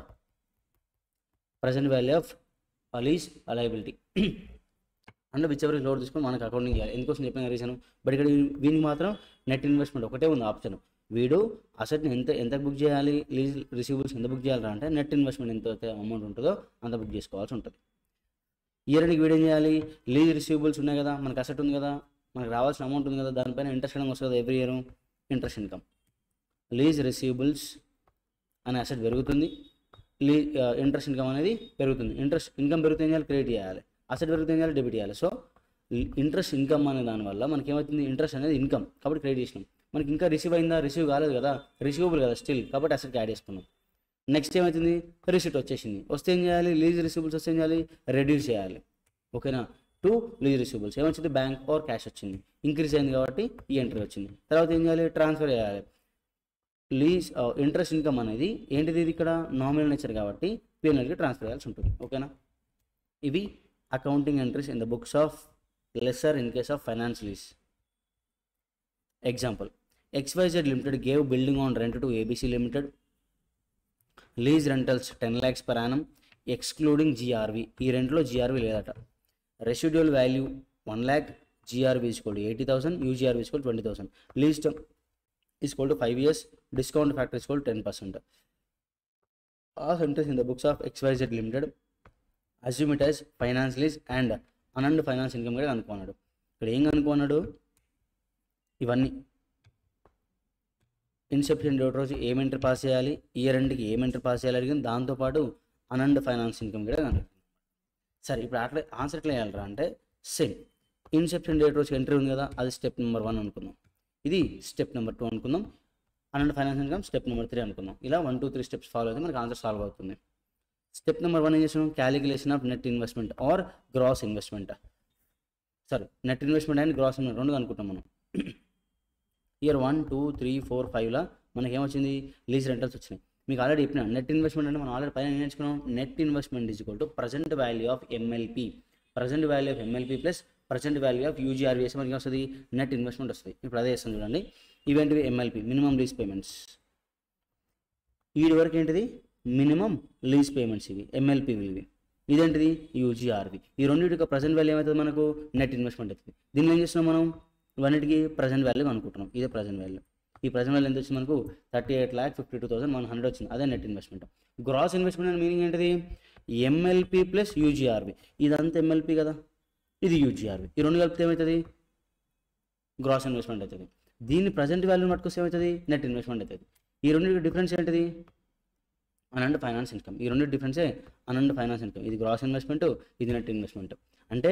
present value of lease liability అంటే విచ్ ఎవర్ లోడ్ తీసుకొని మనకు అకౌంటింగ్ చేయాలి. ఎందుకోసం చెప్పిన రీజన్, బట్ ఇక్కడ వీనికి మాత్రం నెట్ ఇన్వెస్ట్మెంట్ ఒకటే ఉంది ఆప్షన్. వీడు అసెట్ని ఎంత బుక్ చేయాలి, లీజ్ రిసీవబుల్స్ ఎంత బుక్ చేయాలరా అంటే నెట్ ఇన్వెస్ట్మెంట్ ఎంత అమౌంట్ ఉంటుందో అంత బుక్ చేసుకోవాల్సి ఉంటుంది. ఇయర్కి వీడు ఏం చేయాలి, లీజ్ రిసీవబుల్స్ ఉన్నాయి కదా, మనకు అసెట్ ఉంది కదా, మనకు రావాల్సిన అమౌంట్ ఉంది కదా, దానిపైన ఇంట్రెస్ట్ అనేది వస్తుంది కదా every year, interest income. Lease receivables అనే అసెట్ పెరుగుతుంది, ఇంట్రెస్ట్ ఇన్కమ్ అనేది పెరుగుతుంది. ఇంట్రెస్ట్ ఇన్కమ్ పెరిగితే ఏం చేయాలి, క్రెడిట్ చేయాలి, అసెట్ పెరిగితే ఏం చేయాలి, డెబిట్ చేయాలి. సో ఇంట్రెస్ట్ ఇన్కమ్ అనే దానివల్ల మనకి ఏమవుతుంది, ఇంట్రెస్ట్ అనేది ఇన్కమ్ కాబట్టి క్రెడిట్ చేసినాం. మనకి ఇంకా రిసీవ్ అయిందా, రిసీవ్ కాలేదు కదా, రిసీవబుల్ కదా స్టిల్, కాబట్టి అసెట్కి యాడ్ చేసుకున్నాం. నెక్స్ట్ ఏమవుతుంది, రిసిట్ వచ్చేసింది, వస్తే ఏం చేయాలి, లీజ్ రిసీవబుల్స్ వస్తే ఏం చేయాలి, రెడ్యూస్ చేయాలి. ఓకేనా, టు లీజ్ రిసీవబుల్స్ ఏమొచ్చింది, బ్యాంక్ ఆర్ క్యాష్ వచ్చింది, ఇంక్రీజ్ అయింది కాబట్టి ఈ ఎంట్రీ వచ్చింది. తర్వాత ఏం చేయాలి, ట్రాన్స్ఫర్ చేయాలి. లీజ్ ఇంట్రెస్ట్ ఇన్కమ్ అనేది ఏంటిది, ఇది ఇక్కడ నామినల్ నేచర్ కాబట్టి పిఎన్ఎల్కి ట్రాన్స్ఫర్ చేయాల్సి ఉంటుంది. ఓకేనా, ఇవి accounting entries in the books of lesser in case of finance lease. Example, XYZ Limited gave building on rent to ABC Limited. Lease rentals 10 lakhs per annum excluding GRV. ఈ రెంట్లో GRV లేదట. Residual value 1 lakh, GRV is equal to 80,000, UGRV is equal to 20,000. Lease term is equal to 5 years, discount factor is equal to 10%. All entries in the books of XYZ Limited assume it as finance lease and unearned finance income కూడా అనుకున్నాడు. ఇక్కడ ఏం అనుకున్నాడు, ఇవన్నీ Inception date రోజు ఏం entry pass చేయాలి, year ఎండ్కి ఏం ఎంట్రీ పాస్ చేయాలి అడిగింది, దాంతోపాటు అన్అర్న్డ్ ఫైనాన్స్ ఇన్కమ్ కూడా కనుక. సరే ఇప్పుడు అట్లా ఆన్సర్ ఎట్లా చేయాలరా అంటే సేమ్ ఇన్సెప్షన్ డేట్ రోజు ఎంట్రీ ఉంది కదా, అది స్టెప్ నెంబర్ 1 అనుకుందాం, ఇది స్టెప్ నెంబర్ 2 అనుకుందాం, అన్అర్న్డ్ ఫైనాన్స్ ఇన్కమ్ స్టెప్ నెంబర్ 3 అనుకుందాం. ఇలా 1, 2, 3 స్టెప్స్ ఫాలో అయితే మనకి ఆన్సర్ సాల్వ్ అవుతుంది. స్టెప్ నెంబర్ 1 ఏం చేస్తున్నాం, calculation of net investment or gross investment. సరే net investment and gross investment రెండు అనుకుంటాం మనం. ఇయర్ 1, 2, 3, 4, 5లా మనకి ఏమొచ్చింది, లీజ్ రెంటల్స్ వచ్చినాయి. మీకు ఆల్రెడీ చెప్పిన నెట్ ఇన్వెస్ట్మెంట్ అంటే మనం ఆల్రెడీ పైన నేర్చుకున్నాం, net investment is equal to present value of MLP, present value of MLP plus present value of UGRV వేస్తే మనకి వస్తుంది నెట్ ఇన్వెస్ట్మెంట్ వస్తుంది. ఇప్పుడు అదే చేస్తాం చూడండి, ఇవేంటివి ఎంఎల్పి మినిమం లీజ్ పేమెంట్స్, వీడి వరకు ఏంటిది మినిమం లీజ్ పేమెంట్స్, ఇవి ఎంఎల్పి ఇవి, ఇదేంటిది యూజీఆర్వి. ఈ రెండింటి యొక్క ప్రజెంట్ వాల్యూ ఏమవుతుంది మనకు నెట్ ఇన్వెస్ట్మెంట్ అవుతుంది. దీన్ని ఏం చేస్తున్నాం మనం, ఇవన్నిటికి ప్రజెంట్ వాల్యూ అనుకుంటున్నాం, ఇదే ప్రజెంట్ వాల్యూ. ఈ ప్రజెంట్ వాల్యూ ఎంత వచ్చింది మనకు 38,52,100 వచ్చింది, అదే నెట్ ఇన్వెస్ట్మెంట్. గ్రాస్ ఇన్వెస్ట్మెంట్ అంటే మీనింగ్ ఏంటిది, ఎంఎల్పి ప్లస్ యూజీఆర్వి, ఇదంతా ఎంఎల్పి కదా, ఇది యూజీఆర్వి, ఈ రెండు కలిపితే ఏమవుతుంది గ్రాస్ ఇన్వెస్ట్మెంట్ అవుతుంది. దీన్ని ప్రజెంట్ వాల్యూని పట్టుకొస్తే ఏమవుతుంది నెట్ ఇన్వెస్ట్మెంట్ అవుతుంది. ఈ రెండింటి డిఫరెన్స్ ఏంటిది అన్అర్న్డ్ ఫైనాన్స్ ఇన్కమ్, ఈ రెండు డిఫరెన్సే అన్అర్న్డ్ ఫైనాన్స్ ఇన్కమ్, ఇది గ్రాస్ ఇన్వెస్ట్మెంట్, ఇది నెట్ ఇన్వెస్ట్మెంట్. అంటే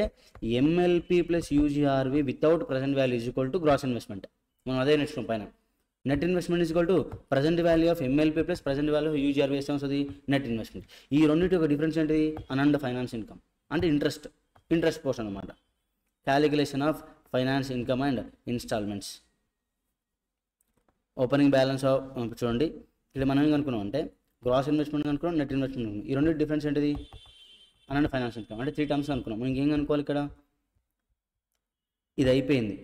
MLP plus UGRV without present value is equal to gross investment. మనం అదే నేర్చుకున్నాం పైన, net investment is equal to present value of MLP plus present value of UGRV వేస్తే వస్తుంది net investment. ఈ రెండింటి ఒక డిఫరెన్స్ ఏంటిది అన్అర్న్డ్ ఫైనాన్స్ ఇన్కమ్ అంటే ఇంట్రెస్ట్ పోర్షన్ అనమాట. Calculation of finance income and installments. Opening balance చూడండి, ఇక్కడ మనం ఏం అనుకున్నాం అంటే గ్రాస్ ఇన్వెస్ట్మెంట్ అనుకున్నాం, నెట్ ఇన్వెస్ట్మెంట్ అనుకున్నాం. ఈ రెండు డిఫరెన్స్ ఏంటిది అన్అర్న్డ్ ఫైనాన్స్ ఇన్కమ్ అంటే 3 టర్మ్స్ అనుకున్నాం. మనం ఇంకేం అనుకోవాలి, ఇక్కడ ఇది అయిపోయింది,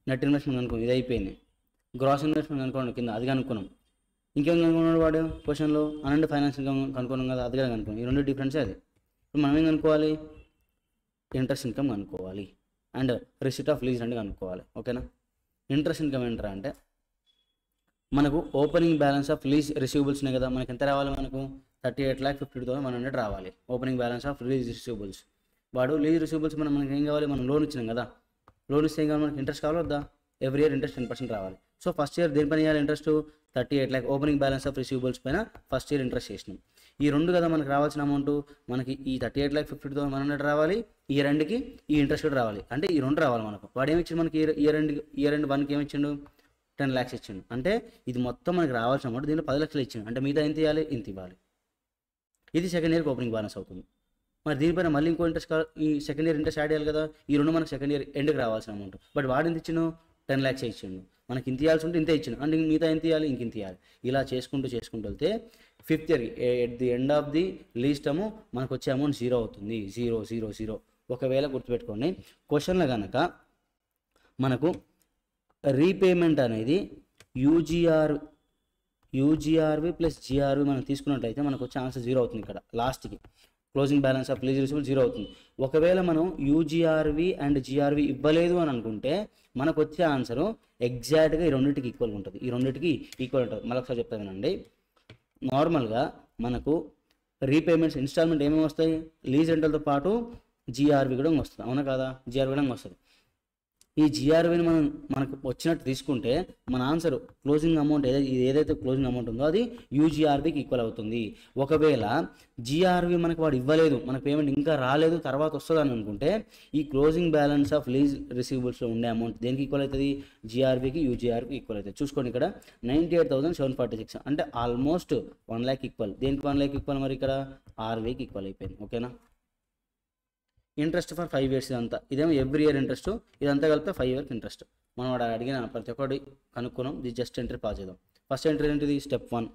నెట్ ఇన్వెస్ట్మెంట్ అనుకున్నాం, ఇది అయిపోయింది, గ్రాస్ ఇన్వెస్ట్మెంట్ అనుకోండి కింద అది అనుకున్నాం. ఇంకేం కనుక్కున్నాడు వాడు క్వశ్చన్లో అన్అర్న్డ్ ఫైనాన్స్ ఇన్కమ్ కనుక్కున్నాం కదా, అది కనుక్కున్నాం. ఈ రెండు డిఫరెన్సే అది. ఇప్పుడు మనం ఏం కనుక్కోవాలి, ఇంట్రెస్ట్ ఇన్కమ్ కనుక్కోవాలి అండ్ రిసిట్ ఆఫ్ లీజ్ అంటే కనుక్కోవాలి. ఓకేనా. ఇంట్రెస్ట్ ఇన్కమ్ ఏంటరా అంటే మనకు opening balance of lease receivables ఉన్నాయి కదా, మనకి ఎంత రావాలి, మనకు 38,50,100 రావాలి opening balance of lease receivables. వాడు లీజ్ రిసీవబుల్స్ మనకి ఏం కావాలి, మనం లోన్ ఇచ్చినాం కదా, లోన్ ఇస్తే ఏం కావాలి, మనకి ఇంట్రెస్ట్ కావాలి వద్దా, ఎవ్రీ ఇయర్ ఇంట్రెస్ట్ 10% రావాలి. సో ఫస్ట్ ఇయర్ దేనిపైన ఇవ్వాలి interest, 38 lakh opening balance of receivables పైన ఫస్ట్ ఇయర్ ఇంట్రెస్ట్ చేసినాం. ఈ రెండు కదా మనకు రావాల్సిన అమౌంట్, మనకి ఈ 38,50,100 రావాలి, ఇయర్ ఎండ్కి ఈ ఇంట్రెస్ట్ కూడా రావాలి, అంటే ఈ రెండు రావాలి మనకు. వాడు ఏమి ఇచ్చిండు మనకి, ఇయర్ ఎండ్ 1కి ఏమి ఇచ్చిండు, 10 lakhs ఇచ్చిండు. అంటే ఇది మొత్తం మనకి రావాల్సిన అమౌంట్, దీనిలో 10 లక్షలు ఇచ్చిండు, అంటే మిగతా ఎంత ఇవ్వాలి, ఇంత ఇవ్వాలి. ఇది సెకండ్ ఇయర్కి ఓపెనింగ్ బ్యాలెన్స్ అవుతుంది. మరి దీనిపైన మళ్ళీ ఇంకో ఇంట్రెస్ట్ ఈ సెకండ్ ఇయర్ ఇంట్రెస్ట్ యాడ్ చేయాలి కదా, ఈ రెండు మనకు సెకండ్ ఇయర్ ఎండ్కి రావాల్సిన అమౌంట్. బట్ వాడు ఎంత ఇచ్చిండు, 10 lakhs ఇచ్చిండు, మనకి ఇంత ఇవ్వాల్సి ఉంటే ఇంతే ఇచ్చిండు, అంటే మిగతా ఎంత ఇవ్వాలి, ఇంత ఇవ్వాలి. ఇలా చేసుకుంటూ వెళ్తే fifth year at the end of the lease term మనకు వచ్చే అమౌంట్ 0 అవుతుంది. 0. ఒకవేళ గుర్తుపెట్టుకోండి, క్వశ్చన్లో కనుక మనకు రీపేమెంట్ అనేది యూజీఆర్వి ప్లస్ జిఆర్వి మనం తీసుకున్నట్లయితే మనకు వచ్చే ఆన్సర్ 0 అవుతుంది. ఇక్కడ లాస్ట్కి closing balance of lease receivable 0 అవుతుంది. ఒకవేళ మనం యూజీఆర్వి అండ్ జిఆర్వి ఇవ్వలేదు అని అనుకుంటే మనకు వచ్చే ఆన్సరు ఎగ్జాక్ట్గా ఈ రెండింటికి ఈక్వల్గా ఉంటుంది. మళ్ళీ ఒకసారి చెప్తానండి. నార్మల్గా మనకు రీపేమెంట్స్ ఇన్స్టాల్మెంట్ ఏమేమి వస్తాయి, లీజ్ రెంటల్తో పాటు జిఆర్వి కూడా వస్తుంది, అవునా కాదా, జిఆర్వి కూడా వస్తుంది. ఈ జిఆర్విని మనకు వచ్చినట్టు తీసుకుంటే మన ఆన్సర్ క్లోజింగ్ అమౌంట్ ఏదైతే క్లోజింగ్ అమౌంట్ ఉందో అది యూజీఆర్వికి ఈక్వల్ అవుతుంది. ఒకవేళ జిఆర్వి మనకు వాడు ఇవ్వలేదు, మనకు పేమెంట్ ఇంకా రాలేదు, తర్వాత వస్తుందని అనుకుంటే ఈ క్లోజింగ్ బ్యాలెన్స్ ఆఫ్ లీజ్ రిసీవబుల్స్లో ఉండే అమౌంట్ దేనికి ఈక్వల్ అవుతుంది, జిఆర్వికి యూజీఆర్వికి ఈక్వల్ అవుతుంది. చూసుకోండి ఇక్కడ 98,746 అంటే ఆల్మోస్ట్ 1 lakh ఈక్వల్. దేనికి 1 lakh ఈక్వల్, మరి ఇక్కడ ఆర్వికి ఈక్వల్ అయిపోయింది. ఓకేనా. ఇంట్రెస్ట్ ఫర్ 5 years ఇదంతా, ఇదేమో ఎవ్రీ ఇయర్ ఇంట్రెస్ట్, ఇదంతా కలిపితే 5 years ఇంట్రెస్ట్. మనం వాడు అడిగిన ప్రతి ఒక్కటి కనుక్కున్నాం. ఇది జస్ట్ ఎంట్రీ పాస్ చేద్దాం. ఫస్ట్ ఎంట్రీ ఏంటిది, step 1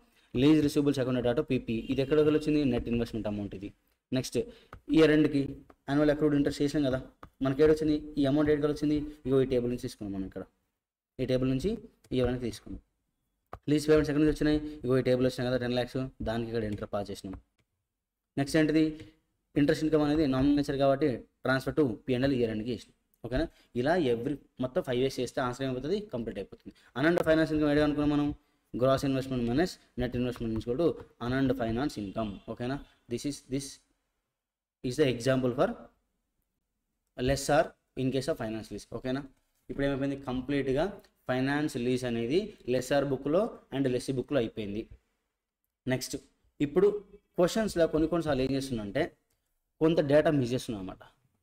lease receivables account data PP, ఇది ఎక్కడ వచ్చింది, నెట్ ఇన్వెస్ట్మెంట్ అమౌంట్ ఇది. నెక్స్ట్ ఇయర్ ఎండ్కి యాన్యువల్ అక్రూడ్ ఇంట్రెస్ట్ చేసాం కదా, మనకి ఏడొచ్చింది, ఈ అమౌంట్ ఏడు వచ్చింది, ఇగో ఈ టేబుల్ నుంచి తీసుకున్నాం. మనం ఇక్కడ ఈ టేబుల్ నుంచి ఈ ఎవరికి తీసుకున్నాం. లీజ్ పేమెంట్స్ ఎక్కడ నుంచి వచ్చినాయి, ఇగో ఈ టేబుల్ వచ్చినాయి కదా 10 lakhs, దానికి ఇక్కడ ఎంట్రీ పాస్ చేసినాం. నెక్స్ట్ ఏంటిది, ఇంట్రెస్ట్ ఇన్కమ్ అనేది నామినేచర్ కాబట్టి ట్రాన్స్ఫర్ టు P&L ఇయర్ ఎండ్కి చేసినాం. ఓకేనా. ఇలా మొత్తం 5 years చేస్తే ఆన్సర్ ఏమైపోతుంది, కంప్లీట్ అయిపోతుంది. అనండ్ ఫైనాన్స్ ఇన్కమ్ ఏడా అనుకున్నాం మనం, gross investment minus net investment equal to unearned finance income. ఓకేనా. This is the example for lessor in case of finance lease. ఓకేనా. ఇప్పుడు ఏమైపోయింది, కంప్లీట్గా ఫైనాన్స్ లీజ్ అనేది లెస్ ఆర్ బుక్లో అండ్ లెస్సీ బుక్లో అయిపోయింది. నెక్స్ట్ ఇప్పుడు క్వశ్చన్స్లో కొన్నిసార్లు ఏం చేస్తుందంటే కొంత డేటా మిస్ చేస్తున్నాం అన్నమాట.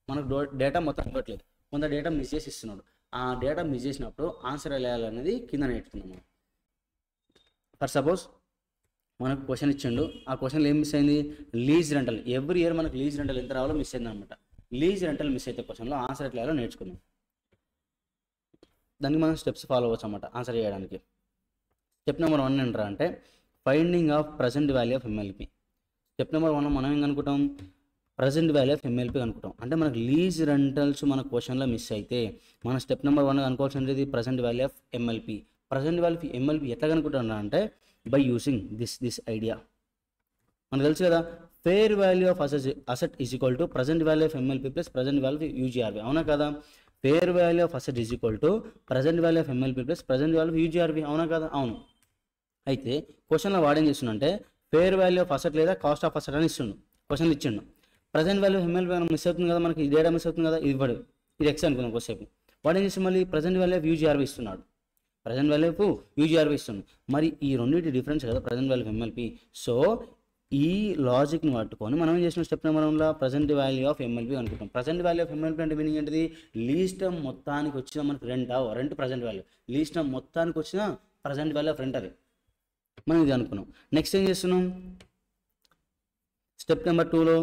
మనకు డేటా మొత్తం ఇవ్వట్లేదు, కొంత డేటా మిస్ చేసి ఇస్తున్నాడు. ఆ డేటా మిస్ చేసినప్పుడు ఆన్సర్ ఎలా వేయాలనేది కింద నేర్చుకున్నాము. ఫర్ సపోజ్ మనకు క్వశ్చన్ ఇచ్చిండు, ఆ క్వశ్చన్లో ఏం మిస్ అయింది, లీజ్ రెంటల్. ఎవ్రీ ఇయర్ మనకు లీజ్ రెంటల్ ఎంత రావాలో మిస్ అయింది అనమాట. లీజ్ రెంటల్ మిస్ అయితే క్వశ్చన్లో ఆన్సర్ ఎట్లా వేయాలో నేర్చుకున్నాం. దానికి మనం స్టెప్స్ ఫాలో అవ్వచ్చు అన్నమాట ఆన్సర్ చేయడానికి. స్టెప్ నెంబర్ 1 ఏంటంటే అంటే finding of present value of MLP. Step number 1 మనం ఏం కనుక్కుంటాం, ప్రజెంట్ వాల్యూ ఆఫ్ MLP అనుకుంటాం. అంటే మనకు లీజ్ రెంటల్స్ మన క్వశ్చన్లో మిస్ అయితే మన స్టెప్ నెంబర్ 1 అనుకోవాల్సింది present value of MLP. Present value of MLP ఎట్లా కనుక్కుంటున్నా అంటే బై యూసింగ్ దిస్ ఐడియా. మనకు తెలుసు కదా, fair value of asset is equal to present value of MLP plus present value of UGRV. అవునా కదా, fair value of asset is equal to present value of MLP plus present value of UGRV. అవునా కదా, అవును. అయితే క్వశ్చన్లో వాడేం చేస్తుందంటే fair value of asset లేదా కాస్ట్ ఆఫ్ అసెట్ అని ఇస్తుండు, క్వశ్చన్లు ఇచ్చిండు. ప్రజెంట్ వాల్యూ MLP మిస్ అవుతుంది కదా, మనకి డేటా మిస్ అవుతుంది కదా, ఇది X అనుకున్నాం కొద్దిసేపు. వాడు ఏం చేసి మళ్ళీ ప్రజెంట్ వాల్యూ ఆఫ్ UGRV ఇస్తున్నాడు, ప్రజెంట్ వాల్యూ ఆఫ్ UGRV ఇస్తున్నాడు. మరి ఈ రెండింటి డిఫరెన్స్ కదా present value of MLP. So ఈ లాజిక్ని పట్టుకొని మనం ఏం చేసిన స్టెప్ నెంబర్ 1లో ప్రజెంట్ వాల్యూ ఆఫ్ MLP అనుకుంటాం. ప్రజెంట్ వాల్యూ ఆఫ్ MLP అంటే మీనింగ్ ఏంటిది, లీజ్ టర్మ్ మొత్తానికి వచ్చిన మనకి rent present value, lease term మొత్తానికి వచ్చిన ప్రజెంట్ వాల్యూ ఆఫ్ రెంట్ అది మనం ఇది అనుకున్నాం. నెక్స్ట్ ఏం చేస్తున్నాం, స్టెప్ నెంబర్ 2లో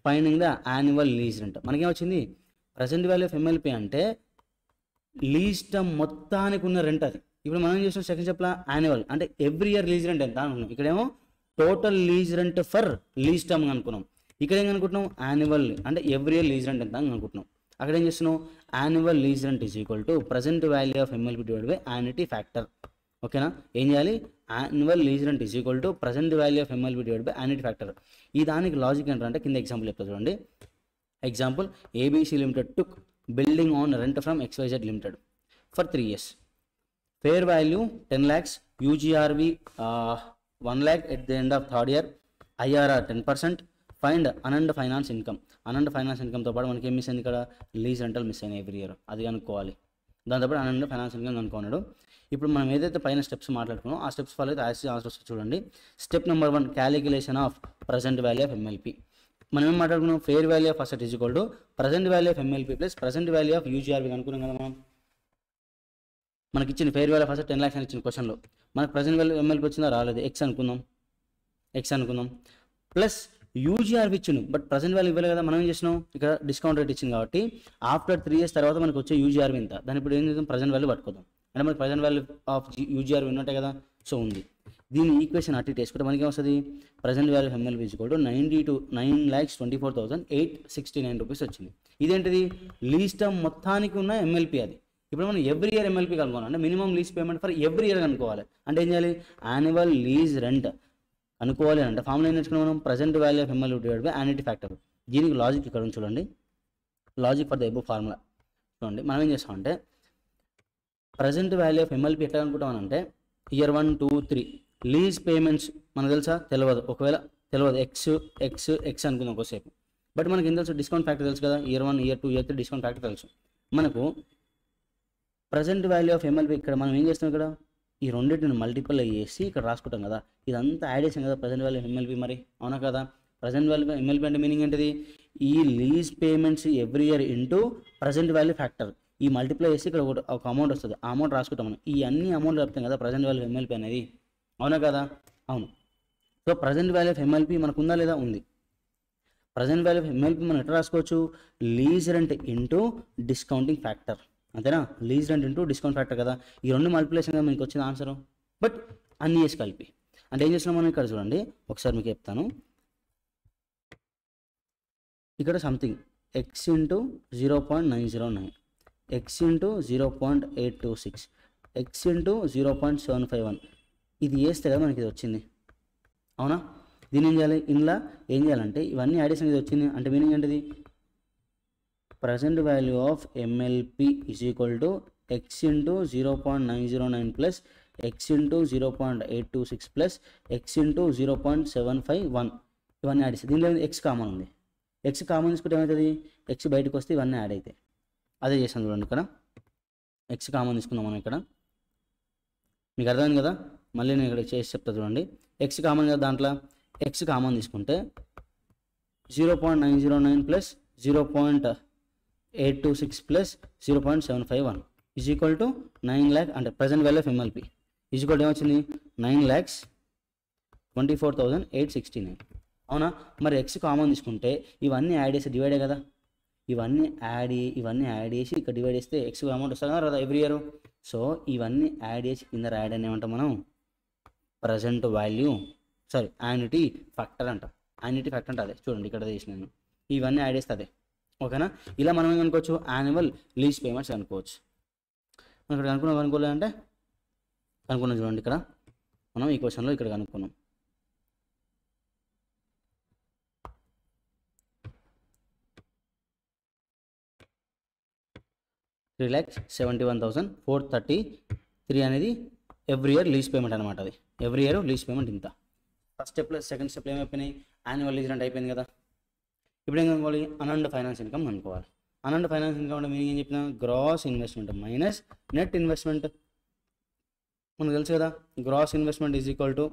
finding the annual lease rent. మనకేమొచ్చింది, ప్రజెంట్ వాల్యూ ఆఫ్ MLP అంటే లీజ్ టర్మ్ మొత్తానికి ఉన్న రెంట్ అది. ఇప్పుడు మనం చేసిన సెకండ్ స్టెప్లో యాన్యువల్ అంటే ఎవ్రీ ఇయర్ లీజ్ రెంట్ ఎంత అనుకున్నాం. ఇక్కడేమో total lease rent for lease term అనుకున్నాం. ఇక్కడ ఏం అనుకుంటున్నాం, యాన్యువల్ అంటే ఎవ్రీ ఇయర్ లీజ్ రెంట్ ఎంత అని అనుకుంటున్నాం. అక్కడ ఏం చేస్తున్నాం, annual lease rent is equal to present value of MLP divided by annuity factor. ఓకేనా. ఏం చేయాలి, annual lease rent is equal to present value of MLP divided by annuity factor. ఈ దానికి లాజిక్ ఏంటంటే కింద ఎగ్జాంపుల్ చెప్తా చూడండి. Example ABC limited took building on rent from XYZ limited for 3 years. Fair value 10 lakhs, యూజీఆర్వి 1 lakh at the end of 3rd year, IRR 10%. Find unearned finance income. Unearned finance ఇన్కమ్తో పాటు మనకి ఏం miss అయింది ఇక్కడ, lease rental miss అయినాయి every year, అది కనుక్కోవాలి. దాంతోపాటు అనండ్ ఫైనాన్స్ ఇన్కమ్ కనుక్కున్నాడు. ఇప్పుడు మనం ఏదైతే పైన స్టెప్స్ మాట్లాడుకున్నామో ఆ స్టెప్స్ ఫాలో అయితే ఆన్సర్ వస్తుంది చూడండి. Step number 1 calculation of present value of MLP. మనం ఏం మాట్లాడుకున్నాం, fair value of asset is equal to present value of MLP plus present value of UGRV అనుకున్నాం కదా మనం. మనకి ఇచ్చిన fair value of asset 10 lakhs అని ఇచ్చిన క్వశ్చన్లో మనకు ప్రజెంట్ వాల్యూ MLP వచ్చిందా, రాలేదు, ఎక్స్ అనుకుందాం ప్లస్ యూజీఆర్వి ఇచ్చిండు, బట్ ప్రజెంట్ వాల్యూ ఇవ్వలేదు కదా. మనం ఏం చేసినాం, ఇక్కడ డిస్కౌంట్ రేట్ ఇచ్చింది కాబట్టి ఆఫ్టర్ 3 years తర్వాత మనకు వచ్చే యూజీఆర్వి ఇంత, దాని ఇప్పుడు ఏం చేద్దాం, ప్రజెంట్ వాల్యూ పట్టుకోదాం. అంటే మనకి ప్రజెంట్ వాల్యూ ఆఫ్ యూజీఆర్వి ఉన్నట్టే కదా, సో ఉంది. దీని ఈక్వేషన్ అటు వేసుకుంటే మనకి ఏమొస్తుంది, present value of MLP is equal to 9,24,869 rupees వచ్చింది. ఇదేంటిది, లీజ్ టర్మ్ మొత్తానికి ఉన్న MLP అది. ఇప్పుడు మనం ఎవ్రీ ఇయర్ MLP కనుక్కోవాలి, అంటే minimum lease payment for every year కనుక్కోవాలి. అంటే ఏం చేయాలి, యాన్యువల్ లీజ్ రెంట్ అనుకోవాలి. అంటే ఫార్ములా ఏం నేర్చుకున్నాం మనం, present value of MLP divide by annuity factor. దీనికి లాజిక్ ఇక్కడ చూడండి, logic for the above formula చూడండి. మనం ఏం చేస్తామంటే ప్రజెంట్ వాల్యూ ఆఫ్ MLP ఎట్లా అనుకుంటామని అంటే, ఇయర్ 1, 2, 3 లీజ్ పేమెంట్స్ మనకు తెలుసా, తెలియదు. ఒకవేళ తెలియదు ఎక్స్ అనుకుందాం ఒకసేపు, బట్ మనకి ఏం తెలుసు, డిస్కౌంట్ ఫ్యాక్టర్ తెలుసు కదా, year 1, year 2, year 3 discount factor తెలుసు మనకు. ప్రజెంట్ వాల్యూ ఆఫ్ MLP ఇక్కడ మనం ఏం చేస్తాం, ఇక్కడ ఈ రెండింటిని మల్టిపుల్ చేసి ఇక్కడ రాసుకుంటాం కదా, ఇదంతా యాడ్ చేసాం కదా ప్రజెంట్ వాల్యూ ఆఫ్ MLP, మరి అవునా కదా. ప్రజెంట్ వాల్యూ ఆఫ్ MLP అంటే మీనింగ్ ఏంటిది, ఈ lease payments every year into present value factor, ఈ మల్టిప్లై చేసి ఇక్కడ ఒక అమౌంట్ వస్తుంది, ఆ అమౌంట్ రాసుకుంటాం మనం. ఈ అన్ని అమౌంట్ చెప్తాం కదా ప్రజెంట్ వాల్యూ ఆఫ్ MLP అనేది, అవునా కదా, అవును. So present value of MLP మనకు ఉందా లేదా, ఉంది. ప్రజెంట్ వాల్యూ ఆఫ్ MLP మనం ఎట్లా రాసుకోవచ్చు, lease rent into discounting factor, అంతేనా. Lease rent into discount factor కదా, ఈ రెండు మల్టిప్లికేషన్ కదా మీకు వచ్చిన ఆన్సర్. బట్ అన్ని చేసి కలిపి అంటే ఏం చేస్తున్నాం మనం, ఇక్కడ చూడండి ఒకసారి మీకు చెప్తాను. ఇక్కడ something X into 0.909, X into 0.826, X into 0.751, ఇది వేస్తే కదా మనకి ఇది వచ్చింది, అవునా. దీన్ని ఏం చేయాలి, ఇందులో ఏం చేయాలంటే ఇవన్నీ యాడిషన్ ఇది వచ్చింది అంటే మీనింగ్ ఏంటిది, present value of MLP is equal to X into 0.909 plus X into 0.826 plus X into 0.751, ఇవన్నీ యాడ్ చేస్తే దీనిలో ఎక్స్ కామన్ ఉంది. ఎక్స్ కామన్ తీసుకుంటే ఏమవుతుంది, ఎక్స్ బయటకు వస్తే ఇవన్నీ యాడ్ అవుతాయి. అదే చేస్తాను చూడండి, ఇక్కడ ఎక్స్ కామన్ తీసుకుందాం మనం. ఇక్కడ మీకు అర్థమైంది కదా, మళ్ళీ నేను ఇక్కడ చేసి చెప్తా చూడండి. ఎక్స్ కామన్ కదా, దాంట్లో ఎక్స్ కామన్ తీసుకుంటే 0.909 plus 0.826 plus 0.751 is equal to 9 lakh, అంటే present value of MLP is equal to ఏమొచ్చింది, 9,24,869, అవునా. మరి ఎక్స్ కామన్ తీసుకుంటే ఇవన్నీ యాడ్ చేసి డివైడే కదా, ఇవన్నీ యాడ్ చేసి ఇక్కడ డివైడ్ చేస్తే ఎక్స్ అమౌంట్ వస్తుంది కదా ఎవ్రీ ఇయర్. సో ఇవన్నీ యాడ్ చేసి కింద యాడ్ అని ఏమంటాం మనం, ప్రజెంట్ వాల్యూ యాన్యుటీ ఫ్యాక్టర్ అంటాం. యాన్యుటీ ఫ్యాక్టర్ అంటే అదే చూడండి ఇక్కడ చేసినాను, ఇవన్నీ యాడ్ చేస్తే అదే, ఓకేనా. ఇలా మనం ఏం అనుకోవచ్చు, యాన్యువల్ లీజ్ పేమెంట్స్ అనుకోవచ్చు. మనం ఇక్కడ కనుక్కున్నాం చూడండి, ఇక్కడ మనం ఈ క్వశ్చన్లో ఇక్కడ కనుక్కున్నాం. $3,71,433 అనేది ఎవ్రీ ఇయర్ లీజ్ పేమెంట్ అనమాట. అది ఎవ్రీ ఇయర్ లీజ్ పేమెంట్ ఇంత. ఫస్ట్ స్టెప్లో సెకండ్ స్టెప్లో ఏమైపోయినాయి, యాన్యువల్ లీజ్ రెంట్ అయిపోయింది కదా. ఇప్పుడు ఏం కనుక్కోవాలి, అనండ్ ఫైనాన్స్ ఇన్కమ్ కనుక్కోవాలి. అనండ్ ఫైనాన్స్ ఇన్కమ్ అంటే మీనింగ్ ఏం చెప్పిన, gross investment minus net investment. మనకు తెలుసు కదా, gross investment is equal to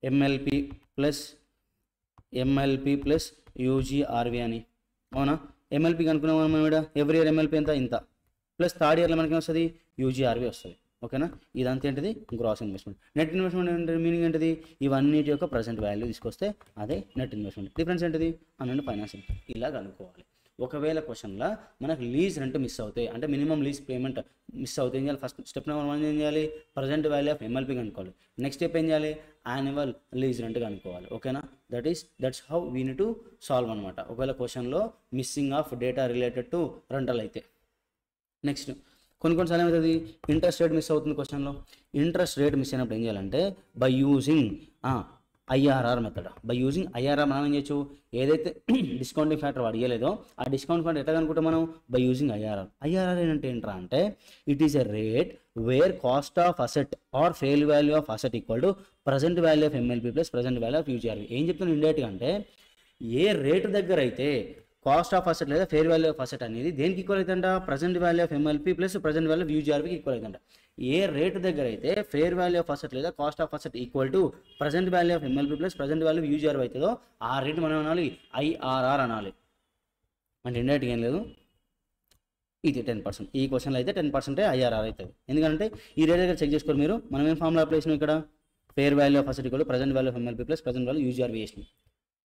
MLP plus UGRV అని, అవునా. MLP కనుక్కున్నాం మనం ఇక్కడ, ఎవ్రీ ఇయర్ MLP ఇంత ప్లస్ థర్డ్ ఇయర్లో మనకి వస్తుంది యూజీఆర్వి వస్తుంది, ఓకేనా. ఇదంతా ఏంటిది, గ్రాస్ ఇన్వెస్ట్మెంట్. నెట్ ఇన్వెస్ట్మెంట్ అంటే మీనింగ్ ఏంటిది, ఇవన్నిటి యొక్క ప్రజెంట్ వాల్యూ తీసుకొస్తే అదే నెట్ ఇన్వెస్ట్మెంట్. డిఫరెన్స్ ఏంటిది, అనండ్ ఫైనాన్స్ ఇన్కమ్. ఇలా కనుక్కోవాలి. ఒకవేళ క్వశ్చన్లో మనకు లీజ్ రెంట్ మిస్ అవుతాయి, అంటే మినిమం లీజ్ పేమెంట్ మిస్ అవుతాయి, ఏం చేయాలి, ఫస్ట్ స్టెప్ నెంబర్ 1 ఏం చేయాలి, ప్రజెంట్ వాల్యూ ఆఫ్ MLP కనుక్కోవాలి. నెక్స్ట్ స్టెప్ ఏం చేయాలి, యాన్యువల్ లీజ్ రెంట్ కనుక్కోవాలి, ఓకేనా. That's how we need to solve అనమాట. ఒకవేళ క్వశ్చన్లో missing of data related to rental అయితే. నెక్స్ట్ కొన్నిసార్లు ఏమవుతుంది, ఇంట్రెస్ట్ రేట్ మిస్ అవుతుంది క్వశ్చన్లో. ఇంట్రెస్ట్ రేట్ మిస్ అయినప్పుడు ఏం చేయాలంటే, by using IRR method. By using IRR మనం ఏం చేయొచ్చు, ఏదైతే డిస్కౌంటింగ్ ఫ్యాక్టర్ వాడు ఇవ్వలేదో ఆ డిస్కౌంట్ ఫ్యాక్టర్ ఎట్లా కనుక్కుంటాం మనం, బై యూజింగ్ ఐఆర్ఆర్. ఐఆర్ఆర్ ఏంటంటే అంటే it is a rate where cost of asset or fair value of asset equal to present value of MLP plus present value of UGRV. ఏం చెప్తున్నాను ఇండైరెక్ట్గా అంటే, ఏ రేటు దగ్గర అయితే కాస్ట్ ఆఫ్ అసెట్ లేదా ఫెయిర్ వాల్యూ ఆఫ్ అసెట్ అనేది దేనికి ఈక్వల్ అవుతుందంట, present value of MLP plus present value of యూజీఆర్వికి ఈక్వల్ అవుతుందంట. ఏ రేటు దగ్గర అయితే ఫెయిర్ వాల్యూ ఆఫ్ అసెట్ లేదా cost of asset equal to present value of MLP plus present value of UGRV అవుతుందో ఆ రేటు మనం అనాలి ఐఆర్ఆర్ అనాలి. అంటే ఇండైరెక్ట్గా ఏం లేదు, ఇది 10%. ఈ క్వశ్చన్లో అయితే 10% ఐఆర్ఆర్ అవుతుంది. ఎందుకంటే ఈ రేట్ దగ్గర చెక్ చేసుకోరు మీరు, మనం ఏం ఫార్ములా అప్లై చేసినాం ఇక్కడ, fair value of asset equal to present value of MLP plus present value UGRV చేసినాం.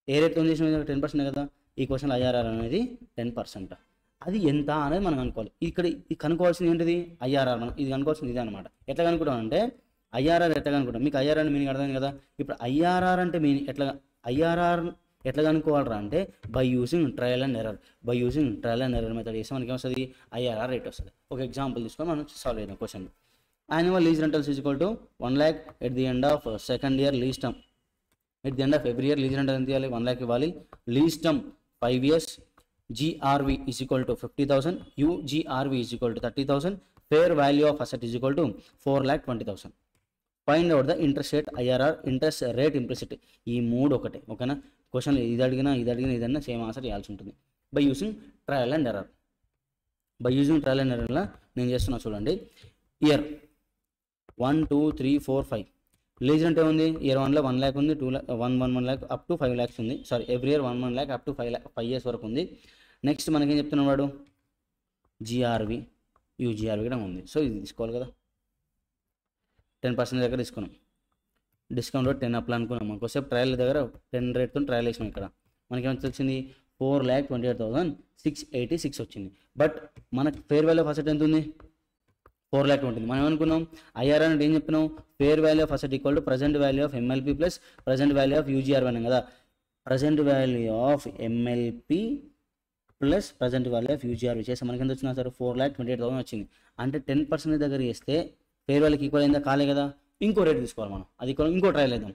ఏ రేట్తో చేసినాం 10% కదా. ఈ క్వశ్చన్ ఐఆర్ఆర్ అనేది 10%. అది ఎంత అనేది మనం కనుక్కోవాలి. ఇక్కడ ఇది కనుక్కోవాల్సింది ఏంటిది, ఐఆర్ఆర్. మనం ఇది కనుక్కోవాల్సింది ఇదే అనమాట. ఎట్లా కనుక్కుంటాం అంటే ఐఆర్ఆర్ ఎట్లా కనుక్కుంటాం, మీకు ఐఆర్ఆర్ అంటే మీనింగ్ అర్థమైంది కదా. ఇప్పుడు ఐఆర్ఆర్ అంటే మీనింగ్ ఐఆర్ఆర్ ఎట్లా కనుక్కోవాలరా అంటే by using trial and error. By using trial and error method చేస్తే మనకి ఏమొస్తుంది, ఐఆర్ఆర్ రేట్ వస్తుంది. ఒక ఎగ్జాంపుల్ తీసుకొని మనం సాల్వ్ చేద్దాం question. Annual lease rentals is equal to 1 lakh at the end of second year lease term. At the end of every year lease rental ఎంత ఇవ్వాలి, 1 lakh ఇవ్వాలి. Lease term 5 years. GRV is equal to 50,000. UGRV is equal to 30,000. Fair value of asset is equal to 4,20,000. Find out the interest rate IRR, interest rate implicit. ఈ మూడు ఒకటే, ఓకేనా. Question ఇది అడిగినా ఇదన్నా సేమ్ ఆన్సర్ చేయాల్సి ఉంటుంది. By using trial and error. By using trial and ఎర్రర్లో నేను చేస్తున్నా చూడండి. ఇయర్ 1 2 3 4 5 లీజ్ అంటే ఉంది, ఇయర్ 1లో 1 lakh ఉంది, 2 lakh 1 lakh up to 5 lakhs ఉంది. Sorry, every year 1 lakh up to 5 years వరకు ఉంది. నెక్స్ట్ మనకేం చెప్తున్నాడు వాడు, జిఆర్వి యూజిఆర్వి కూడా ఉంది. సో ఇది తీసుకోవాలి కదా. 10% దగ్గర తీసుకున్నాం, డిస్కౌంట్ 10 అప్లా అనుకున్నాం. మనకోసేపు ట్రయల్ దగ్గర 10 రేట్తో ట్రయల్ వేసినాం. ఇక్కడ మనకేమైనా వచ్చింది 4,28,686 వచ్చింది. బట్ మనకు ఫెయిర్ వాల్యూ ఆఫ్ అసెట్ ఎంత ఉంది, 4 lakh ఉంటుంది. మనం ఏమనుకున్నాం, ఐఆర్ఆర్ అంటే ఏం చెప్పినాం, fair value of asset equal to present value of MLP plus present value of UGRV అన్నాం కదా. Present value of MLP plus present value of UGRV చేస్తే మనకి ఎంత వచ్చినా సరే 4,28,000 వచ్చింది. అంటే 10% దగ్గర చేస్తే ఫెయిర్ వాల్యూకి ఈక్వల్ అయిందా, కాలే కదా. ఇంకో రేట్ తీసుకోవాలి మనం, అది ఇంకో ట్రయల్ వేద్దాం.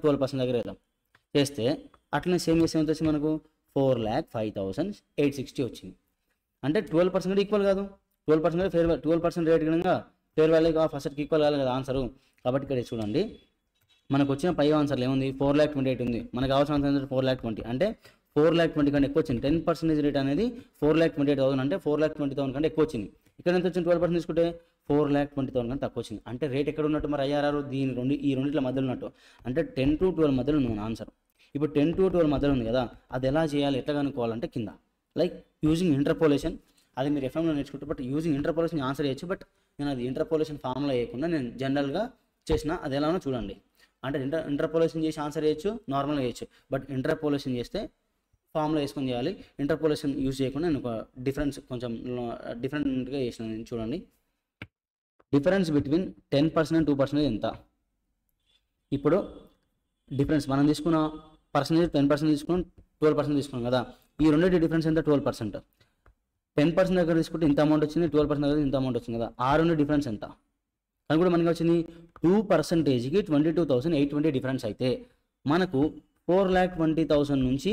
12% దగ్గర వేద్దాం. చేస్తే అట్లనే సేమ్ చేస్తే ఎంత వచ్చింది మనకు, 4,05,860 వచ్చింది. అంటే 12% ఈక్వల్ కాదు, 12% ఫెయిర్ 12% రేట్ కనుక ఫెయిర్ వాల్యూ ఆఫ్ అసెట్కి ఈక్వల్ కాదు కదా ఆన్సరు. కాబట్టి ఇక్కడ చూడండి, మనకు వచ్చిన పై ఆన్సర్లు ఏముంది, 4,28,000 ఉంది. మనకు కావాల్సిన ఆన్సర్ 4,20,000. అంటే 4,20,000 కంటే ఎక్కువ వచ్చింది. 10% రేట్ అనేది 4,28,000 అంటే 4,20,000 కంటే ఎక్కువ వచ్చింది. ఇక్కడ ఎంత వచ్చింది, 12% తీసుకుంటే 4,20,000 కంటే తక్కువ వచ్చింది. అంటే రేట్ ఎక్కడ ఉన్నట్టు మరి ఐఆర్ఆర్ ఈ రెండింటిల మధ్యలో ఉన్నట్టు. అంటే 10 to 12 మధ్యలో ఉంది మన ఆన్సర్. ఇప్పుడు 10 to 12 మధ్యలో ఉంది కదా, అది ఎలా చేయాలి, ఎట్లా కనుక్కోవాలంటే కింద లైక్ యూజింగ్ ఇంటర్పోలేషన్. అది మీరు ఎఫ్ఎంలో నేర్చుకుంటారు. బట్ యూజింగ్ ఇంటర్పోలేషన్ ఆన్సర్ చేయొచ్చు. బట్ నేను అది ఇంటర్పోలేషన్ ఫార్ములా వేయకుండా నేను జనరల్గా చేసిన, అది ఎలానో చూడండి. అంటే ఇంటర్పోలేషన్ చేసి ఆన్సర్ చేయొచ్చు, నార్మల్గా చేయొచ్చు. బట్ ఇంటర్పోలేషన్ చేస్తే ఫార్ములా వేసుకొని చేయాలి. ఇంటర్పోలేషన్ యూజ్ చేయకుండా నేను ఒక కొంచెం డిఫరెంట్గా చేసిన. నేను చూడండి, డిఫరెన్స్ బిట్వీన్ 10% and 2% ఎంత. ఇప్పుడు డిఫరెన్స్ మనం తీసుకున్న పర్సెంటేజ్ 10% తీసుకున్నాం, 12% తీసుకున్నాం కదా. ఈ రెండింటి డిఫరెన్స్ ఎంత, 12%. 10% దగ్గర తీసుకుంటే ఇంత అమౌంట్ వచ్చింది, 12% దగ్గర ఇంత అమౌంట్ వచ్చింది కదా. ఆ రెండు డిఫరెన్స్ ఎంత అని కూడా మనకి వచ్చింది. 2%కి 22,820 డిఫరెన్స్ అయితే మనకు 4,20,000 నుంచి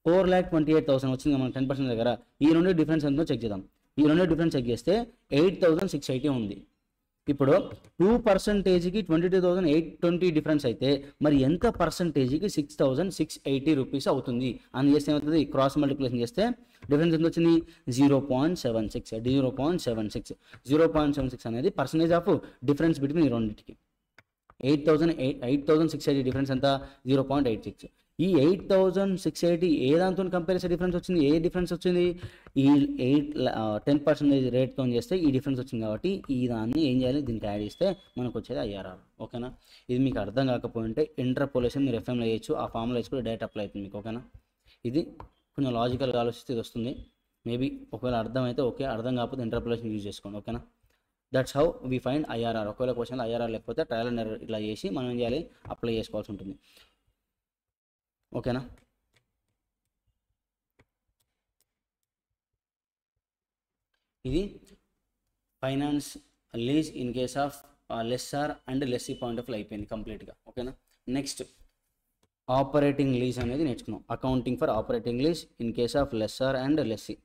4,28,000 వచ్చింది మనకు 10% దగ్గర. ఈ రెండు డిఫరెన్స్ ఎంతో చెక్ చేద్దాం. ఈ రెండు డిఫరెన్స్ చెక్ చేస్తే 8,680 ఉంది. ఇప్పుడు 2%కి 22,820 డిఫరెన్స్ అయితే మరి ఎంత పర్సంటేజ్కి 6,680 రూపీస్ అవుతుంది అని చేస్తే ఏమవుతుంది, క్రాస్ మల్టిప్లికేషన్ చేస్తే డిఫరెన్స్ ఎంత వచ్చింది, 0.76. 0.76 అనేది పర్సంటేజ్ ఆఫ్ డిఫరెన్స్ బిట్వీన్ ఈ రెండింటికి. 8,680 డిఫరెన్స్ ఎంత, 0.86. ఈ 8,680 ఏ దాంతో కంపేర్ చేస్తే డిఫరెన్స్ వచ్చింది, ఏ డిఫరెన్స్ వచ్చింది, ఈ 10% రేట్తో చేస్తే ఈ డిఫరెన్స్ వచ్చింది. కాబట్టి ఈ దాన్ని ఏం చేయాలి, దీనికి యాడ్ చేస్తే మనకు వచ్చేది ఐఆర్ఆర్. ఓకేనా. ఇది మీకు అర్థం కాకపోతే ఇంటర్పోలేషన్ మీరు ఎఫ్ఎంలో వేయచ్చు, ఆ ఫార్ములా వేసి కూడా డైరెక్ట్ అప్లై అవుతుంది మీకు. ఓకేనా. ఇది కొంచెం లాజికల్గా ఆలోచిస్తే ఇది వస్తుంది. మేబీ ఒకవేళ అర్థమైతే ఓకే, అర్థం కాకపోతే ఇంటర్పోలేషన్ యూజ్ చేసుకోండి. ఓకేనా. That's how we find IRR. ఒకవేళ క్వశ్చన్ ఐఆర్ఆర్ లేకపోతే ట్రయల్ అండ్ ఎర్రర్ ఇట్లా చేసి మనం ఏం చేయాలి, అప్లై చేసుకోవాల్సి ఉంటుంది. ఓకేనా. ఇది finance lease in case of lessor and lessee point of view అయిపోయింది కంప్లీట్గా. ఓకేనా. నెక్స్ట్ ఆపరేటింగ్ లీజ్ అనేది నేర్చుకున్నాం. Accounting for operating lease in case of lessor and lessee.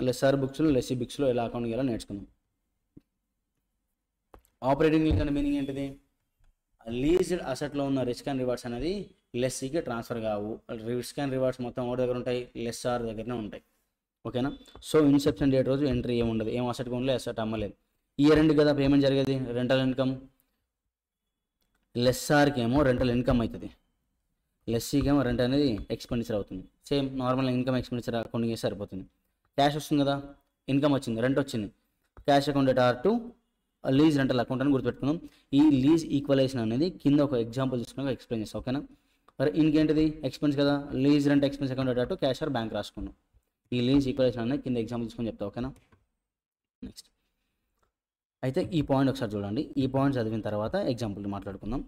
Lessor బుక్స్లో లెస్సీ బుక్స్లో ఎలా అకౌంట్ చేయాలో నేర్చుకున్నాం. ఆపరేటింగ్ లీజ్ అంటే మీనింగ్ ఏంటిది? లీజ్డ్ అసెట్లో ఉన్న రిస్క్ అండ్ రివార్డ్స్ అనేది లెస్సీకి ట్రాన్స్ఫర్ కావు. రిస్క్ అండ్ రివార్డ్స్ మొత్తం ఒకటి దగ్గర ఉంటాయి, లెస్సార్ దగ్గరనే ఉంటాయి. ఓకేనా? సో ఇన్సెప్షన్ డేట్ రోజు ఎంట్రీ ఏముండదు, ఏం అసెట్ కొనలేదు, అసెట్ అమ్మలేదు. ఇయర్ ఎండ్ కదా పేమెంట్ జరిగేది, రెంటల్ ఇన్కమ్. లెస్సార్కి ఏమో రెంటల్ ఇన్కమ్ అవుతుంది, లెస్సీకి ఏమో రెంట్ అనేది ఎక్స్పెండిచర్ అవుతుంది. Same normal income expenditure accounting చేస్తే సరిపోతుంది. క్యాష్ వస్తుంది కదా, ఇన్కమ్ వచ్చింది, రెంట్ వచ్చింది, cash account or to lease rental account అని గుర్తుపెట్టుకుందాం. ఈ లీజ్ ఈక్వలైజేషన్ అనేది కింద ఒక ఎగ్జాంపుల్ తీసుకున్నాక ఎక్స్ప్లెయిన్ చేస్తాం. ఓకేనా? మరి ఇంకేంటిది ఎక్స్పెన్స్ కదా, lease rent expense account to cash or bank రాసుకున్నాం. ఈ లీజ్ ఈక్వలైజేషన్ అనేది కింద ఎగ్జాంపుల్ తీసుకొని చెప్తా. ఓకేనా? నెక్స్ట్ అయితే ఈ పాయింట్ ఒకసారి చూడండి. ఈ పాయింట్ చదివిన తర్వాత ఎగ్జాంపుల్ మాట్లాడుకుందాం.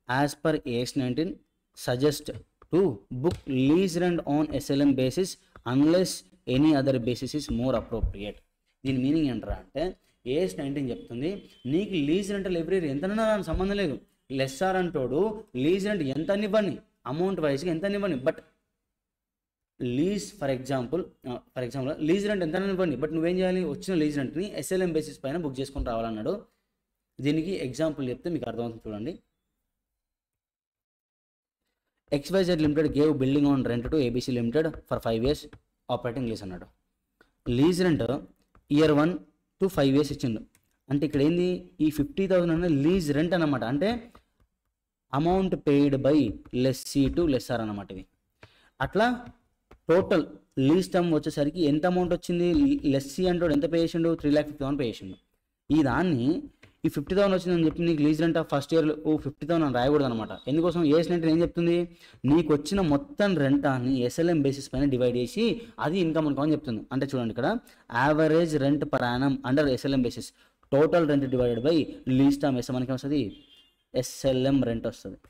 As per AS 19 suggest to book lease rent on SLM basis unless any other basis is more appropriate. దీని మీనింగ్ ఏంటరా అంటే AS 19 చెప్తుంది నీకు లీజ్ రెంటల్ ఎవ్రీ ఇయర్ ఎంతనన్నా దానికి సంబంధం లేదు. లెస్సార్ అంటోడు లీజ్ రెంట్ ఎంత ఇవ్వండి, అమౌంట్ వైజ్గా ఎంత ఇవ్వండి, but lease for example lease rent ఎంత ఇవ్వండి, బట్ నువ్వేం చేయాలి, వచ్చిన లీజ్ రెంట్ని SLM బేసిస్ పైన బుక్ చేసుకొని రావాలన్నాడు. దీనికి ఎగ్జాంపుల్ చెప్తే మీకు అర్థమవుతుంది చూడండి. XYZ limited gave building on rent to ABC limited for 5 years operating lease అన్నాడు. Lease rent year 1 to 5 years ఇచ్చిండు. అంటే ఇక్కడ ఏంది, ఈ 50,000 అనేది లీజ్ రెంట్ అనమాట. అంటే amount paid by lessee to lessor అనమాట ఇది. అట్లా టోటల్ లీజ్ టర్మ్ వచ్చేసరికి ఎంత అమౌంట్ వచ్చింది, లెస్సీ అంటాడు ఎంత పే చేసిండు, 3,50,000 పే చేసిండు. ఈ దాన్ని ఈ 50,000 వచ్చిందని చెప్పి నీకు లీజ్ రెంట్ ఫస్ట్ ఇయర్ 50,000 అని రాయకూడదు అనమాట. ఎందుకోసం AS 19 ఏం చెప్తుంది, నీకు వచ్చిన మొత్తం రెంటాన్ని SLM బేసిస్ పైన డివైడ్ చేసి అది ఇన్కమ్ అనుకోమని చెప్తుంది. అంటే చూడండి ఇక్కడ average rent per annum under SLM basis total rent divided by lease term వేస్తే మనకి వస్తుంది SLM రెంట్ వస్తుంది.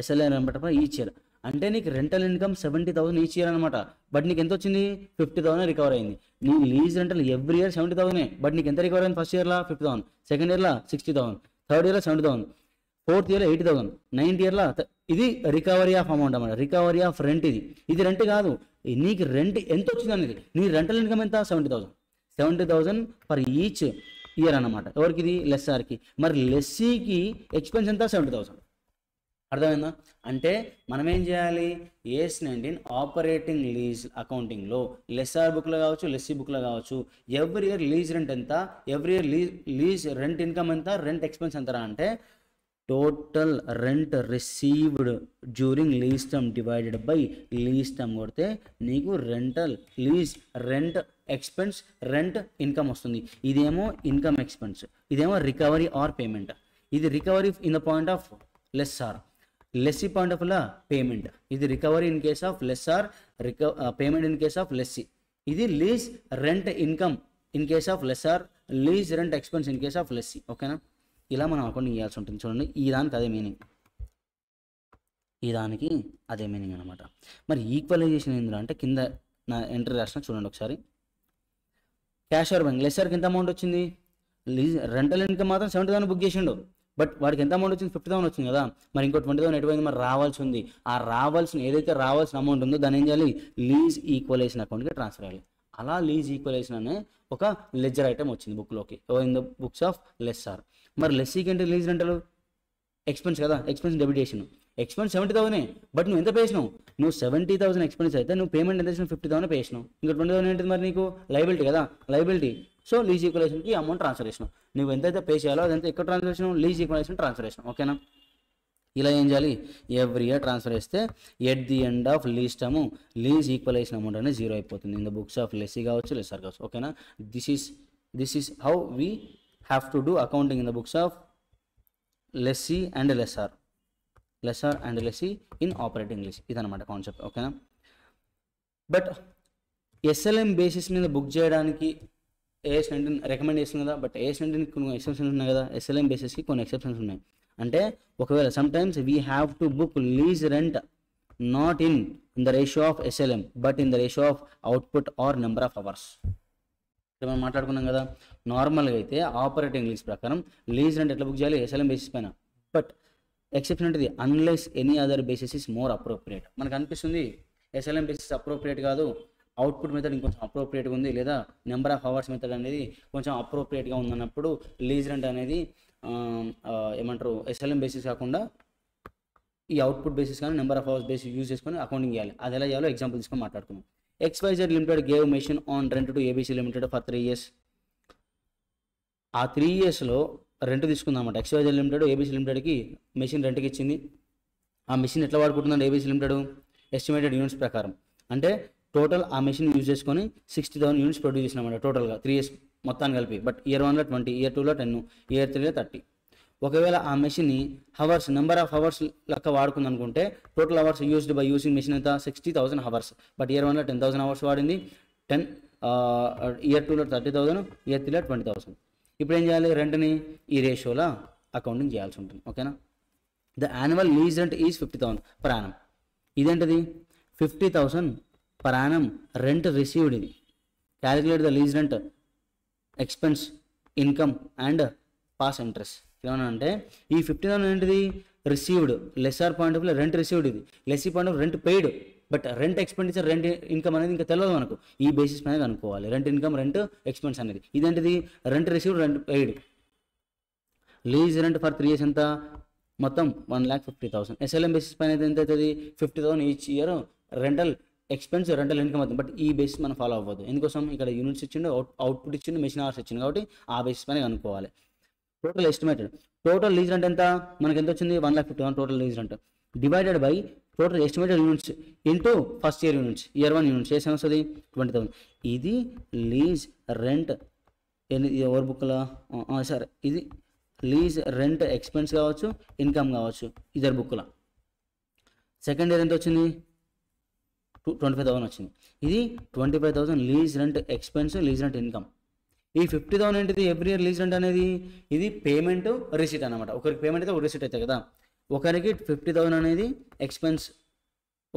SLM రెంట్ ఈచ్ ఇయర్ అంటే నీకు రెంటల్ ఇన్కమ్ 70,000 ఈచ్ ఇయర్ అనమాట. బట్ నీకు ఎంత వచ్చింది, 50,000 రికవర్ అయింది. నీ lease rental every year 70,000, but నీకు ఎంత రికవర్ అయింది, ఫస్ట్ ఇయర్లో 50,000, సెకండ్ ఇయర్లో 60,000, థర్డ్ ఇయర్లో 70,000, ఫోర్త్ ఇయర్లో 80,000, నైన్త్ ఇయర్లో ఇది రికవరీ ఆఫ్ అమౌంట్ అన్నమాట, రికవరీ ఆఫ్ రెంట్. ఇది రెంట్ కాదు, నీకు రెంట్ ఎంత వచ్చింది అనేది. నీ రెంటల్ ఇన్కమ్ ఎంత, 70,000 పర్ ఈచ్ ఇయర్ అన్నమాట. ఎవరికి ఇది, లెస్సార్కి. మరి లెస్సీకి ఎక్స్పెన్స్ ఎంత, 70,000. అర్థమైందా? అంటే మనం ఏం చేయాలి, AS 19 ఆపరేటింగ్ లీజ్ అకౌంటింగ్లో లెస్సార్ బుక్లో కావచ్చు, లెస్సీ బుక్లో కావచ్చు, ఎవ్రీ ఇయర్ లీజ్ రెంట్ ఎంత, every year lease rent income ఎంత, రెంట్ ఎక్స్పెన్స్ ఎంత అంటే total rent received during lease term divided by lease term కొడితే నీకు rental lease rent expense rent income వస్తుంది. ఇదేమో ఇన్కమ్ ఎక్స్పెన్స్, ఇదేమో రికవరీ ఆర్ పేమెంట్. ఇది recovery in the point of lessor, lessee point of law payment. ఇది recovery in case of lessor, payment in case of lessee. ఇది lease rent income in case of lessor, lease rent expense in case of lessee. ఓకేనా? ఇలా మనం accounting చేయాల్సి ఉంటుంది. చూడండి, ఈ దానికి అదే మీనింగ్, ఈ దానికి అదే మీనింగ్ అనమాట. మరి ఈక్వలైజేషన్ ఏంటంటే అంటే కింద నా ఎంట్రీ రాసిన చూడండి ఒకసారి. క్యాష్ ఆర్ బ్యాంక్, లెస్సార్కి ఎంత అమౌంట్ వచ్చింది, లీజ్ రెంటల్ ఇన్కమ్ మాత్రం 70,000 బుక్ చేసిండు, బట్ వాడికి ఎంత అమౌంట్ వచ్చింది, 50,000 వచ్చింది కదా. మరి ఇంకో 20,000 ఎటువైంది, మరి రావాల్సి ఉంది. ఆ రావాల్సిన ఏదైతే రావాల్సిన అమౌంట్ ఉందో దాన్ని ఏం చేయాలి, లీజ్ ఈక్వలైజేషన్ అకౌంట్కి ట్రాన్స్ఫర్ చేయాలి. అలా లీజ్ ఈక్వలైజేషన్ అనే ఒక లెడ్జర్ ఐటమ్ వచ్చింది బుక్లోకి, ఇన్ ద బుక్స్ ఆఫ్ లెస్సార్. మరి లెస్సీకి అంటే లీజ్ రెంటల్ ఎక్స్పెన్స్ కదా, ఎక్స్పెన్స్ డెబిట్ చేసినావు, ఎక్స్పెన్స్ 70,000, బట్ నువ్వు ఎంత పే చేసినావు, నువ్వు 70,000 ఎక్స్పెన్స్ అయితే నువ్వు పేమెంట్ ఎంత చేసినావు, 50,000 పే చేసినావు. ఇంకా 20,000 ఏంటిది మరి నీకు లయబిలిటీ కదా, లయబిలిటీ. సో లీజ్ ఈక్వలైజేషన్కి అమౌంట్ ట్రాన్స్ఫర్ చేసినావు. నువ్వు ఎంతైతే పే చేయాలో అదంతా ఎక్కడ ట్రాన్స్ఫర్ చేసినావు, లీజ్ ఈక్వలైజేషన్ ట్రాన్స్ఫర్ చేసినావు. ఓకేనా? ఇలా ఏం చేయాలి, ఎవ్రీ ఇయర్ ట్రాన్స్ఫర్ చేస్తే at the end of lease term lease equalisation amount అనేది 0 అయిపోతుంది. In the books of lessee కావచ్చు, లెస్సార్ కావచ్చు. ఓకేనా? This is how we have to do accounting in the books of lessee and lessor and lessee in operating lease. ఇదన్నమాట concept. ఓకేనా? But SLM basis మీద book చేయడానికి AS 19 recommend చేస్తుంది కదా, but AS 19 కొన్ని ఎక్సెప్షన్స్ ఉన్నాయి కదా, SLM బేసిస్కి కొన్ని ఎక్సెప్షన్స్ ఉన్నాయి. అంటే ఒకవేళ sometimes we have to book lease rent not in the ratio of SLM but in the ratio of output or number of hours. మనం మాట్లాడుకున్నాం కదా, నార్మల్గా అయితే ఆపరేటింగ్ లీజ్ ప్రకారం లీజ్ రెంట్ ఎట్లా బుక్ చేయాలి, SLM బేసిస్ పైన, బట్ ఎక్సెప్షన్ ఏంటిది unless any other basis is more appropriate. మనకు అనిపిస్తుంది ఎస్ఎల్ఎం బేసిస్ అప్రోప్రియేట్ కాదు, అవుట్పుట్ మెథడ్ ఇంకొంచెం అప్రోప్రియేట్గా ఉంది, లేదా నెంబర్ ఆఫ్ అవర్స్ మెథడ్ అనేది కొంచెం అప్రోప్రియేట్గా ఉందన్నప్పుడు లీజ్ రెంట్ అనేది ఏమంటారు ఎస్ఎల్ఎం బేసిస్ కాకుండా ఈ అవుట్పుట్ బేసిస్ కానీ number of hours basis use చేసుకొని అకౌంటింగ్ చేయాలి. అది ఎలా చేయాలో ఎగ్జాంపుల్ తీసుకొని మాట్లాడుకుందాం. XYZ limited gave machine on rent to ABC limited for 3 years. ఆ 3 yearsలో రెంట్ తీసుకుందామన్నమాట. XYZ లిమిటెడ్ ABC లిమిటెడ్కి మెషిన్ రెంట్కి ఇచ్చింది. ఆ మెషిన్ ఎట్లా వాడుకుంటుందంటే ABC లిమిటెడ్ ఎస్టిమేటెడ్ యూనిట్స్ ప్రకారం, అంటే టోటల్ ఆ మెషిన్ యూజ్ చేసుకొని 60,000 యూనిట్స్ ప్రొడ్యూస్ చేసినామన్నమాట టోటల్గా 3 years మొత్తాన్ని కలిపి. బట్ ఇయర్ 1లో 20, ఇయర్ 2లో 10, ఇయర్ 3లో 30. ఒకవేళ ఆ మెషిన్ని హవర్స్ నెంబర్ ఆఫ్ అవర్స్ లెక్క వాడుకుంది అనుకుంటే total hours used by using machine ఎంత 60,000 అవర్స్. బట్ ఇయర్ 1లో 10,000 అవర్స్ వాడింది, ఇయర్ 2లో 30,000, ఇయర్ 3లో 20,000. ఇప్పుడు ఏం చేయాలి, రెంట్ని ఈ రేషియోలో అకౌంటింగ్ చేయాల్సి ఉంటుంది. ఓకేనా. The annual lease rent is 50,000 per annum. ఇదేంటిది 50,000 పర్ యానం రెంట్ రిసీవ్డ్. ఇది calculate the lease rent expense income and pass interest. ఏమన్నా అంటే ఈ 50,000 ఏంటిది received, lessor point of rent received, ఇది lessee point of rent paid. But rent expenditure rent income అనేది ఇంకా తెలియదు మనకు, ఈ బేసిస్ పైన కనుక్కోవాలి. రెంట్ ఇన్కమ్ రెంట్ ఎక్స్పెన్స్ అనేది. ఇదేంటిది rent received rent paid. Lease rent for 3 years ఎంత మొత్తం 1,50,000. ఎస్ఎల్ఎం బేసిస్ పైన ఎంత అవుతుంది 50,000 each year rental expense rental income అవుతుంది. బట్ ఈ బేసిస్ మనం ఫాలో అవ్వదు. ఎందుకోసం ఇక్కడ యూనిట్స్ ఇచ్చిండు, అవుట్పుట్ ఇచ్చిండు, మెషిన్ అవర్స్ ఇచ్చింది, కాబట్టి ఆ బేసిస్ పైన కనుక్కోవాలి. Total estimated total lease rent ఎంత మనకి ఎంత వచ్చింది 1,50,000 total lease rent divided by total estimated units into first year units, year 1 units చేసిన వస్తుంది 20,000. ఇది లీజ్ రెంట్ ఎవరి బుక్లో సరే, ఇది లీజ్ రెంట్ ఎక్స్పెన్స్ కావచ్చు, ఇన్కమ్ కావచ్చు, ఇద్దరు బుక్లో. సెకండ్ ఇయర్ ఎంత వచ్చింది 25,000 వచ్చింది. ఇది 25,000 lease rent expense, lease rent income. ఈ 50,000 ఏంటిది ఎవ్రీ ఇయర్ లీజ్ రెంట్ అనేది ఇది పేమెంట్ రిసీట్ అనమాట. ఒకరికి పేమెంట్ అయితే ఒక రిసీట్ అవుతాయి కదా. ఒకరికి 50,000 అనేది ఎక్స్పెన్స్,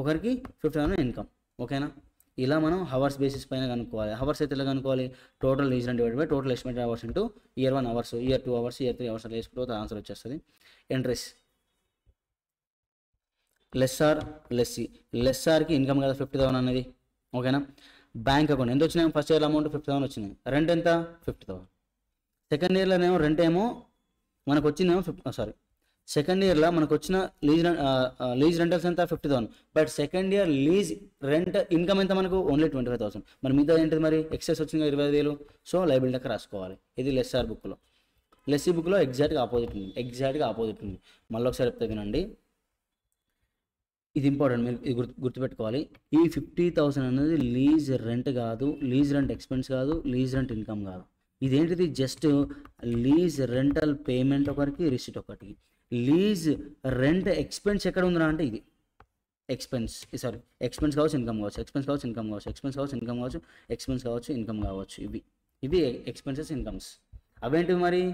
ఒకరికి 50,000 ఇన్కమ్. ఓకేనా. ఇలా మనం హవర్స్ బేసిస్ పైన కనుక్కోవాలి. హవర్స్ అయితే ఎలా కనుక్కోవాలి, total lease rent divide by total estimated hours into year 1 hours, year 2 hours, year 3 hours అలా వేసుకుంటే ఆన్సర్ వచ్చేస్తుంది. ఎంట్రీస్ లెస్ఆర్కి ఇన్కమ్ కదా 50,000 అనేది. ఓకేనా. బ్యాంక్ అకౌంట్ ఎంత వచ్చినాయి ఫస్ట్ ఇయర్ అమౌంట్ 50,000 వచ్చినాయి. రెంట్ ఎంత 50,000. సెకండ్ ఇయర్లోనేమో రెంట్ ఏమో మనకు వచ్చిందేమో సెకండ్ ఇయర్లో మనకు వచ్చిన లీజ్ రెంటల్స్ ఎంత 50,000. But second year lease rent income ఎంత మనకు ఓన్లీ 25,000. మరి మిగతా ఏంటిది మరి ఎక్సెస్ వచ్చింది 25,000. సో లైబిలిటీ రాసుకోవాలి. ఇది లెస్ఆర్ బుక్లో. లెస్సీ బుక్లో ఎగ్జాక్ట్గా ఆపోజిట్ ఉంది. మళ్ళీ ఒకసారి చెప్తే వినండి, ఇది ఇంపార్టెంట్, మీరు ఇది గుర్తుపెట్టుకోవాలి. ఈ 50,000 అనేది లీజ్ రెంట్ కాదు, లీజ్ రెంట్ ఎక్స్పెన్స్ కాదు, లీజ్ రెంట్ ఇన్కమ్ కాదు. ఇదేంటిది జస్ట్ లీజ్ రెంటల్ పేమెంట్ ఒకరికి, రిసిట్ ఒకరికి. లీజ్ రెంట్ ఎక్స్పెన్స్ ఎక్కడ ఉందా అంటే ఇది ఎక్స్పెన్స్ కావచ్చు, ఇన్కమ్ కావచ్చు, ఎక్స్పెన్స్ కావచ్చు, ఇన్కమ్ కావచ్చు, ఎక్స్పెన్స్ కావచ్చు, ఇన్కమ్ కావచ్చు, ఎక్స్పెన్స్ కావచ్చు, ఇన్కమ్ కావచ్చు. ఇవి ఎక్స్పెన్సెస్, ఇన్కమ్స్. అవేంటివి మరి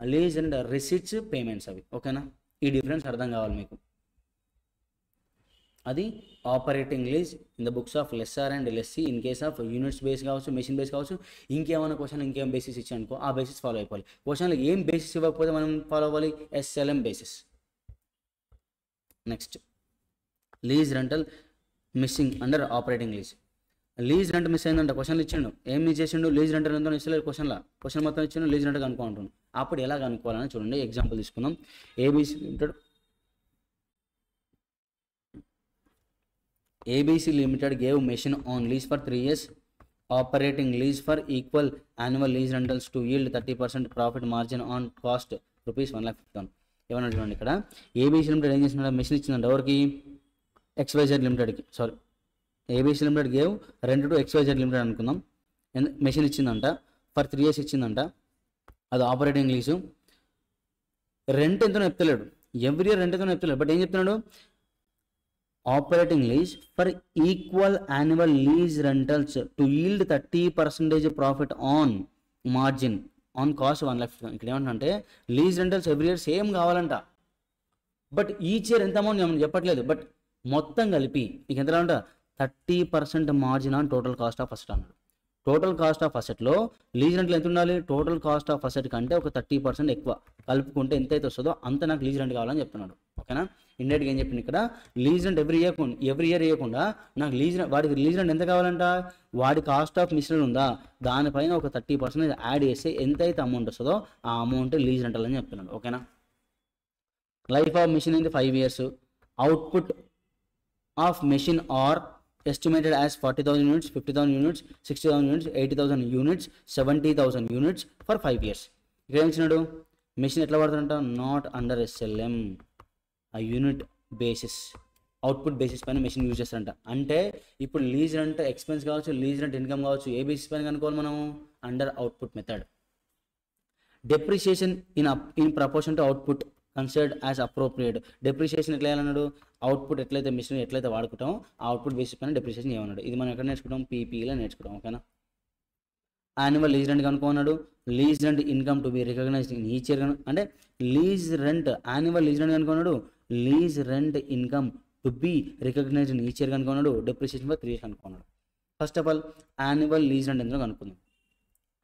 లీజ్ అండ్ రిసిట్స్, పేమెంట్స్ అవి. ఓకేనా. ఈ డిఫరెన్స్ అర్థం కావాలి మీకు. అది operating lease in the books of lessor and lessee. In case of units base కావచ్చు, మెషిన్ బేస్ కావచ్చు, ఇంకేమైనా క్వశ్చన్ ఇంకేం బేసిస్ ఇచ్చానుకో ఆ బేసిస్ ఫాలో అయిపోవాలి. క్వశ్చన్లో ఏం బేసిస్ ఇవ్వకపోతే మనం ఫాలో అవ్వాలి SLM basis. Next lease rental missing under operating lease. Lease rent miss అయిందంట, క్వశ్చన్లు ఇచ్చిండు, ఏం మిస్ చేసిండు లీజ్ రెంట్ ఎంతో ఇస్తలేదు క్వశ్చన్ మొత్తం ఇచ్చిండు, లీజ్ రెంట్ కనుక్కో అంటుండు. అప్పుడు ఎలా కనుక్కోవాలని చూడండి. ఎగ్జాంపుల్ తీసుకుందాం. ABC Limited gave machine on lease for 3 years. Operating lease for equal annual lease rentals to yield 30% profit margin on cost ₹1,50,000. ఏమన్నా చూడండి, ఇక్కడ ABC లిమిటెడ్ ఏం చేసిన మెషిన్ ఇచ్చిందంట ఎవరికి XYZ లిమిటెడ్కి. ABC Limited gave rent to XYZ limited అనుకుందాం. Machine ఇచ్చిందంట for 3 years ఇచ్చిందంట. అది ఆపరేటింగ్ లీజు. రెంట్ ఎంతనో చెప్తలేడు, ఎవ్రీ ఇయర్ రెంట్ ఎంతనో చెప్తలేడు. బట్ ఏం చెప్తున్నాడు, operating lease for equal annual lease rentals to yield 30% profit on margin on cost 1,50,000. ఇక్కడ ఏమంటే lease rentals every year same కావాలంట. బట్ ఈచ్ ఇయర్ ఎంత అమౌంట్ చెప్పట్లేదు. బట్ మొత్తం కలిపి నీకు ఎంత అంట 30% margin on total cost of first అన్నాడు. టోటల్ కాస్ట్ ఆఫ్ అసెట్లో లీజ్ రెంట్లు ఎంత ఉండాలి? టోటల్ కాస్ట్ ఆఫ్ అసెట్ కంటే ఒక 30% ఎక్కువ కలుపుకుంటే ఎంత అయితే వస్తుందో అంత నాకు లీజ్ రెంట్ కావాలని చెప్తున్నాడు. ఓకేనా? ఇండైరెక్ట్గా ఏం చెప్పింది ఇక్కడ, లీజ్ రెంట్ ఎవ్రీ ఇయర్ ఇవ్వకుండా నాకు వాడికి లీజ్ రెంట్ ఎంత కావాలంట? వాడి కాస్ట్ ఆఫ్ మిషన్ ఉందా దానిపైన ఒక 30% యాడ్ చేస్తే ఎంత అయితే అమౌంట్ వస్తుందో ఆ అమౌంట్ లీజ్ రెంటల్ అని చెప్తున్నాడు. ఓకేనా? లైఫ్ ఆఫ్ మిషన్ ఏంటి? 5 years. Output of machine are estimated as 40,000 units, 50,000 units, 60,000 units, 80,000 units, 70,000 units for 5 years. ఇక్కడ ఏం ఇచ్చినాడు? మెషిన్ ఎట్లా వాడతారంట? నాట్ అండర్ SLM, ఆ యూనిట్ బేసిస్, అవుట్పుట్ బేసిస్ పైన మెషిన్ యూజ్ చేస్తారంట. అంటే ఇప్పుడు లీజ్ రెంట్ ఎక్స్పెన్స్ కావచ్చు, లీజ్ రెంట్ ఇన్కమ్ కావచ్చు, ఏ బేసిస్ పైన కనుక్కోవాలి మనం? Under output method. Depreciation in proportion to output considered as appropriate. Depreciation ఎట్లా వేయాలన్నాడు? అవుట్పుట్ ఎట్లయితే మిషన్ ఎట్లయితే వాడుకుంటామో ఆ అవుట్పుట్ బేసిస్ పైన డెప్రిషియేషన్ ఏమన్నాడు? ఇది మనం ఎక్కడ నేర్చుకుంటాం? పీపీలో నేర్చుకుంటాం. ఓకేనా? యాన్యువల్ లీజ్ రెంట్ కనుక్కున్నాడు. Lease rent income to be recognised in each year. అంటే lease rent, annual lease rent కనుక్కున్నాడు. Lease rent income to be recognised in each year కనుక్కున్నాడు. డెప్రిషియేషన్ ఫర్ 3 years కనుక్కున్నాడు. First of all annual lease rent ఎందులో కనుక్కుందాం.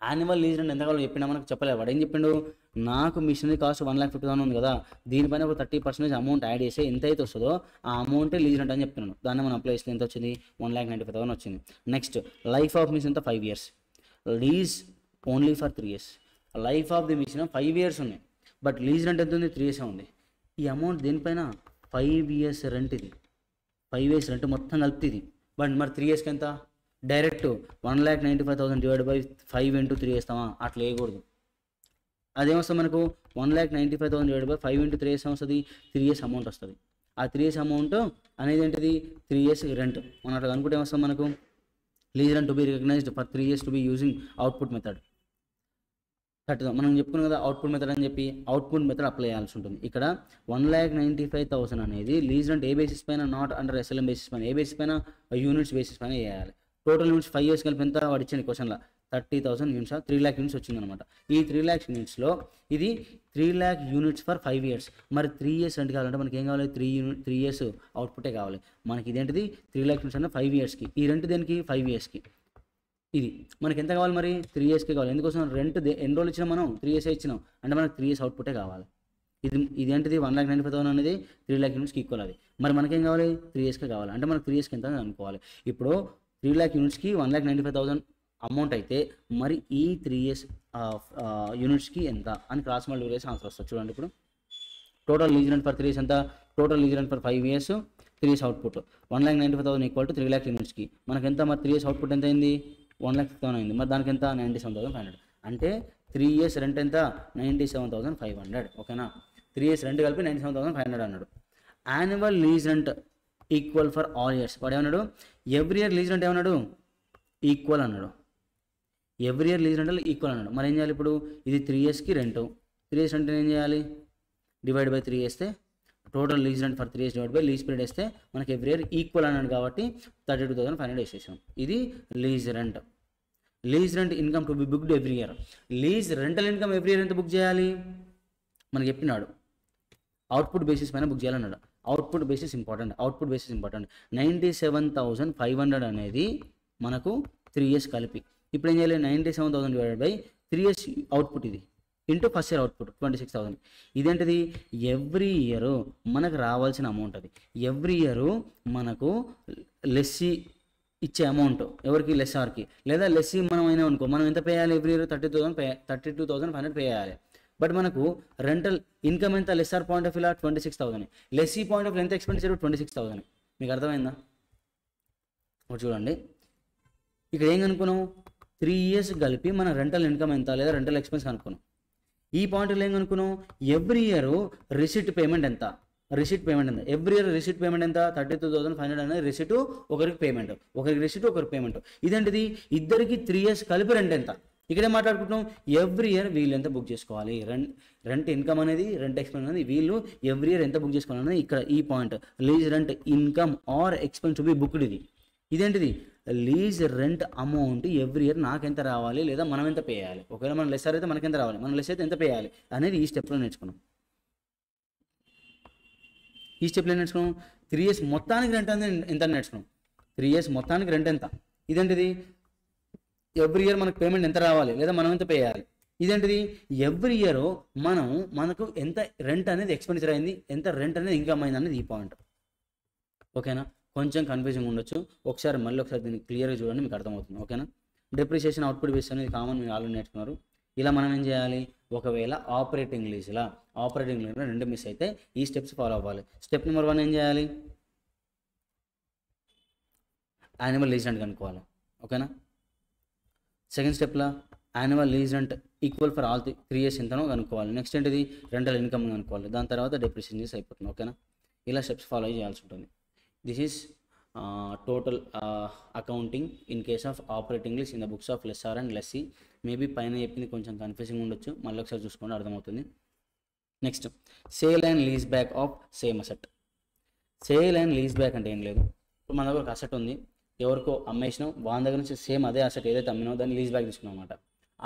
Annual lease rent ఎంత కావాలో చెప్పినా మనకు చెప్పలేదు. వాడు ఏం చెప్పిండు? నాకు మిషనరీ కాస్ట్ 1,50,000 ఉంది కదా, దీనిపైన ఒక 30% అమౌంట్ యాడ్ చేస్తే ఎంత అయితే వస్తుందో ఆ అమౌంటే లీజ్ రెంట్ అని చెప్తున్నాను. దాన్ని మనం అప్లై చేస్తే ఎంత వచ్చింది? 1,95,000 వచ్చింది. నెక్స్ట్ లైఫ్ ఆఫ్ మిషన్ ఎంత? 5 years. Lease only for 3 years. Life of the machine 5 years ఉన్నాయి, బట్ లీజ్ రెంట్ ఎంత ఉంది? 3 years ఉంది. ఈ అమౌంట్ దేనిపైన? 5 years రెంట్. ఇది 5 years రెంట్ మొత్తం కలుపుతుంది. బట్ మరి 3 yearsకి ఎంత? Direct 1,95,000 divide by 5 into 3 వేస్తామా? అట్లా వేయకూడదు. అదేమొస్తుంది మనకు? 1,95,000 డివైడ్ బై 5 into 3 వేస్తాం వస్తుంది? 3 years అమౌంట్ వస్తుంది. ఆ 3 years అమౌంట్ అనేది ఏంటిది? 3 years రెంట్. మనం అట్లా అనుకుంటే ఏమొస్తాం మనకు? Lease rent to be recognised for 3 years to be using output method. మనం చెప్పుకున్నాం కదా అవుట్పుట్ మెథడ్ అని చెప్పి, అవుట్పుట్ మెథడ్ అప్లై చేయాల్సి ఉంటుంది. ఇక్కడ 1,95,000 అనేది లీజ్ రెంట్ ఏ బేసిస్ పైన? నాట్ అండర్ SLM బేసిస్ పైన. ఏ బేసిస్ పైన? యూనిట్స్ బేసిస్ పైన వేయాలి. టోటల్ యూనిట్స్ 5 years కలిపి ఎంత? వాడు ఇచ్చిన క్వశ్చన్లో 30,000 యూనిట్స్, 3 lakh యూనిట్స్ వచ్చిందనమాట. ఈ 3 lakh యూనిట్స్లో ఇది 3 lakh యూనిట్స్ ఫర్ 5 years. మరి 3 years రెంట్ కావాలంటే మనకి ఏం కావాలి? 3 years అవుట్పుటే కావాలి. మనకి ఇదేంటిది? 3 lakh యూనిట్స్ అంటే 5 yearsకి. ఈ రెంట్ దేనికి? 5 yearsకి. ఇది మనకి ఎంత కావాలి? మరి 3 yearsకి కావాలి. ఎందుకోసం? రెంట్ ఎన్ని రోజులు ఇచ్చినా మనం? 3 years ఇచ్చినాం అంటే మనకి 3 years అవుట్పుటే కావాలి. ఇదేంటిది? 1,95,000 అనేది 3 lakh యూనిట్స్కి ఈక్వల్. అది మరి మనకేం కావాలి? 3 yearsకే కావాలి. అంటే మనకి 3 yearsకి ఎంత అనుకోవాలి? ఇప్పుడు 3 lakh యూనిట్స్కి 1,95,000 అమౌంట్ అయితే మరి ఈ 3 years యూనిట్స్కి ఎంత అని క్రాస్ మల్టిప్లై చేసి ఆన్సర్ వస్తుంది. చూడండి ఇప్పుడు total lease rent for 3 years ఎంత? Total lease rent for 5 years 3 years output 1,95,000 equal to 3 lakh యూనిట్స్కి మనకి ఎంత? మరి 3 years అవుట్పుట్ ఎంత అయింది? 1,50,000 అయింది. మరి దానికి ఎంత? 97,500. అంటే 3 years రెంట్ ఎంత? 97,500. ఓకేనా? 3 years రెంట్ కలిపి 97,500 అన్నాడు. Annual lease rent equal for all years. వాడు ఏమన్నాడు? ఎవ్రీ ఇయర్ లీజ్ రెంట్ ఏమన్నాడు? ఈక్వల్ అన్నాడు. Every year lease rent equal అన్నాడు. మరి ఏం చేయాలి ఇప్పుడు? ఇది 3 yearsకి రెంట్. 3 years రెంట్ ఏం చేయాలి? డివైడ్ బై 3 వేస్తే total lease rent for 3 years divide by lease period వేస్తే మనకి ఎవ్రీ ఇయర్ ఈక్వల్ అన్నాడు కాబట్టి 32,500 వేసేసాం. ఇది lease rent. Lease rent income to be booked every year. Lease rental income every year ఎంత బుక్ చేయాలి? మనకి చెప్పినాడు అవుట్పుట్ బేసిస్ పైన బుక్ చేయాలన్నాడు. Output basis important. 97,500 అనేది మనకు 3 years కలిపి. ఇప్పుడు ఏం చేయాలి? 97,000 డివైడెడ్ బై 3 years అవుట్పుట్ ఇది ఇంటూ ఫస్ట్ ఇయర్ అవుట్పుట్ 26,000. ఇదేంటిది? ఎవ్రీ ఇయర్ మనకు రావాల్సిన అమౌంట్. అది ఎవ్రీ ఇయర్ మనకు లెస్సీ ఇచ్చే అమౌంట్ ఎవరికి? లెస్సార్కి. లేదా లెస్సీ మనం అయినా అనుకో, మనం ఎంత పే చేయాలి? ఎవ్రీ ఇయర్ 32,500 పే చేయాలి. బట్ మనకు రెంటల్ ఇన్కమ్ ఎంత? Lessor point of view 26,000. Lessee point of view ఎంత ఎక్స్పెండిచర్? 26,000. మీకు అర్థమైందా? ఒకటి చూడండి, ఇక్కడ ఏం కనుక్కున్నాం? 3 years కలిపి మన రెంటల్ ఇన్కమ్ ఎంత లేదా రెంటల్ ఎక్స్పెన్స్ కనుక్కున్నాం. ఈ పాయింట్లో ఏం కనుక్కున్నాం? ఎవ్రీ ఇయర్ రిసిట్ పేమెంట్ ఎంత? ఎవ్రీ ఇయర్ రిసిట్ పేమెంట్ ఎంత? 32,500 అనేది రిసిట్, ఒకరికి పేమెంట్, ఒకరికి రిసిట్, ఒకరికి పేమెంట్. ఇదేంటిది? ఇద్దరికి 3 years కలిపి రెంట్ ఎంత? ఇక్కడే మాట్లాడుకుంటున్నాం. ఎవ్రీ ఇయర్ వీళ్ళు ఎంత బుక్ చేసుకోవాలి? రెంట్ ఇన్కమ్ అనేది, రెంట్ ఎక్స్పెన్స్ అనేది వీళ్ళు ఎవ్రీ ఇయర్ ఎంత బుక్ చేసుకోవాలనేది ఇక్కడ ఈ point. Lease rent income or expense to be booked. ఇదేంటిది? Lease rent amount every year నాకు ఎంత రావాలి లేదా మనం ఎంత పే చేయాలి? ఒకవేళ మనం లెస్సర్ అయితే మనకి ఎంత రావాలి, మనం లెస్ అయితే ఎంత పే చేయాలి అనేది ఈ స్టెప్లో నేర్చుకున్నాం. 3 years మొత్తానికి రెంట్ ఎంత నేర్చుకున్నాం. 3 years మొత్తానికి రెంట్ ఎంత? ఇదేంటిది? ఎవ్రీ ఇయర్ మనకు పేమెంట్ ఎంత రావాలి లేదా మనం ఎంత పే చేయాలి. ఇదేంటిది ఎవ్రీ ఇయర్ మనకు ఎంత రెంట్ అనేది ఎక్స్పెండిచర్ అయింది, ఎంత రెంట్ అనేది ఇన్కమ్ అయింది అనేది ఈ పాయింట్. ఓకేనా, కొంచెం కన్ఫ్యూజింగ్ ఉండొచ్చు, మళ్ళీ ఒకసారి దీన్ని క్లియర్గా చూడండి, మీకు అర్థమవుతుంది. ఓకేనా, డిప్రిషియేషన్ అవుట్పుట్ బేస్ అనేది కామన్, మీరు ఆల్రెడీ నేర్చుకున్నారు. ఇలా మనం ఏం చేయాలి, ఒకవేళ ఆపరేటింగ్ లీజ్లో రెండు మిస్ అయితే ఈ స్టెప్స్ ఫాలో అవ్వాలి. స్టెప్ నెంబర్ 1 ఏం చేయాలి, యాన్యువల్ లీజ్ రెంట్ కనుక్కోవాలి. ఓకేనా, సెకండ్ స్టెప్లో annual lease rent equal for all 3 years ఎంతనో కనుక్కోవాలి. నెక్స్ట్ ఏంటిది, రెంటల్ ఇన్కమ్ కనుక్కోవాలి. దాని తర్వాత డెప్రిషియేషన్ చేసి అయిపోతుంది. ఓకేనా, ఇలా స్టెప్స్ ఫాలో చేయాల్సి ఉంటుంది. This is total accounting in case of operating lease in the books of lessor and lessee. Maybe పైన చెప్పింది కొంచెం కన్ఫ్యూజింగ్ ఉండొచ్చు, మళ్ళీ ఒకసారి చూసుకోండి, అర్థమవుతుంది. Next, sale and lease back of same asset. Sale and lease back అంటే ఏం లేదు, ఇప్పుడు మన దగ్గర ఒక అసెట్ ఉంది, ఎవరికో అమ్మేసినాం, వాళ్ళ దగ్గర నుంచి సేమ్ అదే అసెట్ ఏదైతే అమ్మినామో దాన్ని లీజ్ బ్యాక్ తీసుకున్నాం అనమాట.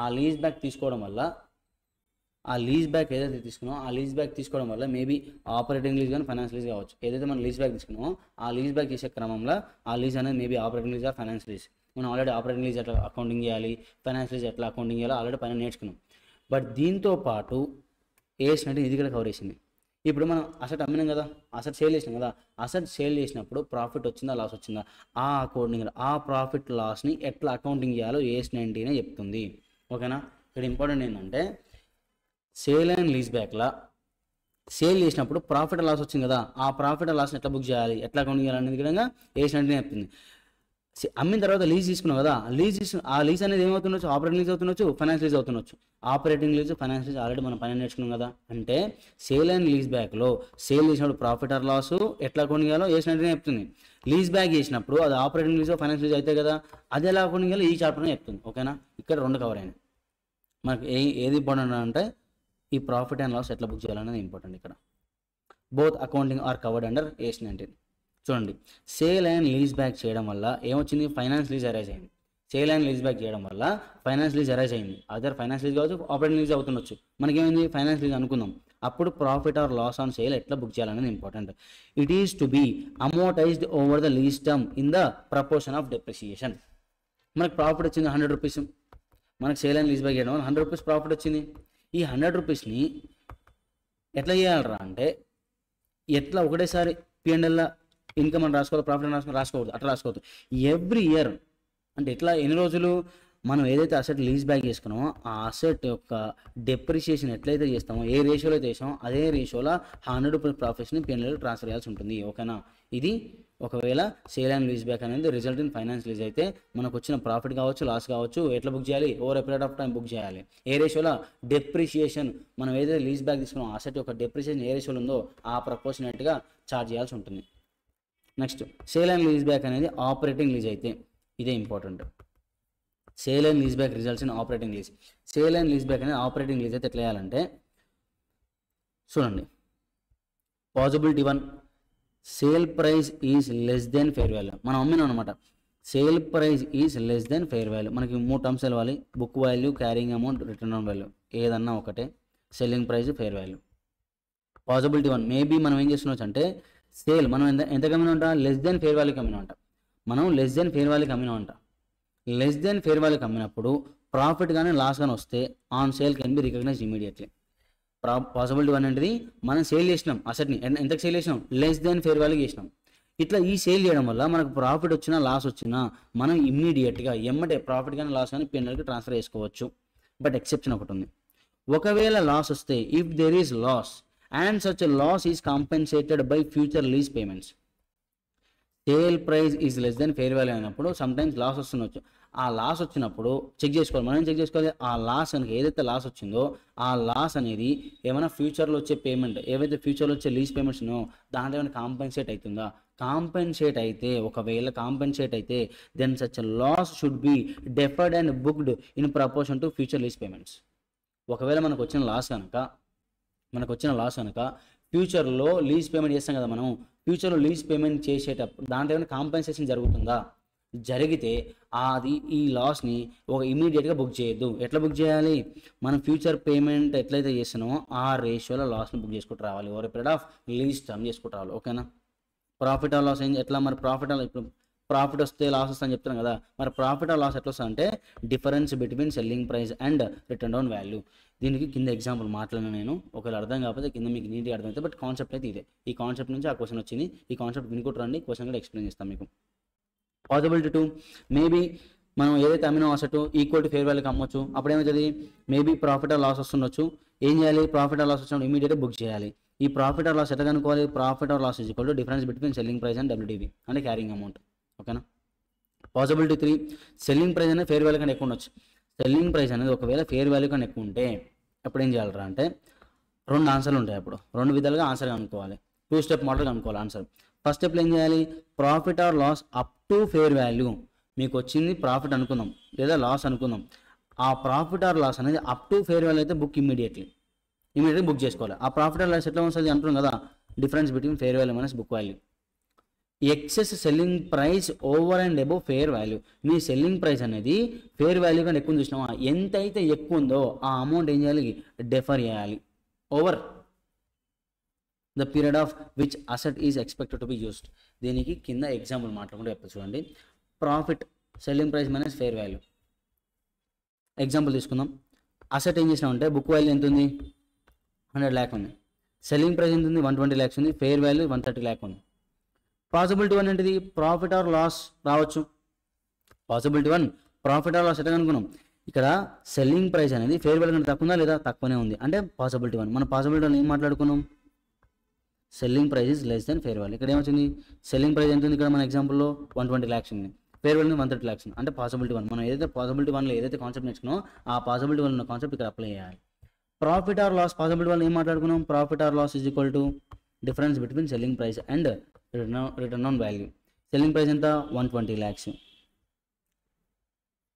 ఆ లీజ్ బ్యాక్ తీసుకోవడం వల్ల మేబీ ఆపరేటింగ్ లీజ్ కానీ ఫైనాన్స్ లీజ్ కావచ్చు. ఏదైతే మనం లీజ్ బ్యాక్ తీసుకున్నామో ఆ లీజ్ బ్యాక్ చేసే క్రమంలో ఆ లీజ్ అనేది maybe operating lease or finance lease. మనం ఆల్రెడీ ఆపరేటింగ్ లీజ్ ఎట్లా అకౌంటింగ్ చేయాలి, ఫైనాన్స్ లీజ్ ఎట్లా అకౌంటింగ్ చేయాలో ఆల్రెడీ పైన నేర్చుకున్నాం. బట్ దీంతో పాటు వేసినట్టు ఇది కూడా కవర్ చేసింది. ఇప్పుడు మనం అసెట్ అమ్మినాం కదా, అసెట్ సేల్ చేసినాం కదా, అసెట్ సేల్ చేసినప్పుడు ప్రాఫిట్ వచ్చిందా లాస్ వచ్చిందా, ఆ అకౌంటింగ్ ఆ ప్రాఫిట్ లాస్ని ఎట్లా అకౌంటింగ్ చేయాలో AS 19 చెప్తుంది. ఓకేనా, ఇక్కడ ఇంపార్టెంట్ ఏంటంటే సేల్ అండ్ లీజ్ బ్యాక్లా సేల్ చేసినప్పుడు ప్రాఫిట్ లాస్ వచ్చింది కదా, ఆ ప్రాఫిట్ లాస్ని ఎట్లా బుక్ చేయాలి, ఎట్లా అకౌంటింగ్ చేయాలి అనేది విధంగా AS 19 చెప్తుంది. అమ్మిన తర్వాత లీజ్ తీసుకున్నాం కదా, ఆ లీజ్ అనేది ఏమవుతుండొచ్చు, ఆపరేటింగ్ లీజ్ అవుతుండొచ్చు, ఫైనాన్స్ లీజ్ అవుతుండొచ్చు. Operating lease finance lease already మనం పైన నేర్చుకున్నాం కదా. అంటే సేల్ అండ్ లీజ్ బ్యాక్లో సేల్ చేసినప్పుడు ప్రాఫిట్ ఆర్ లాస్ ఎట్లా అకౌంటింగ్ చేయాలో AS 19 చెప్తుంది. లీజ్ బ్యాక్ చేసినప్పుడు అది ఆపరేటింగ్ లీజ్ ఫైనాన్స్ లీజ్ అయితే కదా, అది ఎలా అకౌంటింగ్ చేయాలో ఈ చాప్టర్నే చెప్తుంది. ఓకేనా, ఇక్కడ 2 కవర్ అయినాయి. మనకి ఏది ఇంపార్టెంట్ అంటే ఈ ప్రాఫిట్ అండ్ లాస్ ఎట్లా బుక్ చేయాలనేది ఇంపార్టెంట్. ఇక్కడ both accounting are covered under AS 19. చూడండి, సేల్ అండ్ లీజ్ బ్యాక్ చేయడం వల్ల ఏమొచ్చింది, ఫైనాన్స్ లీజ్ అరైజ్ అయింది. సేల్ అండ్ లీజ్ బ్యాక్ చేయడం వల్ల ఫైనాన్స్ లీజ్ అరైజ్ అయింది. అదర్ ఫైనాన్స్ లీజ్ కావచ్చు, ఆపరేటింగ్ లీజ్ అవుతుండొచ్చు. మనకేమైంది, ఫైనాన్స్ లీజ్ అనుకుందాం. అప్పుడు profit or loss on sale ఎట్లా బుక్ చేయాలనేది important. It is to be amortized over the lease term in the proportion of depreciation. మనకు profit వచ్చింది 100 రూపీస్, మనకు సేల్ అండ్ లీజ్ బ్యాక్ చేయడం వల్ల 100 రూపీస్ ప్రాఫిట్ వచ్చింది. ఈ 100 రూపీస్ని ఎట్లా చేయాలరా అంటే, ఎట్లా ఒకటేసారి P&L ఇన్కమ్ అని రాసుకోవాలి, ప్రాఫిట్ అని రాసుకోవద్దు, అట్లా రాసుకోవద్దు. ఎవ్రీ ఇయర్ అంటే ఎట్లా, ఎన్ని రోజులు మనం ఏదైతే అసెట్ లీజ్ బ్యాక్ చేసుకున్నామో ఆ అసెట్ యొక్క డెప్రిషియేషన్ ఎట్లయితే చేస్తామో, ఏ రేషియోలో అయితే చేసామో అదే రేషియోలో 100 రూపీస్ ప్రాఫిట్స్ని P&L ట్రాన్స్ఫర్ చేయాల్సి ఉంటుంది. ఓకేనా, ఇది ఒకవేళ సేల్ అండ్ లీజ్ బ్యాక్ అనేది రిజల్ట్ ఇన్ ఫైనాన్స్ లీజ్ అయితే మనకు వచ్చిన ప్రాఫిట్ కావచ్చు, లాస్ కావచ్చు, ఎట్లా బుక్ చేయాలి, over a period of time book చేయాలి. ఏ రేషియోలో, డెప్రిషియేషన్ మనం ఏదైతే లీజ్ బ్యాక్ తీసుకున్నామో అసెట్ యొక్క డెప్రిషియేషన్ ఏ రేషియోలో ఉందో ఆ ప్రపోర్షనేట్గా ఛార్జ్ చేయాల్సి ఉంటుంది. Next, sale and lease back అనేది ఆపరేటింగ్ లీజ్ అయితే ఇదే important. Sale and lease back results in operating lease. Sale and lease back అనేది ఆపరేటింగ్ లీజ్ అయితే ఎట్లా చేయాలంటే, చూడండి, possibility 1, sale price is less than fair value. మనం అమ్మినాం అనమాట, sale price is less than fair value. మనకి 3 టర్మ్స్ తెలవాలి, book value, carrying amount, return on value. ఏదన్నా ఒకటే, selling price, fair value. Possibility 1, maybe మనం ఏం చేస్తున్నావచ్చు అంటే సేల్ మనం ఎంత కమ్మినా ఉంటా, లెస్ దెన్ ఫెయిర్ వాల్యూకి అమ్మినా ఉంటా. మనం లెస్ దెన్ ఫెయిర్ వాల్యూకి అమ్మినా ఉంటా. లెస్ దెన్ ఫెయిర్ వాల్యూకి అమ్మినప్పుడు ప్రాఫిట్ కానీ లాస్ కానీ వస్తే on sale can be recognised immediately. Possibility 1 అనేది మనం సేల్ చేసినాం అసెట్ని, ఎంతకు సేల్ చేసినాం, లెస్ దెన్ ఫెయిర్ వాల్యూకి చేసినాం. ఇట్లా ఈ సేల్ చేయడం వల్ల మనకు ప్రాఫిట్ వచ్చినా లాస్ వచ్చినా మనం ఇమ్మీడియట్గా ఎమ్మటే ప్రాఫిట్ కానీ లాస్ కానీ P&Lకి ట్రాన్స్ఫర్ చేసుకోవచ్చు. బట్ ఎక్సెప్షన్ ఒకటి ఉంది, ఒకవేళ లాస్ వస్తే, if there is loss and such a loss is compensated by future lease payments. Sale price is less than fair value అయినప్పుడు సమ్టైమ్స్ లాస్ వస్తుండొచ్చు. ఆ లాస్ వచ్చినప్పుడు చెక్ చేసుకోవాలి, మనం చెక్ చేసుకోవాలి. ఆ లాస్ కనుక ఏదైతే లాస్ వచ్చిందో ఆ లాస్ అనేది ఏమైనా ఫ్యూచర్లో వచ్చే పేమెంట్, ఏవైతే ఫ్యూచర్లో వచ్చే లీజ్ పేమెంట్స్ ఉన్నాయో దాంట్లో ఏమైనా కాంపెన్సేట్ అవుతుందా. కాంపెన్సేట్ అయితే, ఒకవేళ కాంపెన్సేట్ అయితే then such loss should be deferred and booked in proportion to future lease payments. ఒకవేళ మనకు వచ్చిన లాస్ కనుక ఫ్యూచర్లో లీజ్ పేమెంట్ చేస్తాం కదా, మనం ఫ్యూచర్లో లీజ్ పేమెంట్ చేసేటప్పుడు దాంట్లో ఏమైనా కాంపెన్సేషన్ జరుగుతుందా, జరిగితే అది ఈ లాస్ని ఒక ఇమీడియట్గా బుక్ చేయొద్దు. ఎట్లా బుక్ చేయాలి, మనం ఫ్యూచర్ పేమెంట్ ఎట్లయితే చేస్తున్నామో ఆ రేషియోలో లాస్ని బుక్ చేసుకుంటూ రావాలి, over period of lease term చేసుకుంటూ రావాలి. ఓకేనా, ప్రాఫిట్ ఆర్ లాస్ ఎట్లా, మరి ప్రాఫిట్ ప్రాఫిట్ వస్తే లాస్ వస్తే అని చెప్తాను కదా, మరి ప్రాఫిట్ ఆర్ లాస్ ఎట్లా వస్తుంది అంటే difference between selling price and return down value. దీనికి కింద ఎగ్జాంపుల్ మాట్లాడినా నేను, ఒకవేళ అర్థం కాకపోతే కింద మీకు నీట్గా అర్థమవుతుంది, బట్ కాన్సెప్ట్ అయితే ఇదే. ఈ కాన్సెప్ట్ నుంచి ఆ క్వశ్చన్ వచ్చింది, ఈ కాన్సెప్ట్ వినుకుంటూ రండి, క్వశ్చన్ కూడా ఎక్స్ప్లెయిన్ చేస్తాం మీకు. పాసిబిలిటీ 2, మేబీ మనం ఏదైతే అమ్మిన అసెట్ ఈక్వల్ టు ఫేర్ వాల్యూకి అమ్మొచ్చు, అప్పుడు ఏమవుతుంది, మేబీ ప్రాఫిట్ ఆర్ లాస్ వస్తుండొచ్చు. ఏం చేయాలి, ప్రాఫిట్ ఆర్ లాస్ వచ్చినప్పుడు ఇమీడియట్గా బుక్ చేయాలి. ఈ ప్రాఫిట్ ఆర్ లాస్ ఎట్లా కనుక్కోవాలి, profit or loss equal to difference between selling price and WTV అంటే క్యారింగ్ అమౌంట్. ఓకేనా. పాసిబిలిటీ 3, సెల్లింగ్ ప్రైస్ అనేది ఫేర్ వాల్యూ కన్నా ఎక్కువ ఉండొచ్చు. సెల్లింగ్ ప్రైస్ అనేది ఒకవేళ ఫేర్ వాల్యూ కన్నా ఎక్కువ ఉంటే అప్పుడు ఏం చేయాలరా అంటే 2 ఆన్సర్లు ఉంటాయి. అప్పుడు 2 విధాలుగా ఆన్సర్ కనుక్కోవాలి, 2 స్టెప్ మోడల్ కనుక్కోవాలి ఆన్సర్. ఫస్ట్ స్టెప్లో ఏం చేయాలి, profit or loss up to fair value. మీకు వచ్చింది ప్రాఫిట్ అనుకుందాం లేదా లాస్ అనుకుందాం, ఆ ప్రాఫిట్ ఆర్ లాస్ అనేది అప్ టు ఫేర్ వాల్యూ అయితే బుక్ ఇమీడియట్గా బుక్ చేసుకోవాలి. ఆ ప్రాఫిట్ ఆర్ లాస్ ఎట్లా వస్తుంది అంటున్నాం కదా, difference between fair value minus book value. Excess selling price over and above fair value. మీ సెల్లింగ్ ప్రైస్ అనేది ఫేర్ వాల్యూ కన్నా ఎక్కువ చూసినామా, ఎంతైతే ఎక్కువ ఉందో ఆ అమౌంట్ ఏం చేయాలి, డెఫర్ చేయాలి over the period of which asset is expected to be used. దీనికి కింద ఎగ్జాంపుల్ మాట్లాడుకుంటే చెప్తా చూడండి. Profit selling price minus fair value. Example తీసుకుందాం. అసెట్ ఏం చేసినామంటే బుక్ వాల్యూ ఎంత ఉంది, 100 lakh ఉంది. సెల్లింగ్ ప్రైస్ ఎంత ఉంది, 120 lakhs ఉంది. ఫేర్ వాల్యూ 130 lakh ఉంది. పాసిబిలిటీ 1 ఏంటిది, ప్రాఫిట్ ఆర్ లాస్ రావచ్చు. పాసిబిలిటీ 1 ప్రాఫిట్ ఆర్ లాస్ ఎట్లా అనుకున్నాం, ఇక్కడ సెల్లింగ్ ప్రైస్ అనేది ఫేర్ వాల్యూ కంటే తక్కువ ఉందా లేదా, తక్కువనే ఉంది, అంటే పాసిబిలిటీ 1. మన పాసిబిలిటీ 1 ఏం మాట్లాడుకున్నాం, selling price is less than fair value. ఇక్కడ ఏమొచ్చింది, సెల్లింగ్ ప్రైస్ ఎంత ఉంది, ఇక్కడ మన ఎగ్జాంపుల్లో 120 lakhs ఉంది, ఫేర్ వాల్యూ 130 lakhs ఉంది, అంటే పాసిబిలిటీ 1. మనం ఏదైతే పాసిబిలిటీ 1లో ఏదైతే కాన్సెప్ట్ నేర్చుకున్నామో ఆ పాసిబిలిటీ 1 ఉన్న కాన్సెప్ట్ ఇక్కడ అప్లై చేయాలి. ప్రాఫిట్ ఆర్ లాస్ పాసిబిలిటీ 1 ఏం మాట్లాడుకున్నాం, profit or loss is equal to difference between selling price and return on value. Selling price ఎంత, 120 lakhs.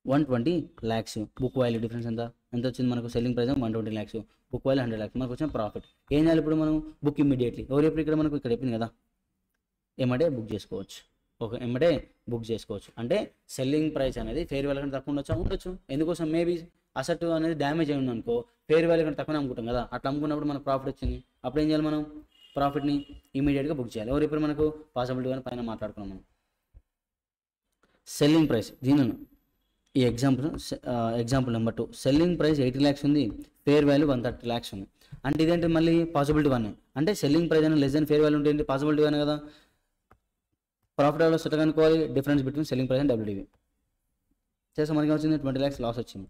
120 lakhs. Book value difference ఎంత వచ్చింది మనకు, selling price 120 lakhs, book value 100 lakhs. మనకు వచ్చిన profit ఏం చేయాలి ఇప్పుడు మనం, బుక్ ఇమ్మీడియట్లీ. ఎవరు ఎప్పుడు ఇక్కడ మనకు ఇక్కడ చెప్పింది కదా, ఏమంటే బుక్ చేసుకోవచ్చు. ఓకే, ఏమంటే బుక్ చేసుకోవచ్చు. అంటే సెల్లింగ్ ప్రైస్ అనేది ఫేర్ వాల్యూ కంటే తక్కువ ఉండొచ్చు. ఎందుకోసం, మేబీ అసెట్ అనేది డ్యామేజ్ అయి ఉంది అనుకో, ఫేర్ వాల్యూ కంటే తక్కువ అమ్ముకుంటాం కదా, అట్లా అమ్ముకున్నప్పుడు మనకు ప్రాఫిట్ వచ్చింది, అప్పుడు ఏం చేయాలి, మనం ప్రాఫిట్ని ఇమీడియట్గా బుక్ చేయాలి. ఎవరు ఇప్పుడు మనకు పాసిబిలిటీ అని పైన మాట్లాడుకున్నాం మనం. సెల్లింగ్ ప్రైస్, దీని ఈ example number 2, selling price 80 lakhs ఉంది, ఫేర్ వాల్యూ 130 lakhs ఉంది. అంటే ఇదేంటి మళ్ళీ పాసిబిలిటీ 1. అంటే సెల్లింగ్ ప్రైస్ అనేది లెస్ దెన్ ఫేర్ వాల్యూ ఉంటుంది, పాసిబిలిటీ 1 కదా. ప్రాఫిట్ ఆర్ లాస్ ఎట్లా కనుక్కోవాలి, difference between selling price and WTV చేస్తే మనకి వచ్చింది 20 lakhs లాస్ వచ్చింది.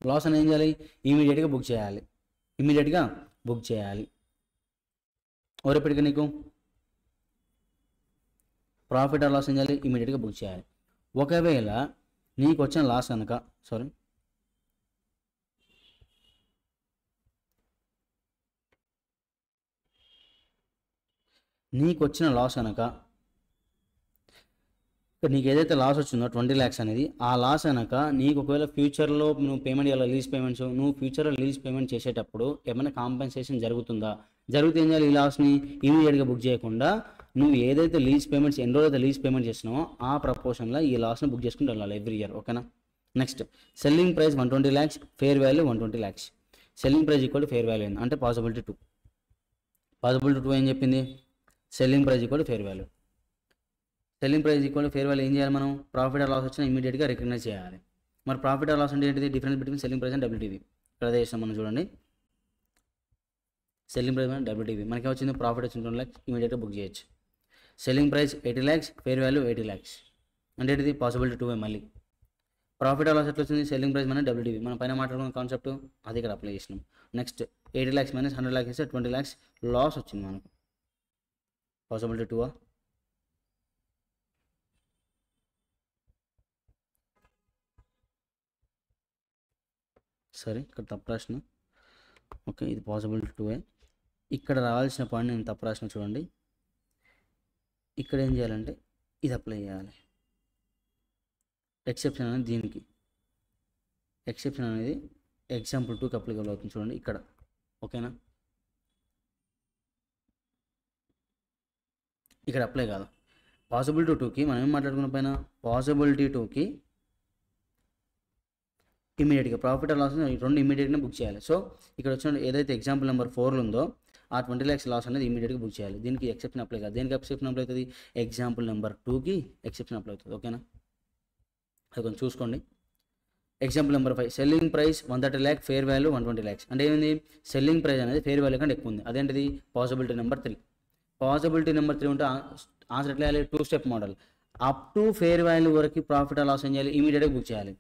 లాస్ అని ఏం చేయాలి, ఇమీడియట్గా బుక్ చేయాలి. ఎవరెప్పటికీ నీకు ప్రాఫిట్ ఆర్ లాస్ ఏం చేయాలి, ఇమీడియట్గా బుక్ చేయాలి. ఒకవేళ నీకు వచ్చిన లాస్ కనుక నీకు ఏదైతే లాస్ వచ్చిందో 20 lakhs అనేది, ఆ లాస్ కనుక నీకు ఒకవేళ ఫ్యూచర్లో నువ్వు పేమెంట్ చేయాలి, లీజ్ పేమెంట్స్, నువ్వు ఫ్యూచర్లో లీజ్ పేమెంట్ చేసేటప్పుడు ఏమైనా కాంపెన్సేషన్ జరుగుతుందా, జరిగితే ఏం చేయాలి, ఈ లాస్ని ఇమీడియట్గా బుక్ చేయకుండా నువ్వు ఏదైతే లీజ్ పేమెంట్స్ ఎన్ని రోజులైతే లీజ్ పేమెంట్ చేస్తున్నావో ఆ ప్రపోర్షన్లో ఈ లాస్ని బుక్ చేసుకుంటూ వెళ్ళాలి ఎవ్రీ ఇయర్. ఓకేనా. Next, selling price 120 lakhs, fair value 120 lakhs. Selling price equal to fair value అయింది, అంటే పాసిబిలిటీ 2. పాసిబిలిటీ 2 ఏం చెప్పింది, selling price equal to fair value. Selling price equal to fair value ఏం చేయాలి, మనం ప్రాఫిట్ ఆర్ లాస్ వచ్చినా ఇమీడియట్గా రికగ్నైజ్ చేయాలి. మరి ప్రాఫిట్ ఆర్ లాస్ అంటే ఏంటిది, difference between selling price and WTV. ఇక్కడ అదే చేస్తాం మనం చూడండి. సెల్లింగ్ ప్రైస్ అండ్ డబ్ల్యూటీవీ మనకి వచ్చింది, ప్రాఫిట్ వచ్చింది 20 lakhs, ఇమీడియట్గా బుక్ చేయొచ్చు. Selling price 80 lakhs, fair value 80 lakhs, అంటే ఏంటిది పాసిబిలిటీ 2. మళ్ళీ ప్రాఫిట్ ఆర్ లాస్ ఎట్లా వచ్చింది, సెల్లింగ్ ప్రైస్ మన డబ్ల్యూటీవీ, మనం పైన మాట్లాడుకున్న కాన్సెప్ట్ అది ఇక్కడ అప్లై చేసినాం. నెక్స్ట్ 80 lakhs మైనస్ 100 lakhs ఇస్తే 20 lakhs లాస్ వచ్చింది మనకు, పాసిబిలిటీ 2. సరే, ఇక్కడ తప్పు రాసిన. ఓకే, ఇది పాసిబిలిటీ 2. ఇక్కడ రావాల్సిన పాయింట్ నేను తప్పు రాసిన చూడండి. ఇక్కడ ఏం చేయాలంటే ఇది అప్లై చేయాలి. ఎక్సెప్షన్ అనేది దీనికి, ఎక్సెప్షన్ అనేది ఎగ్జాంపుల్ 2కి అప్లికబుల్ అవుతుంది చూడండి ఇక్కడ. ఓకేనా, ఇక్కడ అప్లై కాదు. పాసిబిలిటీ 2కి మనం ఏం మాట్లాడుకున్న పైన, పాసిబిలిటీ 2కి ఇమీడియట్గా ప్రాఫిట్ ఆర్ లాస్ 2 ఇమీడియట్గా బుక్ చేయాలి. సో ఇక్కడ వచ్చిన ఏదైతే ఎగ్జాంపుల్ నెంబర్ 4 ఉందో ఆ 20 lakhs లాస్ అనేది ఇమీడియట్గా బుక్ చేయాలి. దీనికి ఎక్సెప్షన్ అప్లై కాదు. దేనికి ఎక్సెప్షన్ అప్లై అవుతుంది? ఎగ్జాంపుల్ నెంబర్ 2కి ఎక్సెప్షన్ అప్లై అవుతుంది. ఓకేనా, అది కొంచెం చూసుకోండి. Example number 5, selling price 130 lakh, fair value 120 lakhs. అంటే ఏమైంది? సెల్లింగ్ ప్రైస్ అనేది ఫేర్ వాల్యూ కంటే ఎక్కువ ఉంది. అదేంటిది? Possibility number 3. పాసిబిలిటీ నెంబర్ 3 ఉంటే ఆన్సర్ ఎట్లా చేయాలి? 2 step model. Up to fair value వరకు ప్రాఫిట్ లాస్ ఏం చేయాలి? ఇమీడియట్గా బుక్ చేయాలి.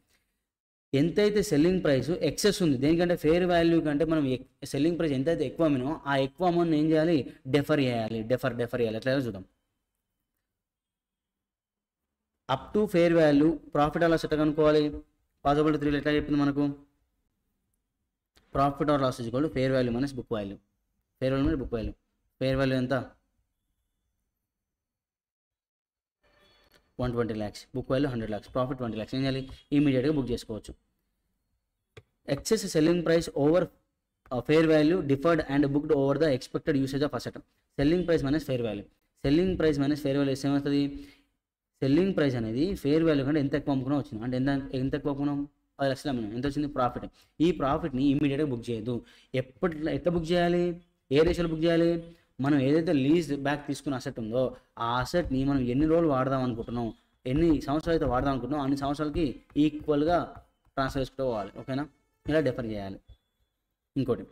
ఎంతైతే సెల్లింగ్ ప్రైస్ ఎక్సెస్ ఉంది, దేనికంటే ఫేర్ వాల్యూ కంటే మనం సెల్లింగ్ ప్రైస్ ఎంతైతే ఎక్కువ అమ్మినో ఆ ఎక్కువ అమౌంట్ ఏం చేయాలి? డెఫర్ చేయాలి. డెఫర్ చేయాలి. ఎట్లా చూద్దాం. Up to fair value profit loss ఎట్లా కనుక్కోవాలి? పాసిబిలిటీ 3 ఎట్లా చెప్పింది మనకు? Profit or loss equal to fair value minus book value. Fair value minus book value. Fair value ఎంత? 120 lakhs, book value 100 lakhs, profit 20 lakhs. ఏం చేయాలి? ఇమీడియట్గా బుక్ చేసుకోవచ్చు. Excess selling price over fair value deferred and booked over the expected usage of asset. Selling price minus fair value. Selling price minus fair value ఏమవుతుంది? Selling price అనేది fair value కంటే ఎంత ఎక్కువ అమ్ముకున్నా వచ్చింది. అంటే ఎంత ఎక్కువ అమ్ముకున్నాం? 10 లక్షలు అమ్మినాం. ఎంత వచ్చింది? ప్రాఫిట్. ఈ ప్రాఫిట్ని ఇమీడియట్గా బుక్ చేయొద్దు. ఎట్లా బుక్ చేయాలి? ఏ రేషియోలో బుక్ చేయాలి? మనం ఏదైతే లీజ్ బ్యాక్ తీసుకున్న అసెట్ ఉందో ఆ అసెట్ని మనం ఎన్ని రోజులు వాడదాం అనుకుంటున్నాం, ఎన్ని సంవత్సరాలు అయితే వాడదాం అనుకుంటున్నాం అన్ని సంవత్సరాలకి ఈక్వల్గా ట్రాన్స్ఫర్ చేసుకుంటూ పోవాలి. ఓకేనా, ఇలా డిఫర్ చేయాలి. ఇంకోటి,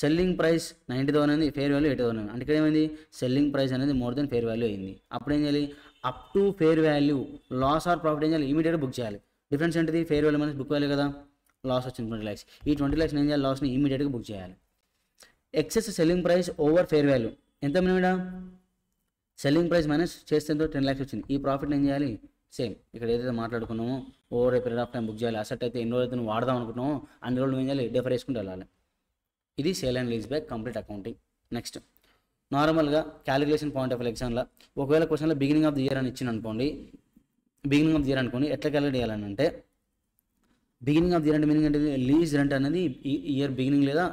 సెల్లింగ్ ప్రైస్ 90,000 అనేది, ఫేర్ వాల్యూ 80,000. అంటే ఇక్కడ ఏమైంది? సెల్లింగ్ ప్రైస్ అనేది మోర్ దెన్ ఫేర్ వాల్యూ అయింది. అప్పుడు ఏం చేయాలి? Up to fair value loss or profit ఏం చేయాలి? ఇమీడియట్గా బుక్ చేయాలి. డిఫరెన్స్ ఏంటిది? Fair value minus book value కదా. లాస్ వచ్చింది 20 lakhs. ఈ 20 lakhs ఏం చేయాలి? లాస్ని ఇమీడియట్గా బుక్ చేయాలి. Excess selling price over fair value ఎంత మినిమడా? సెల్లింగ్ ప్రైస్ మైనస్ చేస్తే 10 lakhs వచ్చింది. ఈ ప్రాఫిట్ ఏం చేయాలి? సేమ్ ఇక్కడ ఏదైతే మాట్లాడుకున్నామో over a period of time book చేయాలి. అసెట్ అయితే ఎన్ని రోజులు అయితే నువ్వు వాడదాం అనుకుంటున్నామో అన్ని రోజులు ఏం చేయాలి? డెఫర్ చేసుకుంటూ వెళ్ళాలి. ఇది sale and lease back complete accounting. Next, నార్మల్గా క్యాలిక్యులేషన్ పాయింట్ ఆఫ్ ఎగ్జామ్లో ఒకవేళ క్వశ్చన్లో బిగినింగ్ ఆఫ్ ది ఇయర్ అని ఇచ్చింది అనుకోండి, బిగినింగ్ ఆఫ్ ది ఇయర్ అనుకోండి, ఎట్లా క్యాలిక్యులేట్ చేయాలని అంటే బిగినింగ్ ఆఫ్ ది ఇయర్ అంటే మీనింగ్ అంటే లీజ్ రెంట్ అనేది ఇయర్ బిగినింగ్ లేదా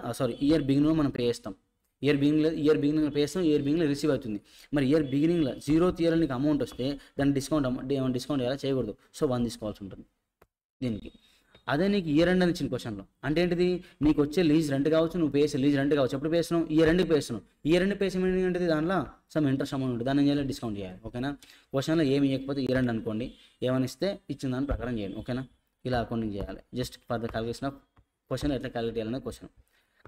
ఇయర్ బిగినింగ్లో మనం పే చేస్తాం. ఇయర్ బిగినింగ్లో పే చేస్తాం, ఇయర్ బిగినింగ్లో రిసీవ్ అవుతుంది. మరి ఇయర్ బిగినింగ్లో 0th ఇయర్లో నీకు అమౌంట్ వస్తే దాన్ని డిస్కౌంట్ చేయాలి, చేయకూడదు. సో 1 తీసుకోవాల్సి ఉంటుంది దీనికి. అదే నీకు ఇయర్ ఎండ్ అని ఇచ్చిన క్వశ్చన్లో అంటే ఏంటిది? నీకు వచ్చే లీజ్ రెంట్ కావచ్చు, నువ్వు పే చేసే లీజ్ రెంట్ కావచ్చు. ఎప్పుడు పే చేస్తున్నావు? ఇయర్ ఎండ్కి పే చేస్తున్నావు. ఇయర్ ఎండ్ పే చేసే ఏంటిది? దాంట్లో సమ్ ఇంట్రెస్ట్ అమౌంట్ ఉంటుంది, దాన్ని ఏం చేయాలి? డిస్కౌంట్ చేయాలి. ఓకేనా, క్వశ్చన్లో ఏమి ఇవ్వకపోతే ఇయర్ ఎండ్ అనుకోండి, ఏమని ఇస్తే ఇచ్చిన దాని ప్రకారం చేయండి. ఓకేనా, ఇలా అకౌంటింగ్ చేయాలి. Just for the calculation of question ఎట్లా క్యాలిక్యులేట్ చేయాలనే క్వశ్చన్.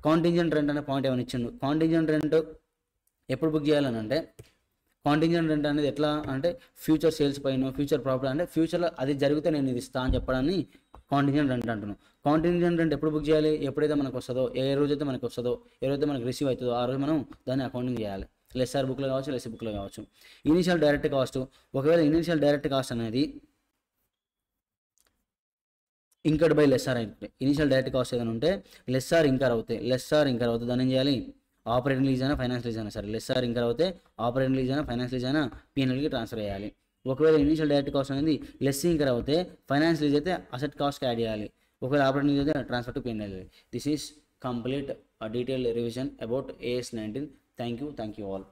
కాంటింజెంట్ రెంట్ అనే పాయింట్ ఏమైనా ఇచ్చిండు. కాంటింజెంట్ రెంట్ ఎప్పుడు బుక్ చేయాలని అంటే కాంటింజెంట్ రెంట్ అనేది ఎట్లా అంటే ఫ్యూచర్ సేల్స్ పైన, ఫ్యూచర్ ప్రాఫిట్ అంటే ఫ్యూచర్లో అది జరిగితే నేను ఇది ఇస్తాను అని చెప్పడాన్ని కాంటింజెంట్ రెంట్ అంటున్నాను. కాంటింజెంట్ రెంట్ ఎప్పుడు బుక్ చేయాలి? ఎప్పుడైతే మనకు వస్తుందో, ఏ రోజైతే మనకు వస్తుందో, ఏ రోజైతే మనకు రిసీవ్ అవుతుందో ఆ రోజు మనం దాన్ని అకౌంటింగ్ చేయాలి. లెస్ఆర్ బుక్లో కావచ్చు, లెస్ బుక్లో కావచ్చు. ఇనిషియల్ డైరెక్ట్ కాస్ట్, ఒకవేళ ఇనిషియల్ డైరెక్ట్ కాస్ట్ అనేది ఇంకర్డ్ బై లెస్ఆర్ అయితే, ఇనిషియల్ డైరెక్ట్ కాస్ట్ ఏదైనా ఉంటే లెస్ఆర్ ఇంకర్ అవుతాయి, దాన్ని ఏం చేయాలి? ఆపరేటింగ్ లీజ్ అయినా ఫైనాన్స్ లీజ్ అయినా సరే, లెస్ఆర్ ఇంకర్ అవుతే ఆపరేటింగ్ లీజ్ అయినా ఫైనాన్స్ లీజ్ అయినా పిఎన్ఎల్కి ట్రాన్స్ఫర్ చేయాలి. ఒకవేళ ఇనిషియల్ డైరెక్ట్ కాస్ట్ అనేది లెస్ ఇంకర్ అవుతే ఫైనాన్స్ లీజ్ అయితే అసెట్ కాస్ట్కి యాడ్ చేయాలి. ఒకవేళ ఆపరేటింగ్ లీజ్ అయితే transfer to PNL. This is complete detail revision about AS 19. Thank you all.